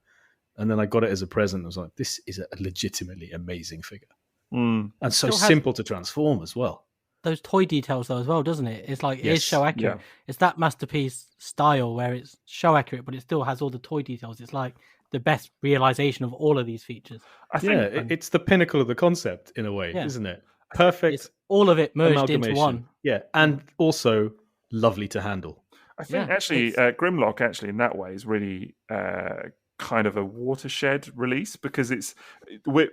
And then I got it as a present. I was like, this is a legitimately amazing figure. And so simple to transform as well. Those toy details, though, as well, doesn't it? It's like, it is show accurate. Yeah. It's that Masterpiece style where it's show accurate, but it still has all the toy details. It's like the best realization of all of these features. I think it's the pinnacle of the concept in a way, isn't it? Perfect. It's all of it merged into one. Yeah, and also lovely to handle. I think actually Grimlock, actually, in that way, is really... kind of a watershed release because we're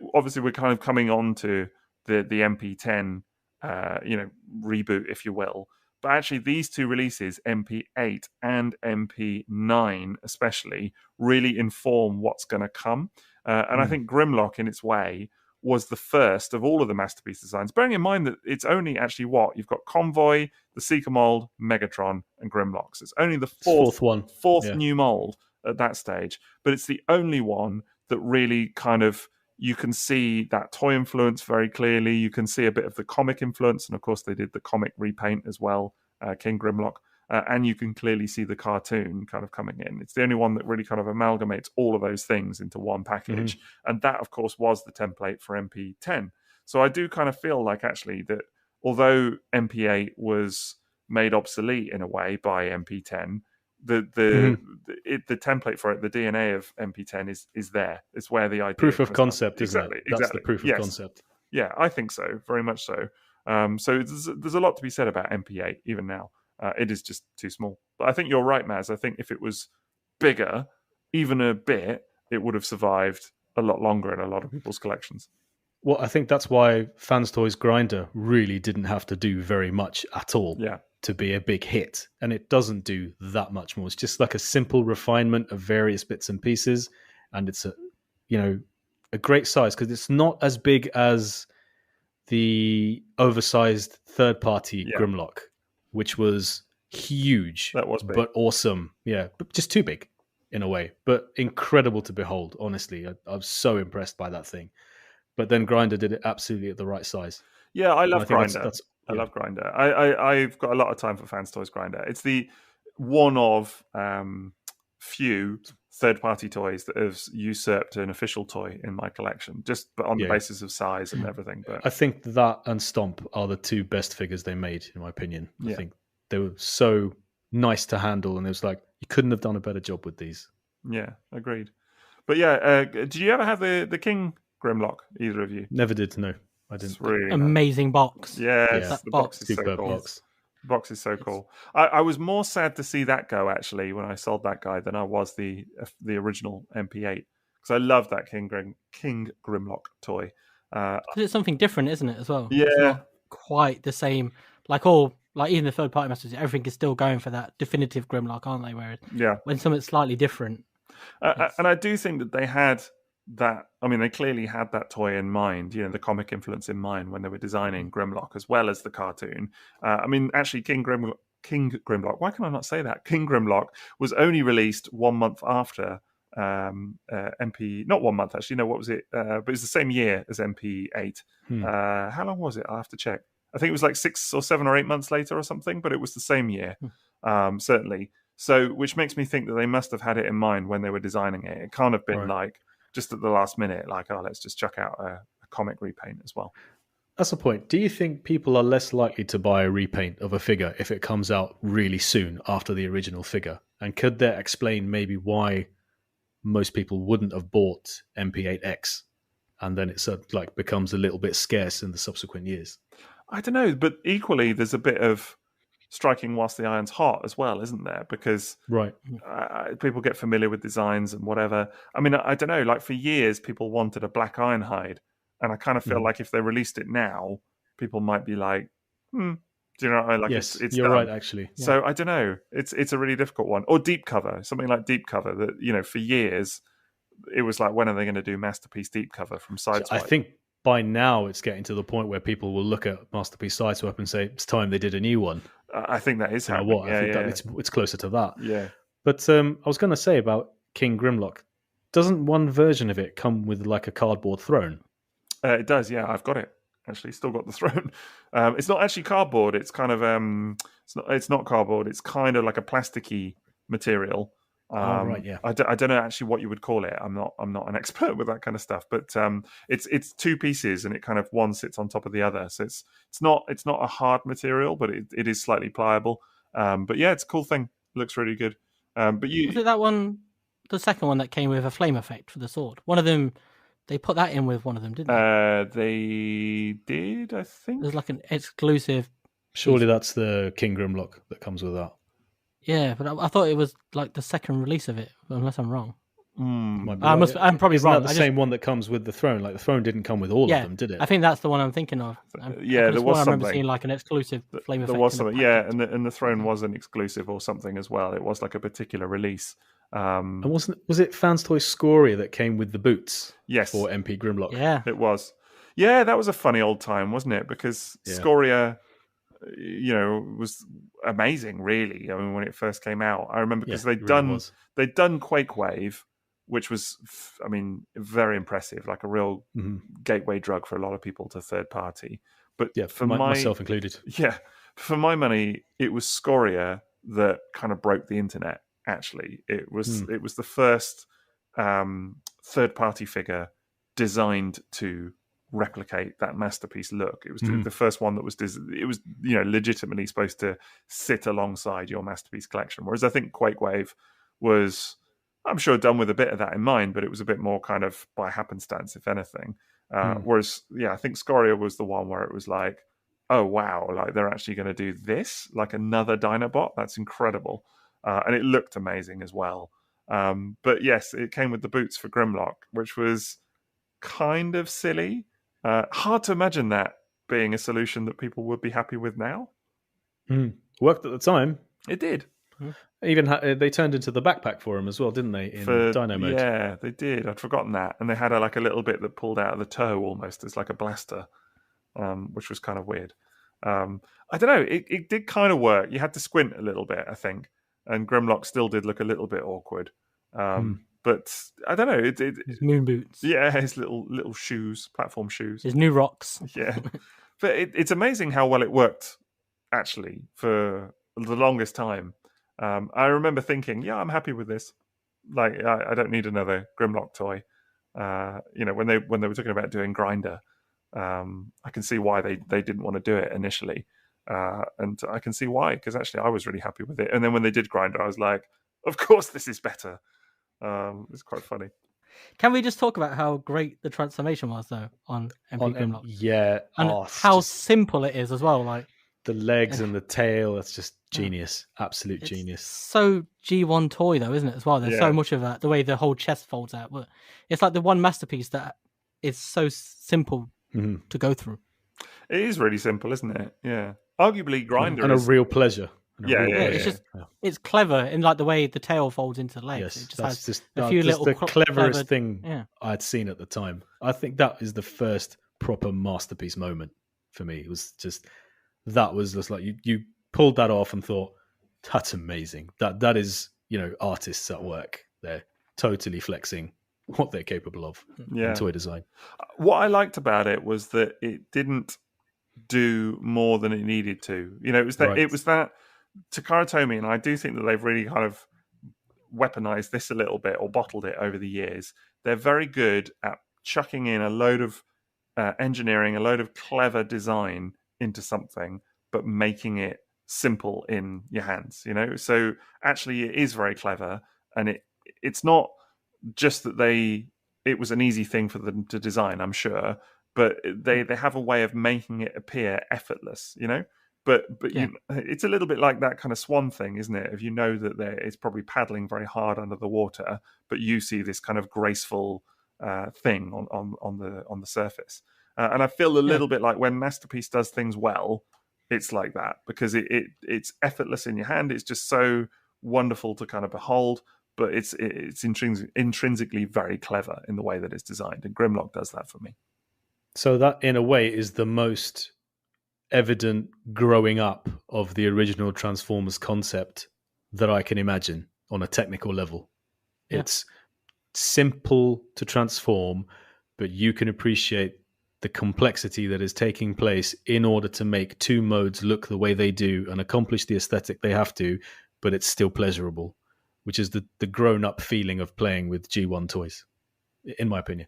kind of coming on to the MP10 reboot, if you will, but actually these two releases, MP8 and MP9 especially, really inform what's going to come, and I think Grimlock in its way was the first of all of the Masterpiece designs, bearing in mind that it's only actually you've got Convoy, the Seeker mold, Megatron, and Grimlock. So it's only the fourth new mold at that stage, but it's the only one that really kind of, you can see that toy influence very clearly. You can see a bit of the comic influence, and of course they did the comic repaint as well, King Grimlock, and you can clearly see the cartoon kind of coming in. It's the only one that really kind of amalgamates all of those things into one package, and that of course was the template for MP10. So I do kind of feel like actually that although MP8 was made obsolete in a way by MP10, the template for it, the DNA of MP10 is there. It's where the idea proof of concept, exactly. That's the proof of concept. Yeah, I think so, very much so. So there's a lot to be said about MP8 even now. It is just too small. But I think you're right, Maz. I think if it was bigger, even a bit, it would have survived a lot longer in a lot of people's collections. Well, I think that's why FansToys Grinder really didn't have to do very much at all. To be a big hit, and it doesn't do that much more. It's just like a simple refinement of various bits and pieces, and it's a great size because it's not as big as the oversized third-party Grimlock, which was huge. That was big, but awesome. Yeah, but just too big in a way, but incredible to behold. Honestly, I was so impressed by that thing. But then Grinder did it absolutely at the right size. Yeah, I love Grinder. I love Grinder. I've got a lot of time for FansToys Grinder. It's the one of few third-party toys that have usurped an official toy in my collection, just on the basis of size and everything. But I think that and Stomp are the two best figures they made, in my opinion. I think they were so nice to handle, and it was like, you couldn't have done a better job with these. Yeah, agreed. But yeah, did you ever have the King Grimlock, either of you? Never did, no. I didn't. It's really amazing box. Yes, the box is so cool. Box. The box is so cool. I was more sad to see that go actually when I sold that guy than I was the original MP8, because I love that King Grimlock toy. Because it's something different, isn't it? As well. Yeah, it's not quite the same. Like all like even the third party masters, everything is still going for that definitive Grimlock, aren't they? Whereas Yeah. when something's slightly different, and I do think that they had that. I mean, they clearly had that toy in mind, the comic influence in mind when they were designing Grimlock as well as the cartoon. I mean, actually, King Grimlock. Why can I not say that? King Grimlock was only released 1 month after MP. Not 1 month actually. No, what was it? But it was the same year as MP-8. How long was it? I have to check. I think it was like 6 or 7 or 8 months later or something. But it was the same year, certainly. So, which makes me think that they must have had it in mind when they were designing it. It can't have been like just at the last minute, like, oh, let's just chuck out a comic repaint as well. That's the point. Do you think people are less likely to buy a repaint of a figure if it comes out really soon after the original figure? And could that explain maybe why most people wouldn't have bought MP-8X and then it sort of like becomes a little bit scarce in the subsequent years? I don't know, but equally there's a bit of striking whilst the iron's hot as well, isn't there? Because people get familiar with designs and whatever. I mean, I don't know, like for years people wanted a black Ironhide, and I kind of feel like if they released it now, people might be like, do you know, like yes, it's you're done. right, actually. So I don't know, it's a really difficult one. Or Deep Cover, something like Deep Cover that, for years it was like, when are they going to do Masterpiece Deep Cover from Sideswipe? I think by now it's getting to the point where people will look at Masterpiece Sideswipe and say it's time they did a new one. I think that is happening. I think it's closer to that. Yeah. But I was going to say about King Grimlock, doesn't one version of it come with like a cardboard throne? It does, yeah. I've got it. Actually, still got the throne. It's not actually cardboard. It's kind of it's not cardboard. It's kind of like a plasticky material. Right, yeah. I don't know actually what you would call it. I'm not an expert with that kind of stuff. But it's two pieces, and it kind of one sits on top of the other. So it's not a hard material, but it is slightly pliable. But yeah, it's a cool thing. It looks really good. But was it that one, the second one that came with a flame effect for the sword? One of them, they put that in with one of them, didn't they? They did, I think. There's like an exclusive. Surely that's the King Grimlock that comes with that. Yeah, but I thought it was like the second release of it, unless I'm wrong. I'm probably Isn't wrong. that the same one that comes with the throne? Like the throne didn't come with all of them, did it? I think that's the one I'm thinking of. There was I remember something. seeing like an exclusive flame effect. There was something, and the throne was an exclusive or something as well. It was like a particular release. And was it FansToys Scoria that came with the boots? Yes, for MP Grimlock. Yeah, it was. Yeah, that was a funny old time, wasn't it? Because Scoria, was amazing. Really, I mean, when it first came out, I remember because they'd done Quake Wave, which was, I mean, very impressive, like a real gateway drug for a lot of people to third party. But for myself included, for my money, it was Scoria that kind of broke the internet. Actually, it was the first third party figure designed to replicate that masterpiece look. It was the first one that was legitimately supposed to sit alongside your masterpiece collection. Whereas I think Quake Wave was, I'm sure, done with a bit of that in mind, but it was a bit more kind of by happenstance, if anything. Whereas, I think Scoria was the one where it was like, oh wow, like they're actually going to do this, like another Dinobot. That's incredible, and it looked amazing as well. But yes, it came with the boots for Grimlock, which was kind of silly. Hard to imagine that being a solution that people would be happy with now. Worked at the time. It did. Even they turned into the backpack for him as well, didn't they? In Dino mode. Yeah, they did. I'd forgotten that. And they had a little bit that pulled out of the toe almost as like a blaster, which was kind of weird. I don't know. It did kind of work. You had to squint a little bit, I think. And Grimlock still did look a little bit awkward. But I don't know. His moon boots. Yeah, his little shoes, platform shoes. His new rocks. Yeah. But it's amazing how well it worked, actually, for the longest time. I remember thinking, I'm happy with this. Like, I don't need another Grimlock toy. When they were talking about doing Grinder, I can see why they didn't want to do it initially. And I can see why, because actually I was really happy with it. And then when they did Grinder, I was like, of course this is better. It's quite funny. Can we just talk about how great the transformation was, though, on MP Grimlock? Yeah. And how simple it is as well. Like the legs and the tail, that's just genius. Absolute genius. So G1 toy, though, isn't it, as well? There's so much of that, the way the whole chest folds out. But it's like the one masterpiece that is so simple to go through. It is really simple, isn't it? Yeah. arguably Grinder and a is real pleasure. It's clever in like the way the tail folds into the legs. Yes, it just that's has just a few little the cleverest clever, thing I'd seen at the time. I think that is the first proper masterpiece moment for me. It was just like you pulled that off and thought, that's amazing. That is, artists at work. They're totally flexing what they're capable of in toy design. What I liked about it was that it didn't do more than it needed to. It was that Takara Tomy, and I do think that they've really kind of weaponized this a little bit or bottled it over the years. They're very good at chucking in a load of engineering, a load of clever design into something, but making it simple in your hands. So actually, it is very clever, and it's not just that it was an easy thing for them to design, I'm sure, but they have a way of making it appear effortless. But it's a little bit like that kind of swan thing, isn't it? If you know that it's probably paddling very hard under the water, but you see this kind of graceful thing on the surface. And I feel a little bit like when Masterpiece does things well, it's like that, because it's effortless in your hand. It's just so wonderful to kind of behold, but it's intrinsically very clever in the way that it's designed. And Grimlock does that for me. So that, in a way, is the most evident growing up of the original Transformers concept that I can imagine on a technical level. Yeah. It's simple to transform, but you can appreciate the complexity that is taking place in order to make two modes look the way they do and accomplish the aesthetic they have to, but it's still pleasurable, which is the grown-up feeling of playing with G1 toys, in my opinion.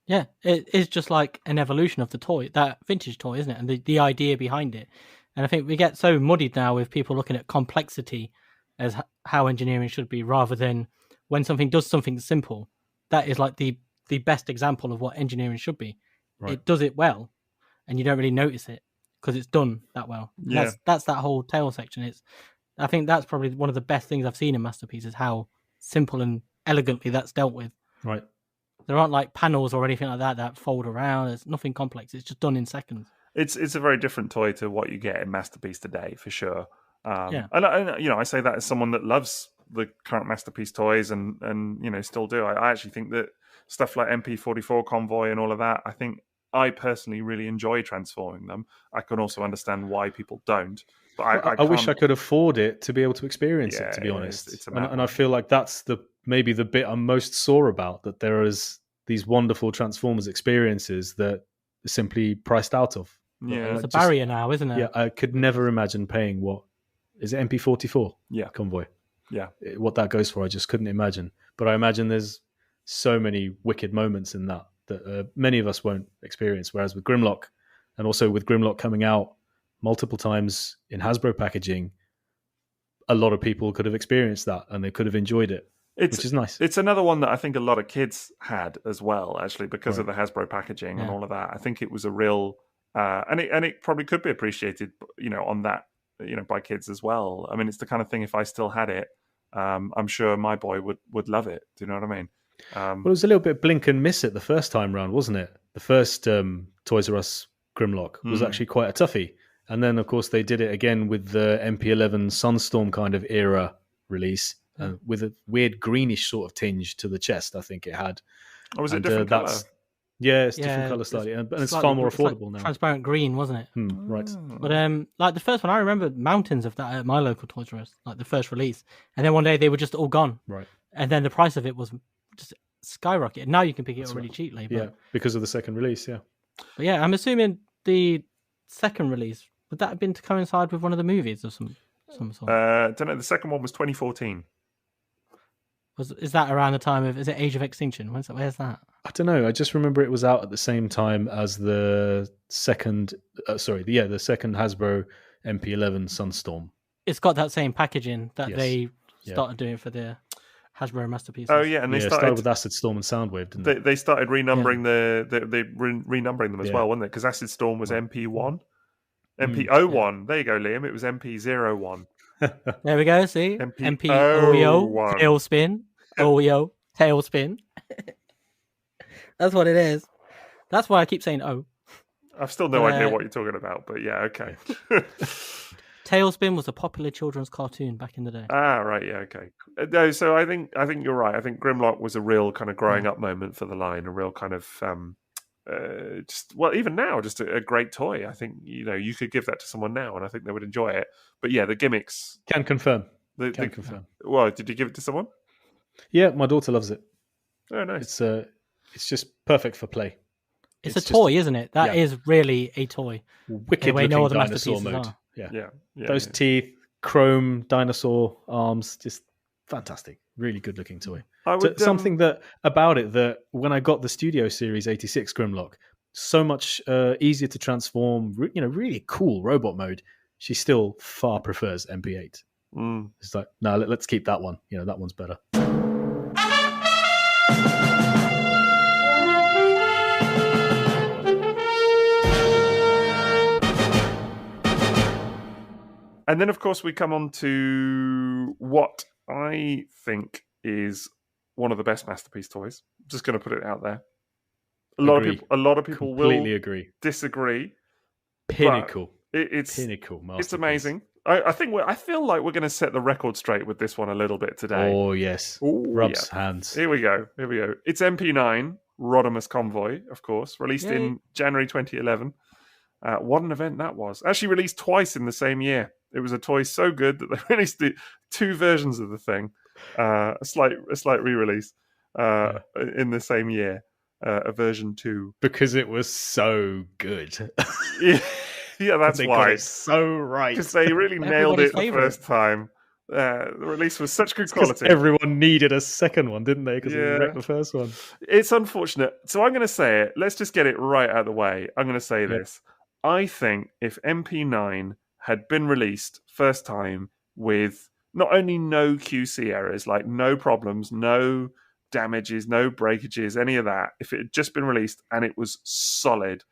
Yeah, it is just like an evolution of the toy, that vintage toy, isn't it? And the idea behind it. And I think we get so muddied now with people looking at complexity as how engineering should be, rather than when something does something simple. That is like the best example of what engineering should be. Right. It does it well, and you don't really notice it because it's done that well. Yeah. That's that whole tail section. I think that's probably one of the best things I've seen in Masterpiece, is how simple and elegantly that's dealt with. Right. There aren't like panels or anything like that fold around. There's nothing complex. It's just done in seconds. It's a very different toy to what you get in Masterpiece today, for sure. And I say that as someone that loves the current Masterpiece toys and still do. I actually think that stuff like MP-44 Convoy and all of that, I think I personally really enjoy transforming them. I can also understand why people don't. But I wish I could afford it to be able to experience it, to be honest. It's and I feel like that's maybe the bit I'm most sore about, that there is these wonderful Transformers experiences that are simply priced out of. Yeah, it's a barrier now, isn't it? Yeah, I could never imagine paying what is it, MP-44 Convoy? Yeah, what that goes for, I just couldn't imagine. But I imagine there's so many wicked moments in that many of us won't experience. Whereas with Grimlock, and also with Grimlock coming out multiple times in Hasbro packaging, a lot of people could have experienced that and they could have enjoyed it, which is nice. It's another one that I think a lot of kids had as well, actually, because of the Hasbro packaging and all of that. I think it was a real, and it probably could be appreciated, on that, by kids as well. I mean, it's the kind of thing, if I still had it, I'm sure my boy would love it. Do you know what I mean? Well, it was a little bit blink and miss it the first time round, wasn't it? The first Toys R Us Grimlock was actually quite a toughie. And then, of course, they did it again with the MP-11 Sunstorm kind of era release, with a weird greenish sort of tinge to the chest, I think it had. Oh, was it different colour? Yeah, it's different colour slightly. And it's far more affordable now. Transparent green, wasn't it? Right. But like the first one, I remember mountains of that at my local Toys R Us, like the first release. And then one day they were just all gone. Right. And then the price of it was just skyrocketed. Now you can pick it up really cheaply. But... Yeah, because of the second release, yeah. But yeah, I'm assuming the second release, would that have been to coincide with one of the movies of some sort? I don't know. The second one was 2014. Is that around the time of, is it Age of Extinction? Where's that? I don't know. I just remember it was out at the same time as the second, the second Hasbro MP-11 Sunstorm. It's got that same packaging that they started doing for the Hasbro Masterpieces. Oh yeah, and they started with Acid Storm and Soundwave, didn't they? They started renumbering renumbering them as well, weren't they? Because Acid Storm was MP1. MP01. There you go, Liam. It was MP01. There we go. See, MP-OEO tailspin. OEO tailspin. That's what it is. That's why I keep saying O. I've still no idea what you're talking about, but yeah, okay. Tailspin was a popular children's cartoon back in the day. Right, yeah, okay. No, so I think you're right. I think Grimlock was a real kind of growing up moment for the line, a real kind of even now, just a great toy. I think you could give that to someone now, and I think they would enjoy it. But yeah, the gimmicks Can confirm. confirm. Well, did you give it to someone? Yeah, my daughter loves it. Oh, nice. It's just perfect for play. It's a toy, isn't it? That is really a toy. Wicked looking dinosaur mode. Yeah. Those teeth, chrome dinosaur arms, just fantastic. Really good looking toy. Something that about it that when I got the Studio Series 86 Grimlock, so much easier to transform. Really cool robot mode. She still far prefers MP8. It's like, no, let's keep that one. That one's better. And then, of course, we come on to what I think is one of the best Masterpiece toys. I'm just going to put it out there. A lot of people completely will agree. Disagree. Pinnacle. It's Masterpiece. It's amazing. I feel like we're going to set the record straight with this one a little bit today. Oh yes, rubs hands. Here we go. It's MP-9 Rodimus Convoy, of course, released in January 2011. What an event that was! Actually, released twice in the same year. It was a toy so good that they released two versions of the thing, a slight re-release in the same year, a version 2, because it was so good. Yeah, that's they why. Got it so right, because they really nailed it the first time. The release was such good quality. Everyone needed a second one, didn't they? Because they wrecked the first one. It's unfortunate. So I'm going to say it. Let's just get it right out of the way. I'm going to say this. I think if MP9 had been released first time with not only no QC errors, like no problems, no damages, no breakages, any of that, if it had just been released and it was solid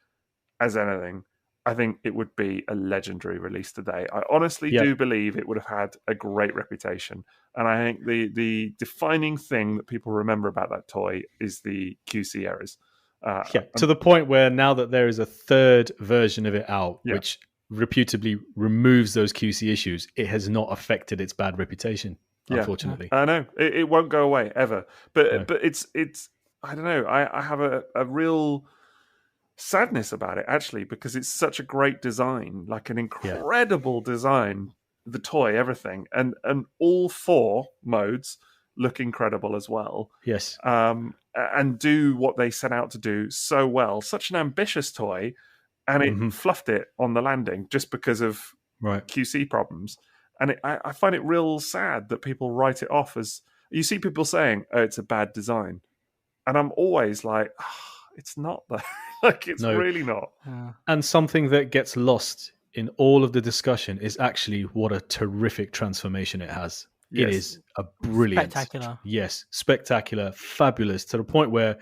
as anything, I think it would be a legendary release today. I honestly do believe it would have had a great reputation. And I think the defining thing that people remember about that toy is the QC errors. To the point where now that there is a third version of it out, which reputably removes those QC issues, it has not affected its bad reputation, unfortunately. I know. It won't go away, ever. But it's I don't know. I have a real sadness about it, actually, because it's such a great design, like an incredible design, the toy, everything. And all 4 modes look incredible as well. Yes. And do what they set out to do so well. Such an ambitious toy, and it fluffed it on the landing just because of QC problems. And I find it real sad that people write it off as... You see people saying, oh, it's a bad design. And I'm always like, it's not that. It's really not. And something that gets lost in all of the discussion is actually what a terrific transformation it has. Yes. It is a brilliant... Spectacular. Yes, spectacular, fabulous, to the point where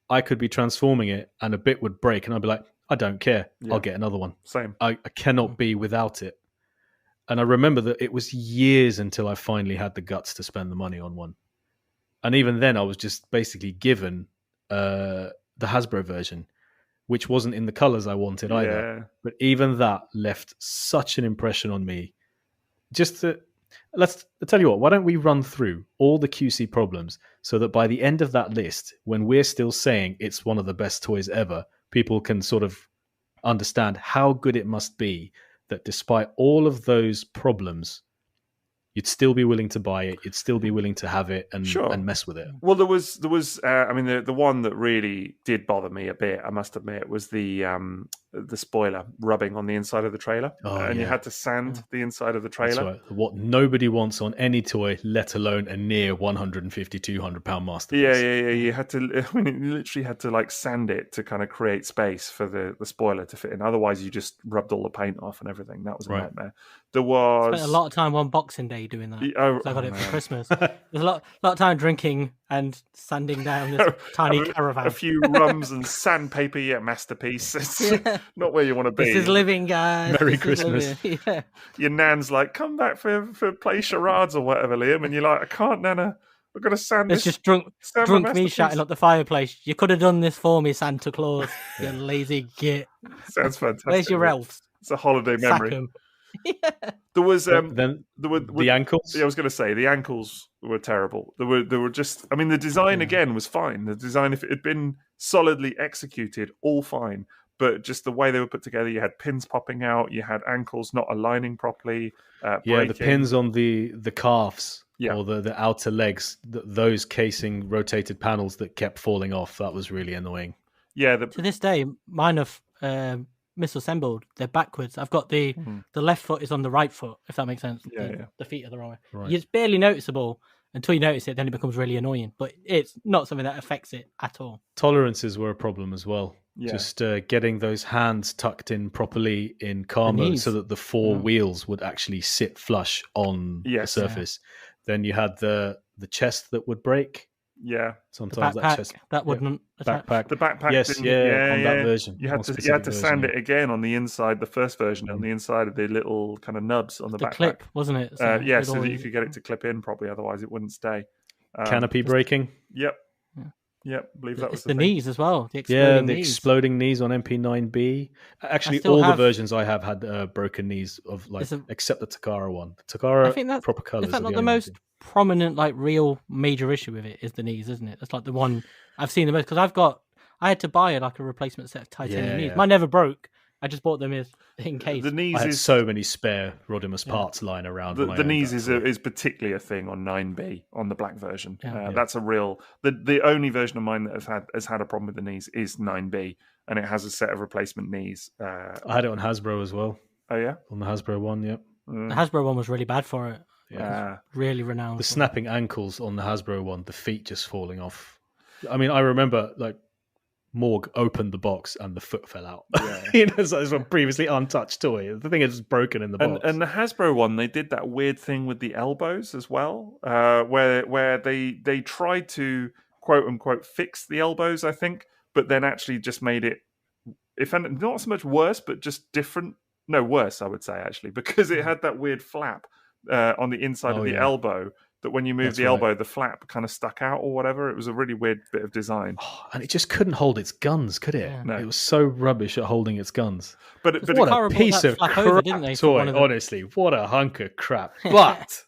I could be transforming it and a bit would break and I'd be like, I don't care. I'll get another one. Same. I cannot be without it. And I remember that it was years until I finally had the guts to spend the money on one. And even then, I was just basically given the Hasbro version, which wasn't in the colors I wanted either. Yeah. But even that left such an impression on me. I'll tell you what, why don't we run through all the QC problems so that by the end of that list, when we're still saying it's one of the best toys ever, people can sort of understand how good it must be that despite all of those problems, you'd still be willing to buy it, you'd still be willing to have it and mess with it. Well, there was the one that really did bother me a bit, I must admit, was the spoiler rubbing on the inside of the trailer. You had to sand the inside of the trailer. That's right. What nobody wants on any toy, let alone a near 150, 200 pound masterpiece. Yeah. You had to, you literally had to like sand it to kind of create space for the spoiler to fit in. Otherwise, you just rubbed all the paint off and everything. That was a nightmare. There was... Spent a lot of time on Boxing Day doing that. I got it for Christmas. There's a lot of time drinking and sanding down this tiny caravan. A few rums and sandpaper, masterpiece. It's not where you want to be. This is living, guys. Merry Christmas. Your nan's like, come back for play charades or whatever, Liam. And you're like, I can't, Nana. I've got to sand It's this. just drunk sand my me masterpiece. shouting at the fireplace. You could have done this for me, Santa Claus. You lazy git. Sounds fantastic. Where's your elves? It's a holiday Sack memory. 'em. There was then the ankles. Yeah, I was going to say the ankles were terrible. They were just. I mean, the design again was fine. The design, if it had been solidly executed, all fine. But just the way they were put together, you had pins popping out, you had ankles not aligning properly. The pins on the calves Yeah. or the outer legs, those casing rotated panels that kept falling off. That was really annoying. Yeah. To this day, mine have misassembled. They're backwards. I've got the left foot is on the right foot, if that makes sense. The feet are the wrong way. Right. It's barely noticeable until you notice it, then it becomes really annoying. But it's not something that affects it at all. Tolerances were a problem as well. Yeah. Just getting those hands tucked in properly in car mode so that the four wheels would actually sit flush on the surface. Then you had the chest that would break. Yeah. Sometimes the backpack, that chest that wouldn't backpack. The backpack. Yes, on that version. You had to sand it again on the inside. The first version on the inside of the little kind of nubs on the backpack. Clip, wasn't it? So that you could get it to clip in properly. Otherwise, it wouldn't stay. Canopy breaking. Yep. Yep, I believe that was the knees as well. The exploding knees on MP9B. Actually, all the versions I have had broken knees of except the Takara one. The Takara, I think that's proper colors. Is that not the most prominent, real major issue with it? Is the knees, isn't it? That's the one I've seen the most because I had to buy a replacement set of titanium knees. Mine never broke. I just bought them in case. The knees I had so many spare Rodimus parts lying around. The knees is particularly a thing on 9B on the black version. That's a real. The only version of mine that has had a problem with the knees is 9B, and it has a set of replacement knees. I had it on Hasbro as well. Oh yeah, on the Hasbro one. Yep. The Hasbro one was really bad for it. Yeah, really renowned. The snapping ankles on the Hasbro one, the feet just falling off. I mean, I remember Morg opened the box and the foot fell out. Yeah. It's a previously untouched toy. The thing is broken in the box. And the Hasbro one, they did that weird thing with the elbows as well, where they tried to quote unquote fix the elbows, I think, but then actually just made it, if not so much worse, but just different. No, worse, I would say actually, because it had that weird flap on the inside of the elbow. That when you moved the elbow, the flap kind of stuck out or whatever. It was a really weird bit of design. And it just couldn't hold its guns, could it? Yeah. No. It was so rubbish at holding its guns. But what a piece of crap toy, honestly. What a hunk of crap. But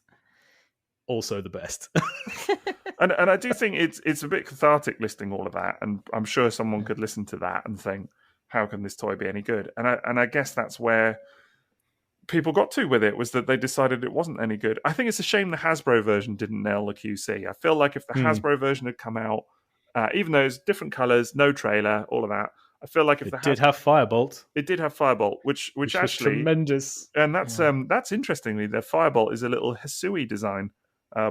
also the best. and I do think it's a bit cathartic listing all of that. And I'm sure someone could listen to that and think, how can this toy be any good? And I guess that's where people got to with it, was that they decided it wasn't any good. I think it's a shame the Hasbro version didn't nail the QC. I feel like if the Hasbro version had come out, even though it's different colors, no trailer, all of that, I feel like if it did have Firebolt. It did have Firebolt, which actually was tremendous. And that's interestingly, the Firebolt is a little Hisui design.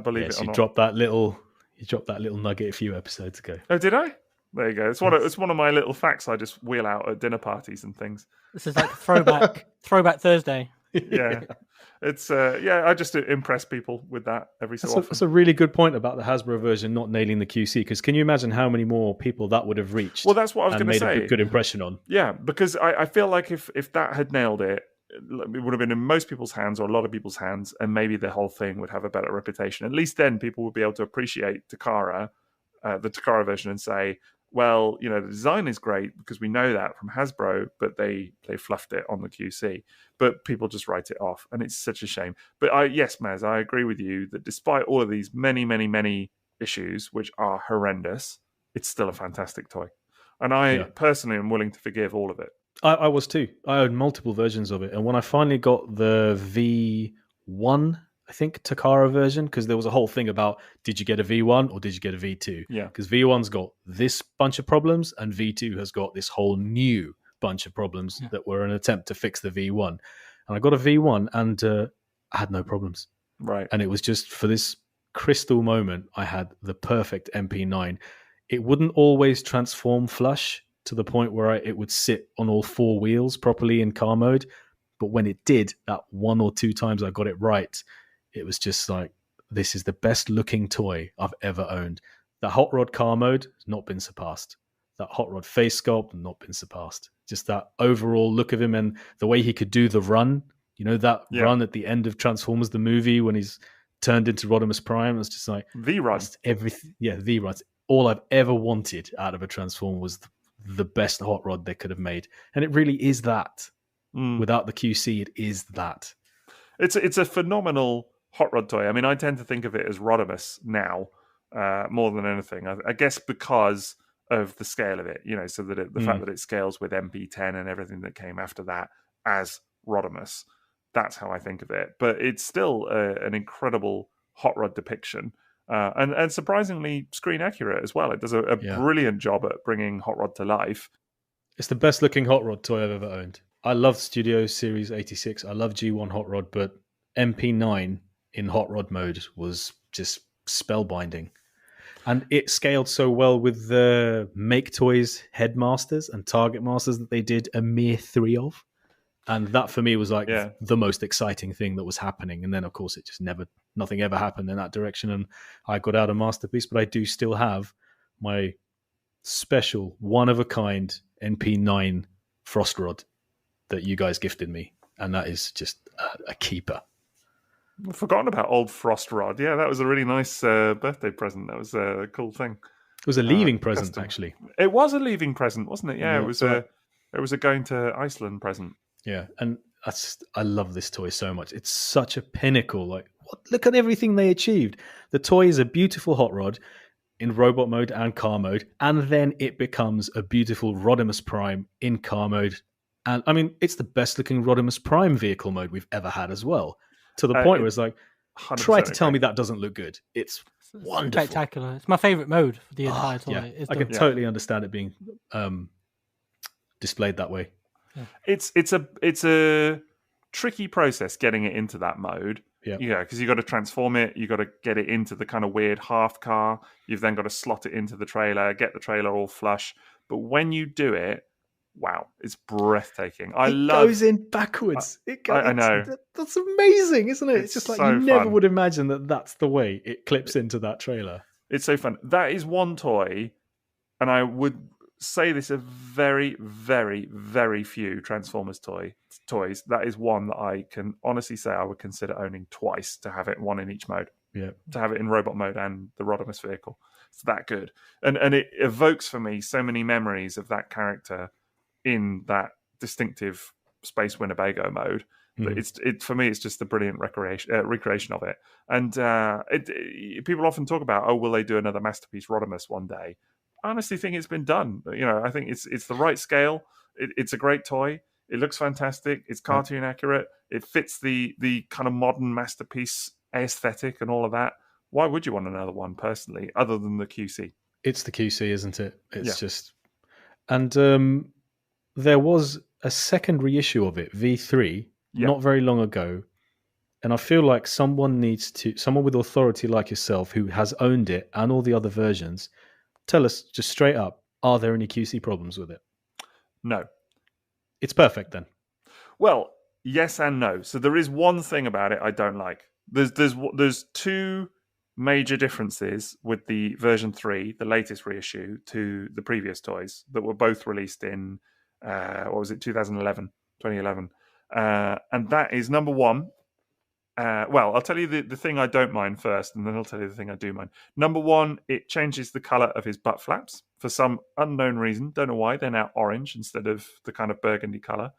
Believe it or not. You dropped that little nugget a few episodes ago. Oh, did I? There you go. It's one of my little facts I just wheel out at dinner parties and things. This is like throwback Thursday. Yeah, it's I just impress people with that every so often. That's a really good point about the Hasbro version not nailing the QC, because can you imagine how many more people that would have reached? Well, that's what I was going to say. Made a good impression on. Yeah, because I feel like if that had nailed it, it would have been in most people's hands or a lot of people's hands, and maybe the whole thing would have a better reputation. At least then people would be able to appreciate Takara, the Takara version, and say, well, the design is great because we know that from Hasbro, but they fluffed it on the QC. But people just write it off, and it's such a shame. But yes, Maz, I agree with you that despite all of these many, many, many issues, which are horrendous, it's still a fantastic toy. And I personally am willing to forgive all of it. I was too. I owned multiple versions of it. And when I finally got the V1, I think, Takara version, because there was a whole thing about, did you get a V1 or did you get a V2? Yeah. Because V1's got this bunch of problems and V2 has got this whole new bunch of problems that were an attempt to fix the V1. And I got a V1 and I had no problems. Right. And it was just for this crystal moment, I had the perfect MP9. It wouldn't always transform flush to the point where it would sit on all four wheels properly in car mode. But when it did, that one or two times I got it right, it was just like, this is the best looking toy I've ever owned. That Hot Rod car mode has not been surpassed. That Hot Rod face sculpt has not been surpassed. Just that overall look of him and the way he could do the run, that run at the end of Transformers, the movie, when he's turned into Rodimus Prime. It's just like the run. Everything. Yeah, the run. All I've ever wanted out of a Transformer was the best hot rod they could have made, and it really is that. Without the QC, it is that. It's a phenomenal hot rod toy. I mean, I tend to think of it as Rodimus now more than anything. I guess because of the scale of it, so that the fact that it scales with MP-10 and everything that came after that as Rodimus. That's how I think of it. But it's still an incredible hot rod depiction. And surprisingly screen accurate as well. It does a brilliant job at bringing hot rod to life. It's the best looking hot rod toy I've ever owned. I love Studio Series 86. I love G1 hot rod, but MP9 in hot rod mode was just spellbinding. And it scaled so well with the Make Toys Headmasters and Target Masters that they did a mere 3 of. And that for me was like the most exciting thing that was happening. And then, of course, it just nothing ever happened in that direction. And I got out a masterpiece, but I do still have my special, one-of-a-kind NP9 Frost Rod that you guys gifted me. And that is just a keeper. I've forgotten about old Frost Rod. Yeah, that was a really nice birthday present. That was a cool thing. It was a leaving present, actually. It was a leaving present, wasn't it? Yeah, it was a going to Iceland present. Yeah, and I love this toy so much. It's such a pinnacle. Like, look at everything they achieved. The toy is a beautiful hot rod in robot mode and car mode, and then it becomes a beautiful Rodimus Prime in car mode. And I mean, it's the best looking Rodimus Prime vehicle mode we've ever had as well. To the point where it's like, try to tell me that doesn't look good. It's wonderful. Spectacular. It's my favourite mode for the entire toy. Yeah. I can totally understand it being displayed that way. Yeah. It's a tricky process getting it into that mode. Yeah, because you've got to transform it, you've got to get it into the kind of weird half car, you've then got to slot it into the trailer, get the trailer all flush. But when you do it, wow, it's breathtaking. It goes in backwards. I know. That's amazing, isn't it? It's just like so you never would imagine that that's the way it clips into that trailer. It's so fun. That is one toy, and I would say this of very, very, very few Transformers toys. That is one that I can honestly say I would consider owning twice, to have it one in each mode. Yeah. To have it in robot mode and the Rodimus vehicle. It's that good. And it evokes for me so many memories of that character in that distinctive Space Winnebago mode. That for me, it's just the brilliant recreation of it. And people often talk about, will they do another Masterpiece Rodimus one day? I honestly think it's been done. I think it's the right scale. It's a great toy. It looks fantastic. It's cartoon accurate. It fits the kind of modern Masterpiece aesthetic and all of that. Why would you want another one, personally, other than the QC? It's the QC, isn't it? It's just... And there was a second reissue of it, V3, not very long ago. And I feel like someone with authority like yourself who has owned it and all the other versions, tell us just straight up, are there any QC problems with it? No. It's perfect then. Well, yes and no. So there is one thing about it I don't like. There's two major differences with the version 3, the latest reissue, to the previous toys that were both released in 2011. And that is, number one, I'll tell you the thing I don't mind first, and then I'll tell you the thing I do mind. Number one, it changes the colour of his butt flaps for some unknown reason. Don't know why. They're now orange instead of the kind of burgundy colour.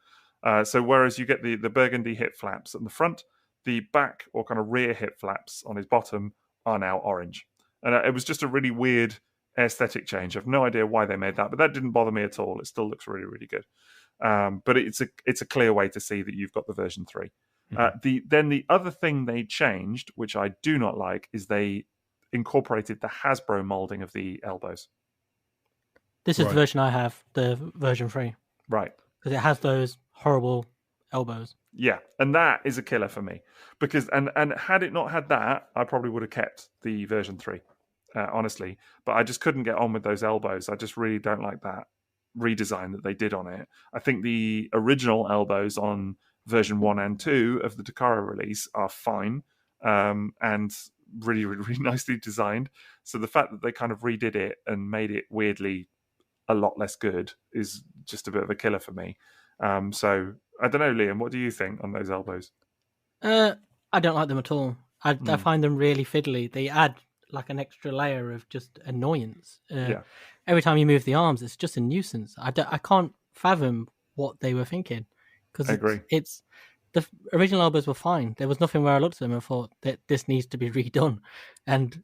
So whereas you get the burgundy hip flaps on the front, the back or kind of rear hip flaps on his bottom are now orange. And it was just a really weird aesthetic change. I have no idea why they made that, but that didn't bother me at all. It still looks really, really good. But it's a clear way to see that you've got the version 3. Then the other thing they changed, which I do not like, is they incorporated the Hasbro molding of the elbows. This is the version I have, the version 3. Right. Because it has those horrible elbows. Yeah, and that is a killer for me. Because and had it not had that, I probably would have kept the version 3, honestly. But I just couldn't get on with those elbows. I just really don't like that redesign that they did on it. I think the original elbows on version 1 and 2 of the Takara release are fine and really, really, really nicely designed. So the fact that they kind of redid it and made it weirdly a lot less good is just a bit of a killer for me. So I don't know, Liam, what do you think on those elbows? I don't like them at all. I find them really fiddly. They add like an extra layer of just annoyance. Every time you move the arms, it's just a nuisance. I can't fathom what they were thinking, because it's the original elbows were fine. There was nothing where I looked at them and thought that this needs to be redone, and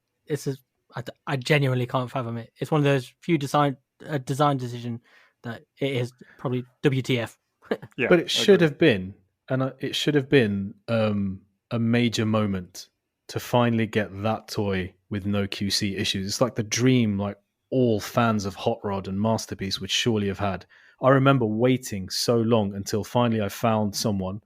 I genuinely can't fathom it. It's one of those few design decision that it is probably WTF. But it should have been, and it should have been a major moment to finally get that toy with no QC issues. It's like the dream, like all fans of Hot Rod and Masterpiece would surely have had. I remember waiting so long until finally I found someone.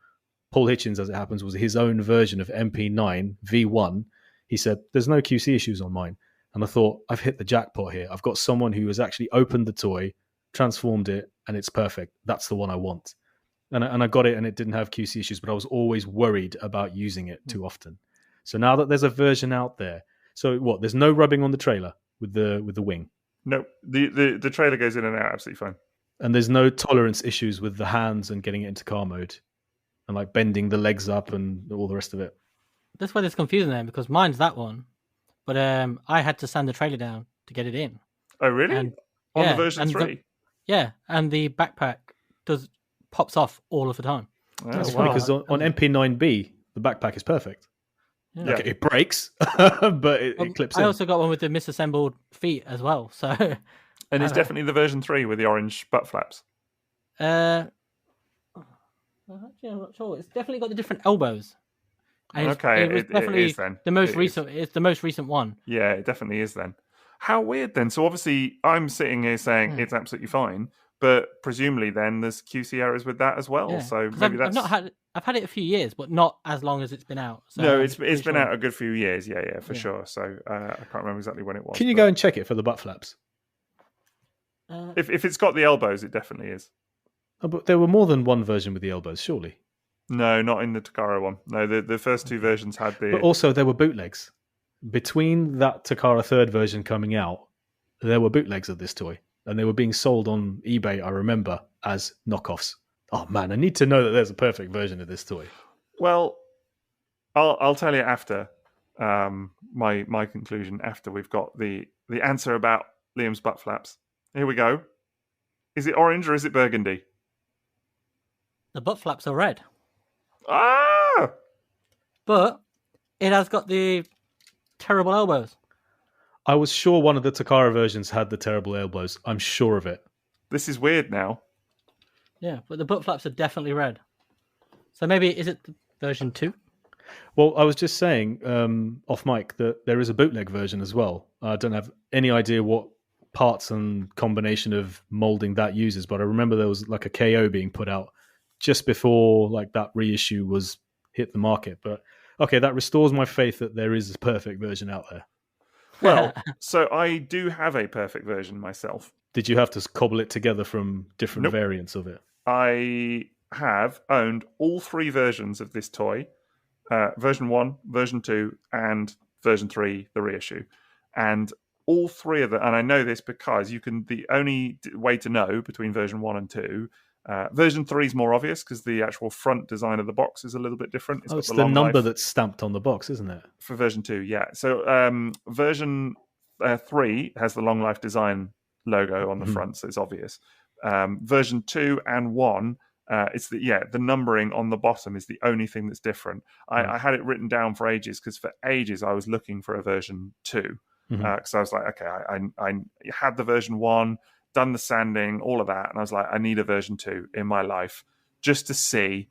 Paul Hitchens, as it happens, was his own version of MP-9 V1. He said, "There's no QC issues on mine." And I thought, I've hit the jackpot here. I've got someone who has actually opened the toy, transformed it, and it's perfect. That's the one I want. And I got it, and it didn't have QC issues, but I was always worried about using it too often. So now that there's a version out there, so what? There's no rubbing on the trailer with the wing. No, the trailer goes in and out absolutely fine. And there's no tolerance issues with the hands and getting it into car mode, and like bending the legs up and all the rest of it. That's why it's confusing then, because mine's that one, but I had to sand the trailer down to get it in. Oh, really? On the version 3? And the backpack pops off all of the time. That's funny, because on MP9B, the backpack is perfect. Yeah. Okay, it breaks, but it clips in. I also got one with the misassembled feet as well. So, and it's definitely the version 3 with the orange butt flaps. Actually, I'm not sure. It's definitely got the different elbows. And it was definitely it is then. The most recent. It's the most recent one. Yeah, it definitely is then. How weird then. So obviously, I'm sitting here saying it's absolutely fine, but presumably then there's QC errors with that as well. Yeah. So maybe I've had it a few years, but not as long as it's been out. So no, it's been out a good few years. Yeah, for sure. So I can't remember exactly when it was. Can you go and check it for the butt flaps? If it's got the elbows, it definitely is. Oh, but there were more than one version with the elbows, surely. No, not in the Takara one. No, the first two versions had the. But also there were bootlegs. Between that Takara third version coming out, there were bootlegs of this toy, and they were being sold on eBay, I remember, as knockoffs. Oh man, I need to know that there's a perfect version of this toy. Well, I'll tell you after my conclusion, after we've got the answer about Liam's butt flaps. Here we go. Is it orange or is it burgundy? The butt flaps are red. Ah! But it has got the terrible elbows. I was sure one of the Takara versions had the terrible elbows. I'm sure of it. This is weird now. Yeah, but the butt flaps are definitely red. So maybe, is it version 2? Well, I was just saying off mic that there is a bootleg version as well. I don't have any idea what parts and combination of molding that uses, but I remember there was like a KO being put out just before like that reissue was hit the market. But okay, that restores my faith that there is a perfect version out there. Well, so I do have a perfect version myself. Did you have to cobble it together from different variants of it? I have owned all 3 versions of this toy. Version 1, version 2, and version 3, the reissue. And all 3 of them, and I know this because the only way to know between version 1 and 2, version 3 is more obvious because the actual front design of the box is a little bit different. It's the number that's stamped on the box, isn't it? For version 2, yeah. So version 3 has the long life design logo on the front, so it's obvious. Version 2 and 1, it's the numbering on the bottom is the only thing that's different. I had it written down for ages because for ages I was looking for a version 2 because I was like, okay, I had the version 1, done the sanding, all of that, and I was like, I need a version 2 in my life just to see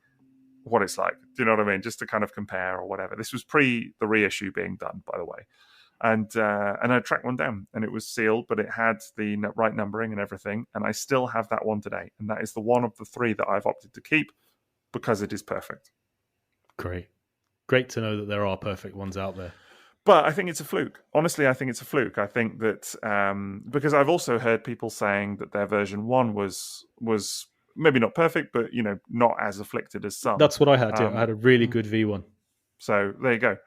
what it's like. Do you know what I mean? Just to kind of compare or whatever. This was pre the reissue being done, by the way. And I tracked one down, and it was sealed, but it had the right numbering and everything, and I still have that one today, and that is the one of the 3 that I've opted to keep because it is perfect. Great to know that there are perfect ones out there. But I think it's a fluke. Honestly, I think it's a fluke. I think that because I've also heard people saying that their version 1 was maybe not perfect, but not as afflicted as some. That's what I had. I had a really good V1. So there you go.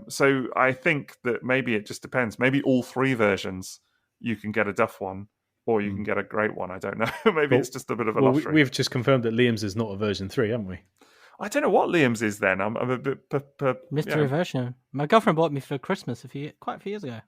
So I think that maybe it just depends. Maybe all 3 versions you can get a duff one, or you can get a great one. I don't know. Maybe it's just a bit of a lottery. We've just confirmed that Liam's is not a version 3, haven't we? I don't know what Liam's is then. I'm a bit Mystery version. My girlfriend bought me for Christmas quite a few years ago.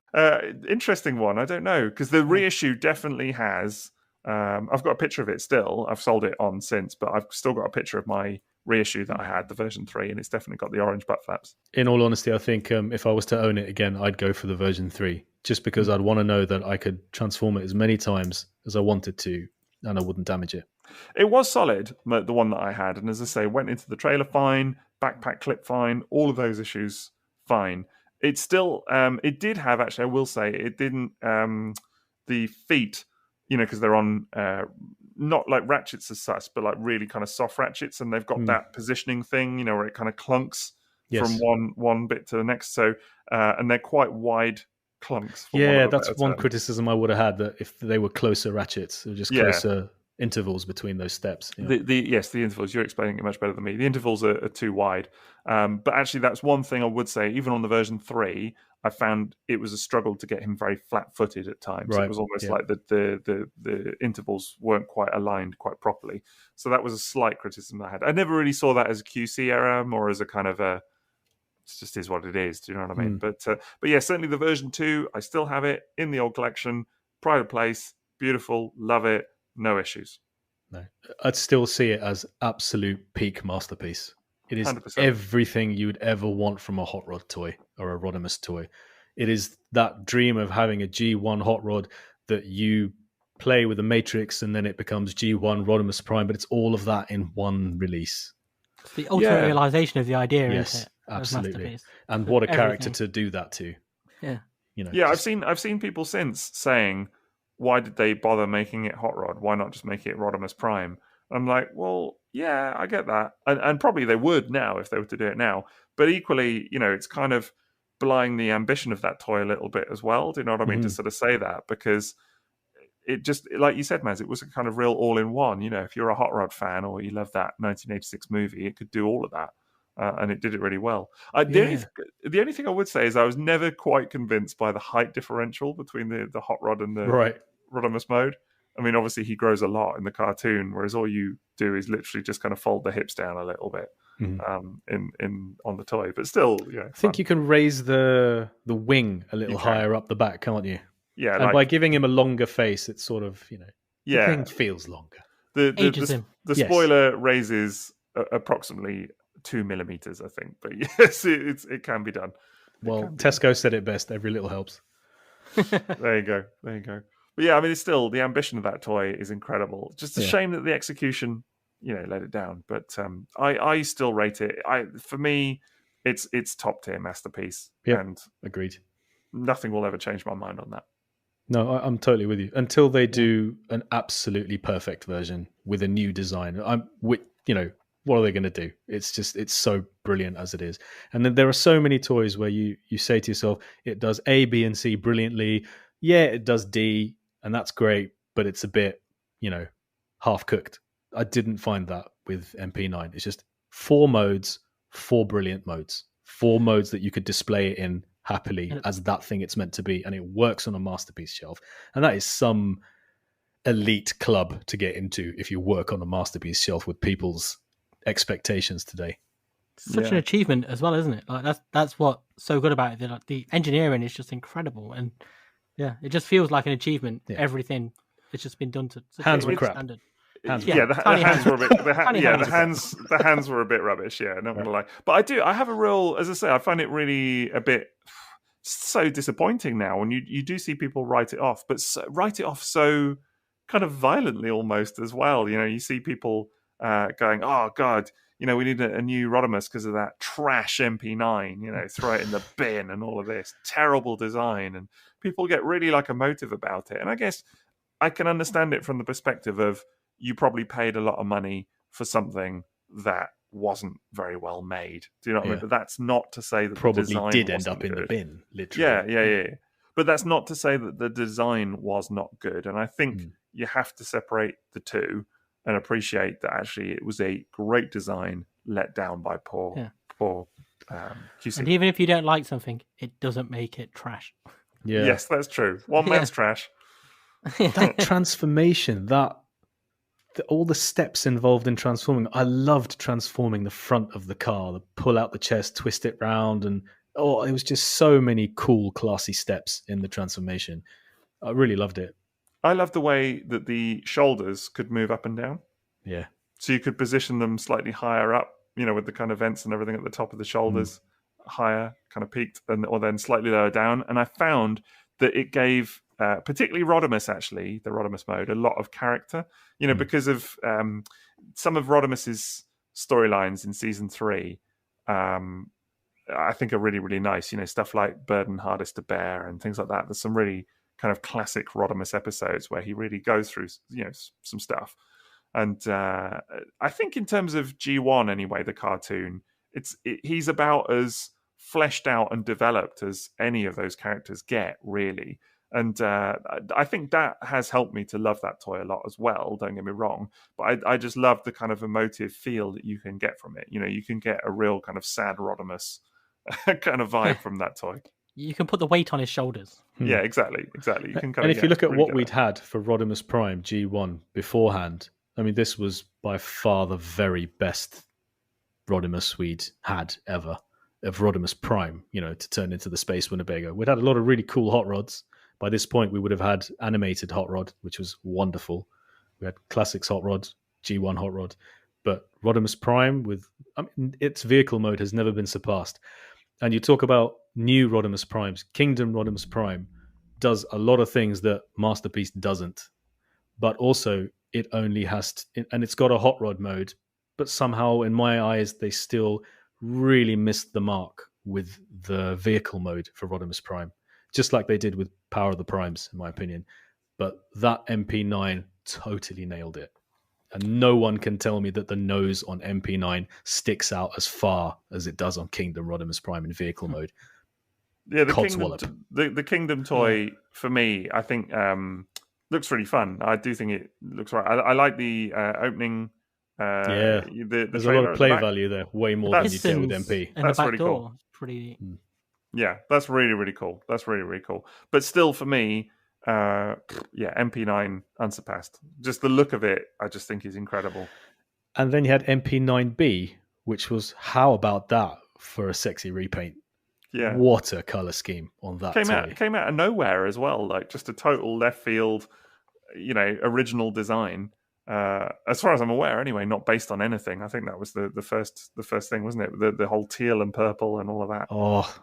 Interesting one. I don't know, because the reissue definitely has. I've got a picture of it still. I've sold it on since, but I've still got a picture of my reissue that I had, the version 3, and it's definitely got the orange butt flaps. In all honesty, I think if I was to own it again, I'd go for the version 3, just because I'd want to know that I could transform it as many times as I wanted to, and I wouldn't damage it. It was solid, the one that I had, and as I say, went into the trailer fine, backpack clip fine, all of those issues fine. It still, it did have, actually, I will say, it didn't, the feet, because they're on not like ratchets as such, but like really kind of soft ratchets, and they've got that positioning thing, where it kind of clunks from one bit to the next. So, and they're quite wide clunks. Yeah, that's one criticism I would have had, that if they were closer ratchets, or just closer intervals between those steps. The intervals, you're explaining it much better than me. The intervals are too wide. But actually, that's one thing I would say, even on the version 3, I found it was a struggle to get him very flat-footed at times. Right. It was almost like the intervals weren't quite aligned quite properly. So that was a slight criticism I had. I never really saw that as a QC error, more as a kind of a, it just is what it is. Do you know what I mean? But yeah, certainly the version 2, I still have it in the old collection. Pride of place, beautiful, love it, no issues. No, I'd still see it as absolute peak masterpiece. It is 100%. Everything you would ever want from a hot rod toy or a Rodimus toy. It is that dream of having a G1 hot rod that you play with a Matrix and then it becomes G1 Rodimus Prime, but it's all of that in one release. It's the ultimate realization of the idea, yes, isn't it? Absolutely. And what a character to do that to. Yeah. I've seen people since saying, why did they bother making it hot rod? Why not just make it Rodimus Prime? I'm like, well, yeah, I get that. And probably they would now if they were to do it now. But equally, it's kind of belying the ambition of that toy a little bit as well. Do you know what I mean? To sort of say that, because it just, like you said, Maz, it was a kind of real all-in-one. If you're a hot rod fan or you love that 1986 movie, it could do all of that. And it did it really well. The only thing I would say is I was never quite convinced by the height differential between the hot rod and the Rodimus mode. I mean, obviously he grows a lot in the cartoon, whereas all you do is literally just kind of fold the hips down a little bit on the toy. But still, I think you can raise the wing a little higher up the back, can't you? Yeah, and by giving him a longer face, it's sort of the thing feels longer. The spoiler raises approximately 2 millimeters, I think. But yes, it can be done. Well, Tesco said it best. Every little helps. There you go. But yeah, I mean, it's still, the ambition of that toy is incredible. Just a shame that the execution, let it down. But I still rate it. For me, it's top tier masterpiece. Yeah, and agreed. Nothing will ever change my mind on that. No, I'm totally with you. Until they do an absolutely perfect version with a new design, what are they going to do? It's so brilliant as it is. And then there are so many toys where you say to yourself, it does A, B, and C brilliantly. Yeah, it does D, and that's great, but it's a bit, half cooked. I didn't find that with MP9. It's just 4 modes, 4 brilliant modes, 4 modes that you could display it in happily as that thing it's meant to be, and it works on a masterpiece shelf. And that is some elite club to get into if you work on a masterpiece shelf with people's expectations today. Such an achievement as well, isn't it? Like that's what's so good about it. The engineering is just incredible, and it just feels like an achievement. Everything it's just been done to hands were crap. Standard. The hands were a bit. The hands were a bit rubbish. Yeah, not gonna lie. But I have a real, as I say, I find it really a bit so disappointing now. And you do see people write it off, but write it off so kind of violently almost as well. You see people going, "Oh God, we need a new Rodimus because of that trash MP9. Throw it in the bin and all of this terrible design." And people get really emotive about it. And I guess I can understand it from the perspective of, you probably paid a lot of money for something that wasn't very well made. Do you know what I mean? But that's not to say that probably the design did end up good. In the bin, literally. Yeah. But that's not to say that the design was not good. And I think you have to separate the two and appreciate that actually it was a great design let down by poor QC. And even if you don't like something, it doesn't make it trash. Yeah. Yes, that's true. One man's trash. That transformation, that all the steps involved in transforming. I loved transforming the front of the car, the pull out the chest, twist it round, and it was just so many cool, classy steps in the transformation. I really loved it. I loved the way that the shoulders could move up and down. Yeah. So you could position them slightly higher up, with the kind of vents and everything at the top of the shoulders, higher, kind of peaked, or then slightly lower down. And I found that it gave, particularly Rodimus, actually, the Rodimus mode, a lot of character, because of some of Rodimus's storylines in season 3, I think are really, really nice. Stuff like Burden Hardest to Bear and things like that. There's some really kind of classic Rodimus episodes where he really goes through, some stuff. And I think in terms of G1 anyway, the cartoon, he's about as fleshed out and developed as any of those characters get, really. And I think that has helped me to love that toy a lot as well, don't get me wrong. But I just love the kind of emotive feel that you can get from it. You can get a real kind of sad Rodimus kind of vibe from that toy. You can put the weight on his shoulders. Yeah, exactly. You can and if you look at what we'd had for Rodimus Prime G1 beforehand, I mean, this was by far the very best Rodimus we'd had ever, of Rodimus Prime, to turn into the Space Winnebago. We'd had a lot of really cool hot rods. By this point, we would have had animated hot rod, which was wonderful. We had classics hot rod, G1 hot rod. But Rodimus Prime, its vehicle mode has never been surpassed. And you talk about new Rodimus Primes. Kingdom Rodimus Prime does a lot of things that Masterpiece doesn't. But also, it only has... and it's got a hot rod mode. But somehow, in my eyes, they still really missed the mark with the vehicle mode for Rodimus Prime. Just like they did with Power of the Primes, in my opinion. But that MP9 totally nailed it. And no one can tell me that the nose on MP9 sticks out as far as it does on Kingdom Rodimus Prime in vehicle mode. Yeah, the Kingdom toy, for me, I think looks really fun. I do think it looks right. I like the opening... there's a lot of play value there, way more than you get with MP. And that's the back really door. Cool. Pretty... Yeah, that's really, really cool. That's really, really cool. But still, for me, MP9 unsurpassed. Just the look of it, I just think is incredible. And then you had MP9B, which was, how about that for a sexy repaint? Yeah. What a colour scheme on that toy. Came out of nowhere as well, like just a total left field, original design. As far as I'm aware, anyway, not based on anything. I think that was the first thing, wasn't it? The whole teal and purple and all of that. Oh,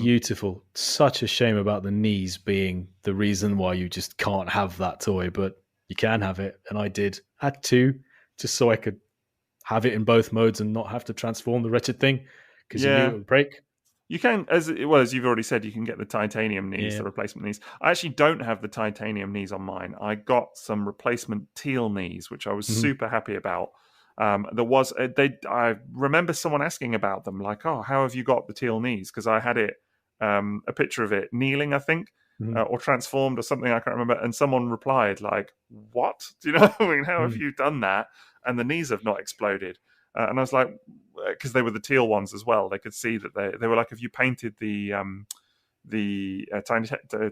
beautiful! Such a shame about the knees being the reason why you just can't have that toy, but you can have it, and I did. I had to, just so I could have it in both modes and not have to transform the wretched thing because you knew it would break. You can, as you've already said, you can get the titanium knees, the replacement knees. I actually don't have the titanium knees on mine. I got some replacement teal knees, which I was super happy about. I remember someone asking about them, like, "Oh, how have you got the teal knees?" Because I had it, a picture of it kneeling, I think, or transformed or something. I can't remember. And someone replied, like, "What? Do you know? I mean, how have you done that?" And the knees have not exploded. And I was like, because they were the teal ones as well. They could see that they were like, if you painted the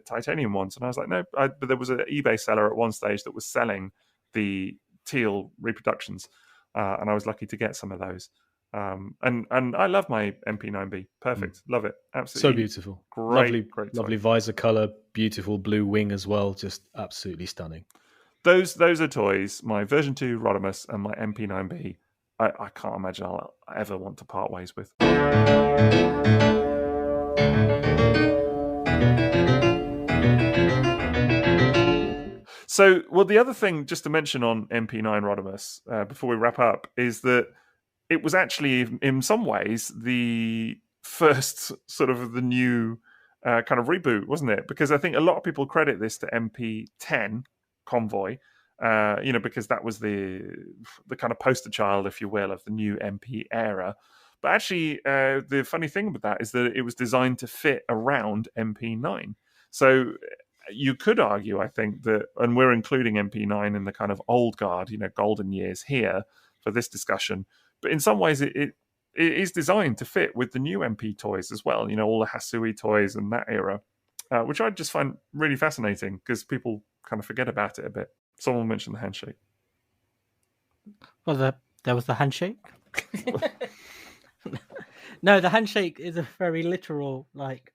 titanium ones. And I was like, no. But there was an eBay seller at one stage that was selling the teal reproductions, and I was lucky to get some of those. And I love my MP9B. Perfect. Love it. Absolutely. So beautiful. Great lovely visor color. Beautiful blue wing as well. Just absolutely stunning. Those are toys. My version 2 Rodimus and my MP9B. I can't imagine I'll ever want to part ways with. So, the other thing just to mention on MP9 Rodimus before we wrap up is that it was actually, in some ways, the first sort of the new kind of reboot, wasn't it? Because I think a lot of people credit this to MP10 Convoy. Because that was the kind of poster child, if you will, of the new MP era. But actually, the funny thing with that is that it was designed to fit around MP9. So you could argue, I think, that, and we're including MP9 in the kind of old guard, golden years here for this discussion. But in some ways, it is designed to fit with the new MP toys as well. All the Hasui toys and that era, which I just find really fascinating because people kind of forget about it a bit. Someone mentioned the handshake. Well, there was the handshake. No, the handshake is a very literal, like,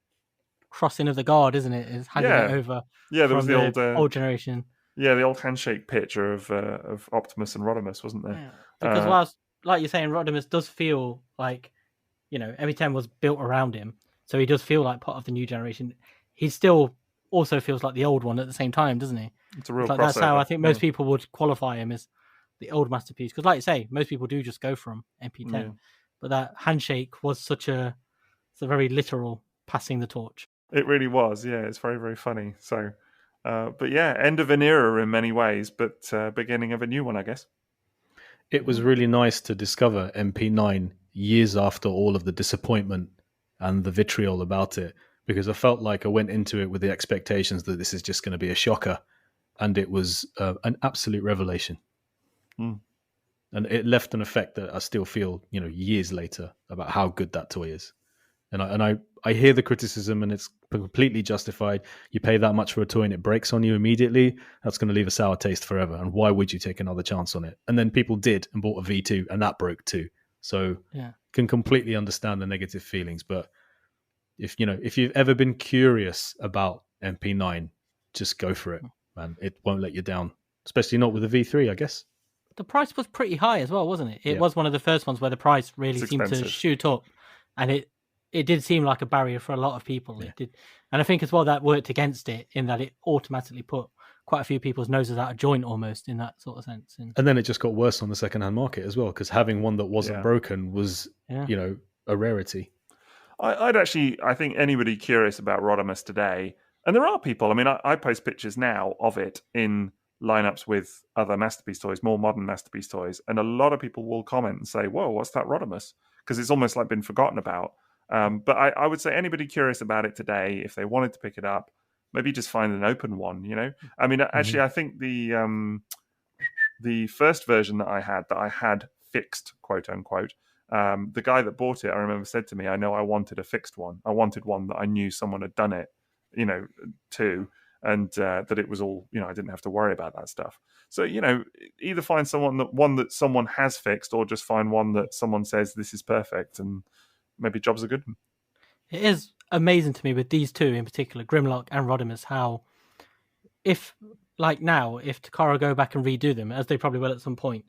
crossing of the guard, isn't it? It's handing it over. Yeah, there was from the old generation. Yeah, the old handshake picture of Optimus and Rodimus, wasn't there? Yeah. Because whilst, like you're saying, Rodimus does feel like, M10 was built around him, so he does feel like part of the new generation. He still also feels like the old one at the same time, doesn't he? It's a real crossover. That's how I think most people would qualify him as the old masterpiece. Because, like you say, most people do just go from MP10, but that handshake was it's a very literal passing the torch. It really was. Yeah, it's very, very funny. So, but yeah, end of an era in many ways, but beginning of a new one, I guess. It was really nice to discover MP9 years after all of the disappointment and the vitriol about it, because I felt like I went into it with the expectations that this is just going to be a shocker, and it was an absolute revelation. And it left an effect that I still feel, years later, about how good that toy is. And I hear the criticism, and it's completely justified. You pay that much for a toy and it breaks on you immediately, that's going to leave a sour taste forever. And why would you take another chance on it? And then people did and bought a V2 and that broke too. So can completely understand the negative feelings. But if you've ever been curious about MP9, just go for it, man. It won't let you down, especially not with a V3, I guess. The price was pretty high as well, wasn't it? It was one of the first ones where the price really seemed to shoot up, and it did seem like a barrier for a lot of people. It did, and I think as well that worked against it in that it automatically put quite a few people's noses out of joint almost in that sort of sense. And then it just got worse on the second-hand market as well, because having one that wasn't broken was, a rarity. I'd actually, I think anybody curious about Rodimus today, and there are people, I mean, I post pictures now of it in lineups with other Masterpiece toys, more modern Masterpiece toys, and a lot of people will comment and say, whoa, what's that Rodimus? Because it's almost like been forgotten about. But I would say anybody curious about it today, if they wanted to pick it up, maybe just find an open one, I mean, actually, I think the first version that I had fixed, quote unquote, the guy that bought it, I remember, said to me, I know I wanted a fixed one. I wanted one that I knew someone had done it, to, and that it was all, I didn't have to worry about that stuff. So, either find one that someone has fixed, or just find one that someone says this is perfect, and maybe job's a good one. It is amazing to me with these two in particular, Grimlock and Rodimus, how if Takara go back and redo them, as they probably will at some point,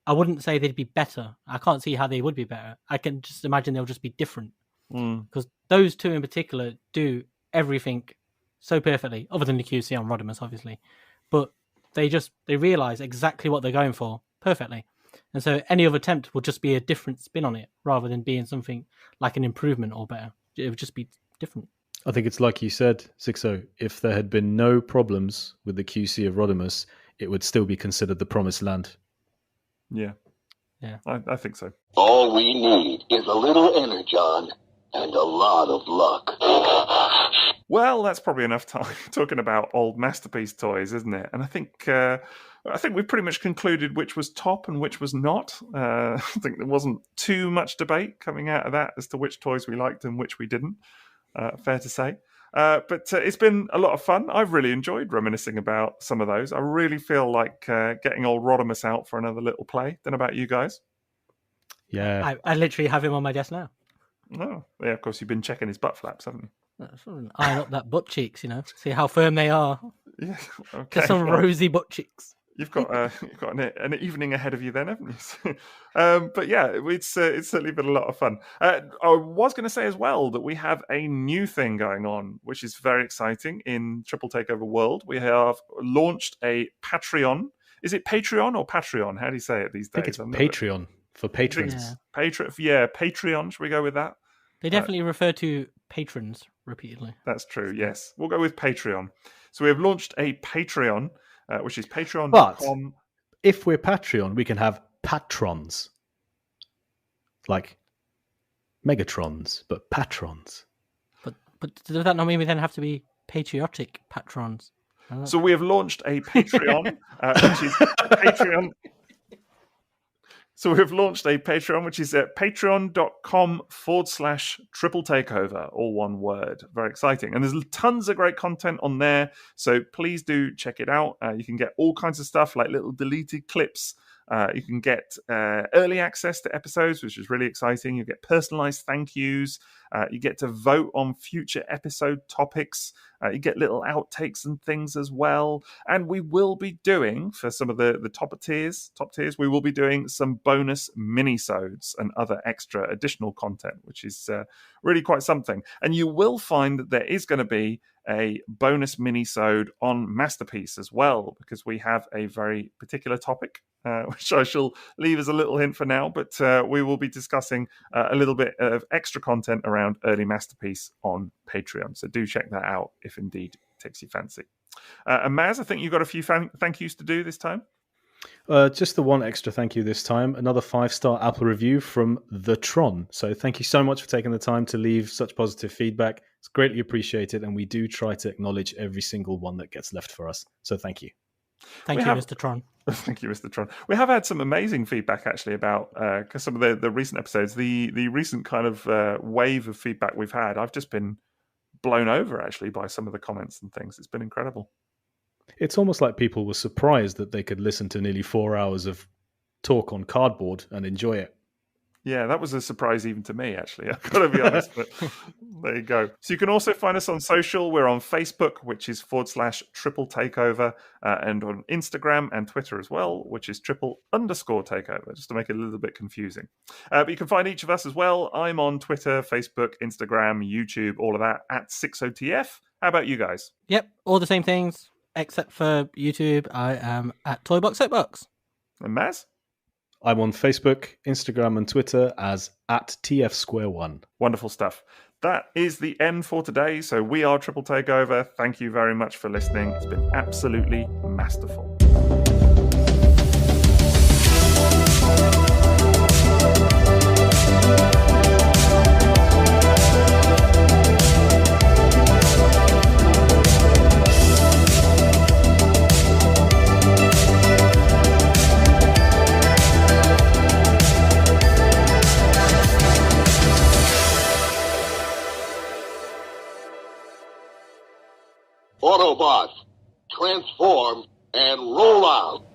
I wouldn't say they'd be better. I can't see how they would be better. I can just imagine they'll just be different. Because those two in particular do everything so perfectly, other than the QC on Rodimus, obviously. But they realise exactly what they're going for perfectly. And so any other attempt will just be a different spin on it, rather than being something like an improvement or better. It would just be different. I think it's like you said, Sixo, if there had been no problems with the QC of Rodimus, it would still be considered the promised land. Yeah. I think so. All we need is a little energon and a lot of luck. Well, that's probably enough time talking about old Masterpiece toys, isn't it? And I think we've pretty much concluded which was top and which was not. I think there wasn't too much debate coming out of that as to which toys we liked and which we didn't. Fair to say. But it's been a lot of fun. I've really enjoyed reminiscing about some of those. I really feel like getting old Rodimus out for another little play. Don't know about you guys. Yeah. I literally have him on my desk now. Oh, yeah, of course, you've been checking his butt flaps, haven't you? Iron up that butt cheeks, see how firm they are. Yeah, okay. Just some rosy butt cheeks. You've got an evening ahead of you then, haven't you? But yeah, it's certainly been a lot of fun. I was going to say as well that we have a new thing going on, which is very exciting in Triple Takeover World. We have launched a Patreon. Is it Patreon or Patreon? How do you say it these days? I think it's Patreon for patrons. Patreon. Should we go with that? They definitely refer to patrons repeatedly. That's true, yes. We'll go with Patreon. So we have launched a Patreon, which is patreon.com. But if we're Patreon, we can have patrons. Like Megatrons, but patrons. But does that not mean we then have to be patriotic patrons? So we have launched a Patreon, which is Patreon. So we've launched a Patreon, which is at patreon.com/triple takeover, all one word. Very exciting. And there's tons of great content on there. So please do check it out. You can get all kinds of stuff like little deleted clips You can get early access to episodes, which is really exciting. You get personalized thank yous. You get to vote on future episode topics. You get little outtakes and things as well. And we will be doing, for some of the top tiers, we will be doing some bonus minisodes and other extra additional content, which is really quite something. And you will find that there is going to be a bonus minisode on Masterpiece as well, because we have a very particular topic, which I shall leave as a little hint for now, but we will be discussing a little bit of extra content around early Masterpiece on Patreon. So do check that out if indeed it takes your fancy. And Maz, I think you've got a few thank yous to do this time. Just the one extra thank you this time. Another 5-star Apple review from The Tron. So thank you so much for taking the time to leave such positive feedback. It's greatly appreciated, and we do try to acknowledge every single one that gets left for us. So thank you. Thank you, Mr. Tron. Thank you, Mr. Tron. We have had some amazing feedback actually about some of the recent episodes. The recent kind of wave of feedback we've had. I've just been blown over actually by some of the comments and things. It's been incredible. It's almost like people were surprised that they could listen to nearly 4 hours of talk on cardboard and enjoy it. Yeah, that was a surprise even to me, actually. I've got to be honest, but there you go. So you can also find us on social. We're on Facebook, which is /triple takeover, and on Instagram and Twitter as well, which is _takeover, just to make it a little bit confusing. But you can find each of us as well. I'm on Twitter, Facebook, Instagram, YouTube, all of that, at Sixo TF. How about you guys? Yep, all the same things, except for YouTube. I am at Toybox Soapbox. And Maz? I'm on Facebook, Instagram, and Twitter as @TFsquareone. Wonderful stuff. That is the end for today. So we are Triple Takeover. Thank you very much for listening. It's been absolutely masterful. Autobots, transform and roll out.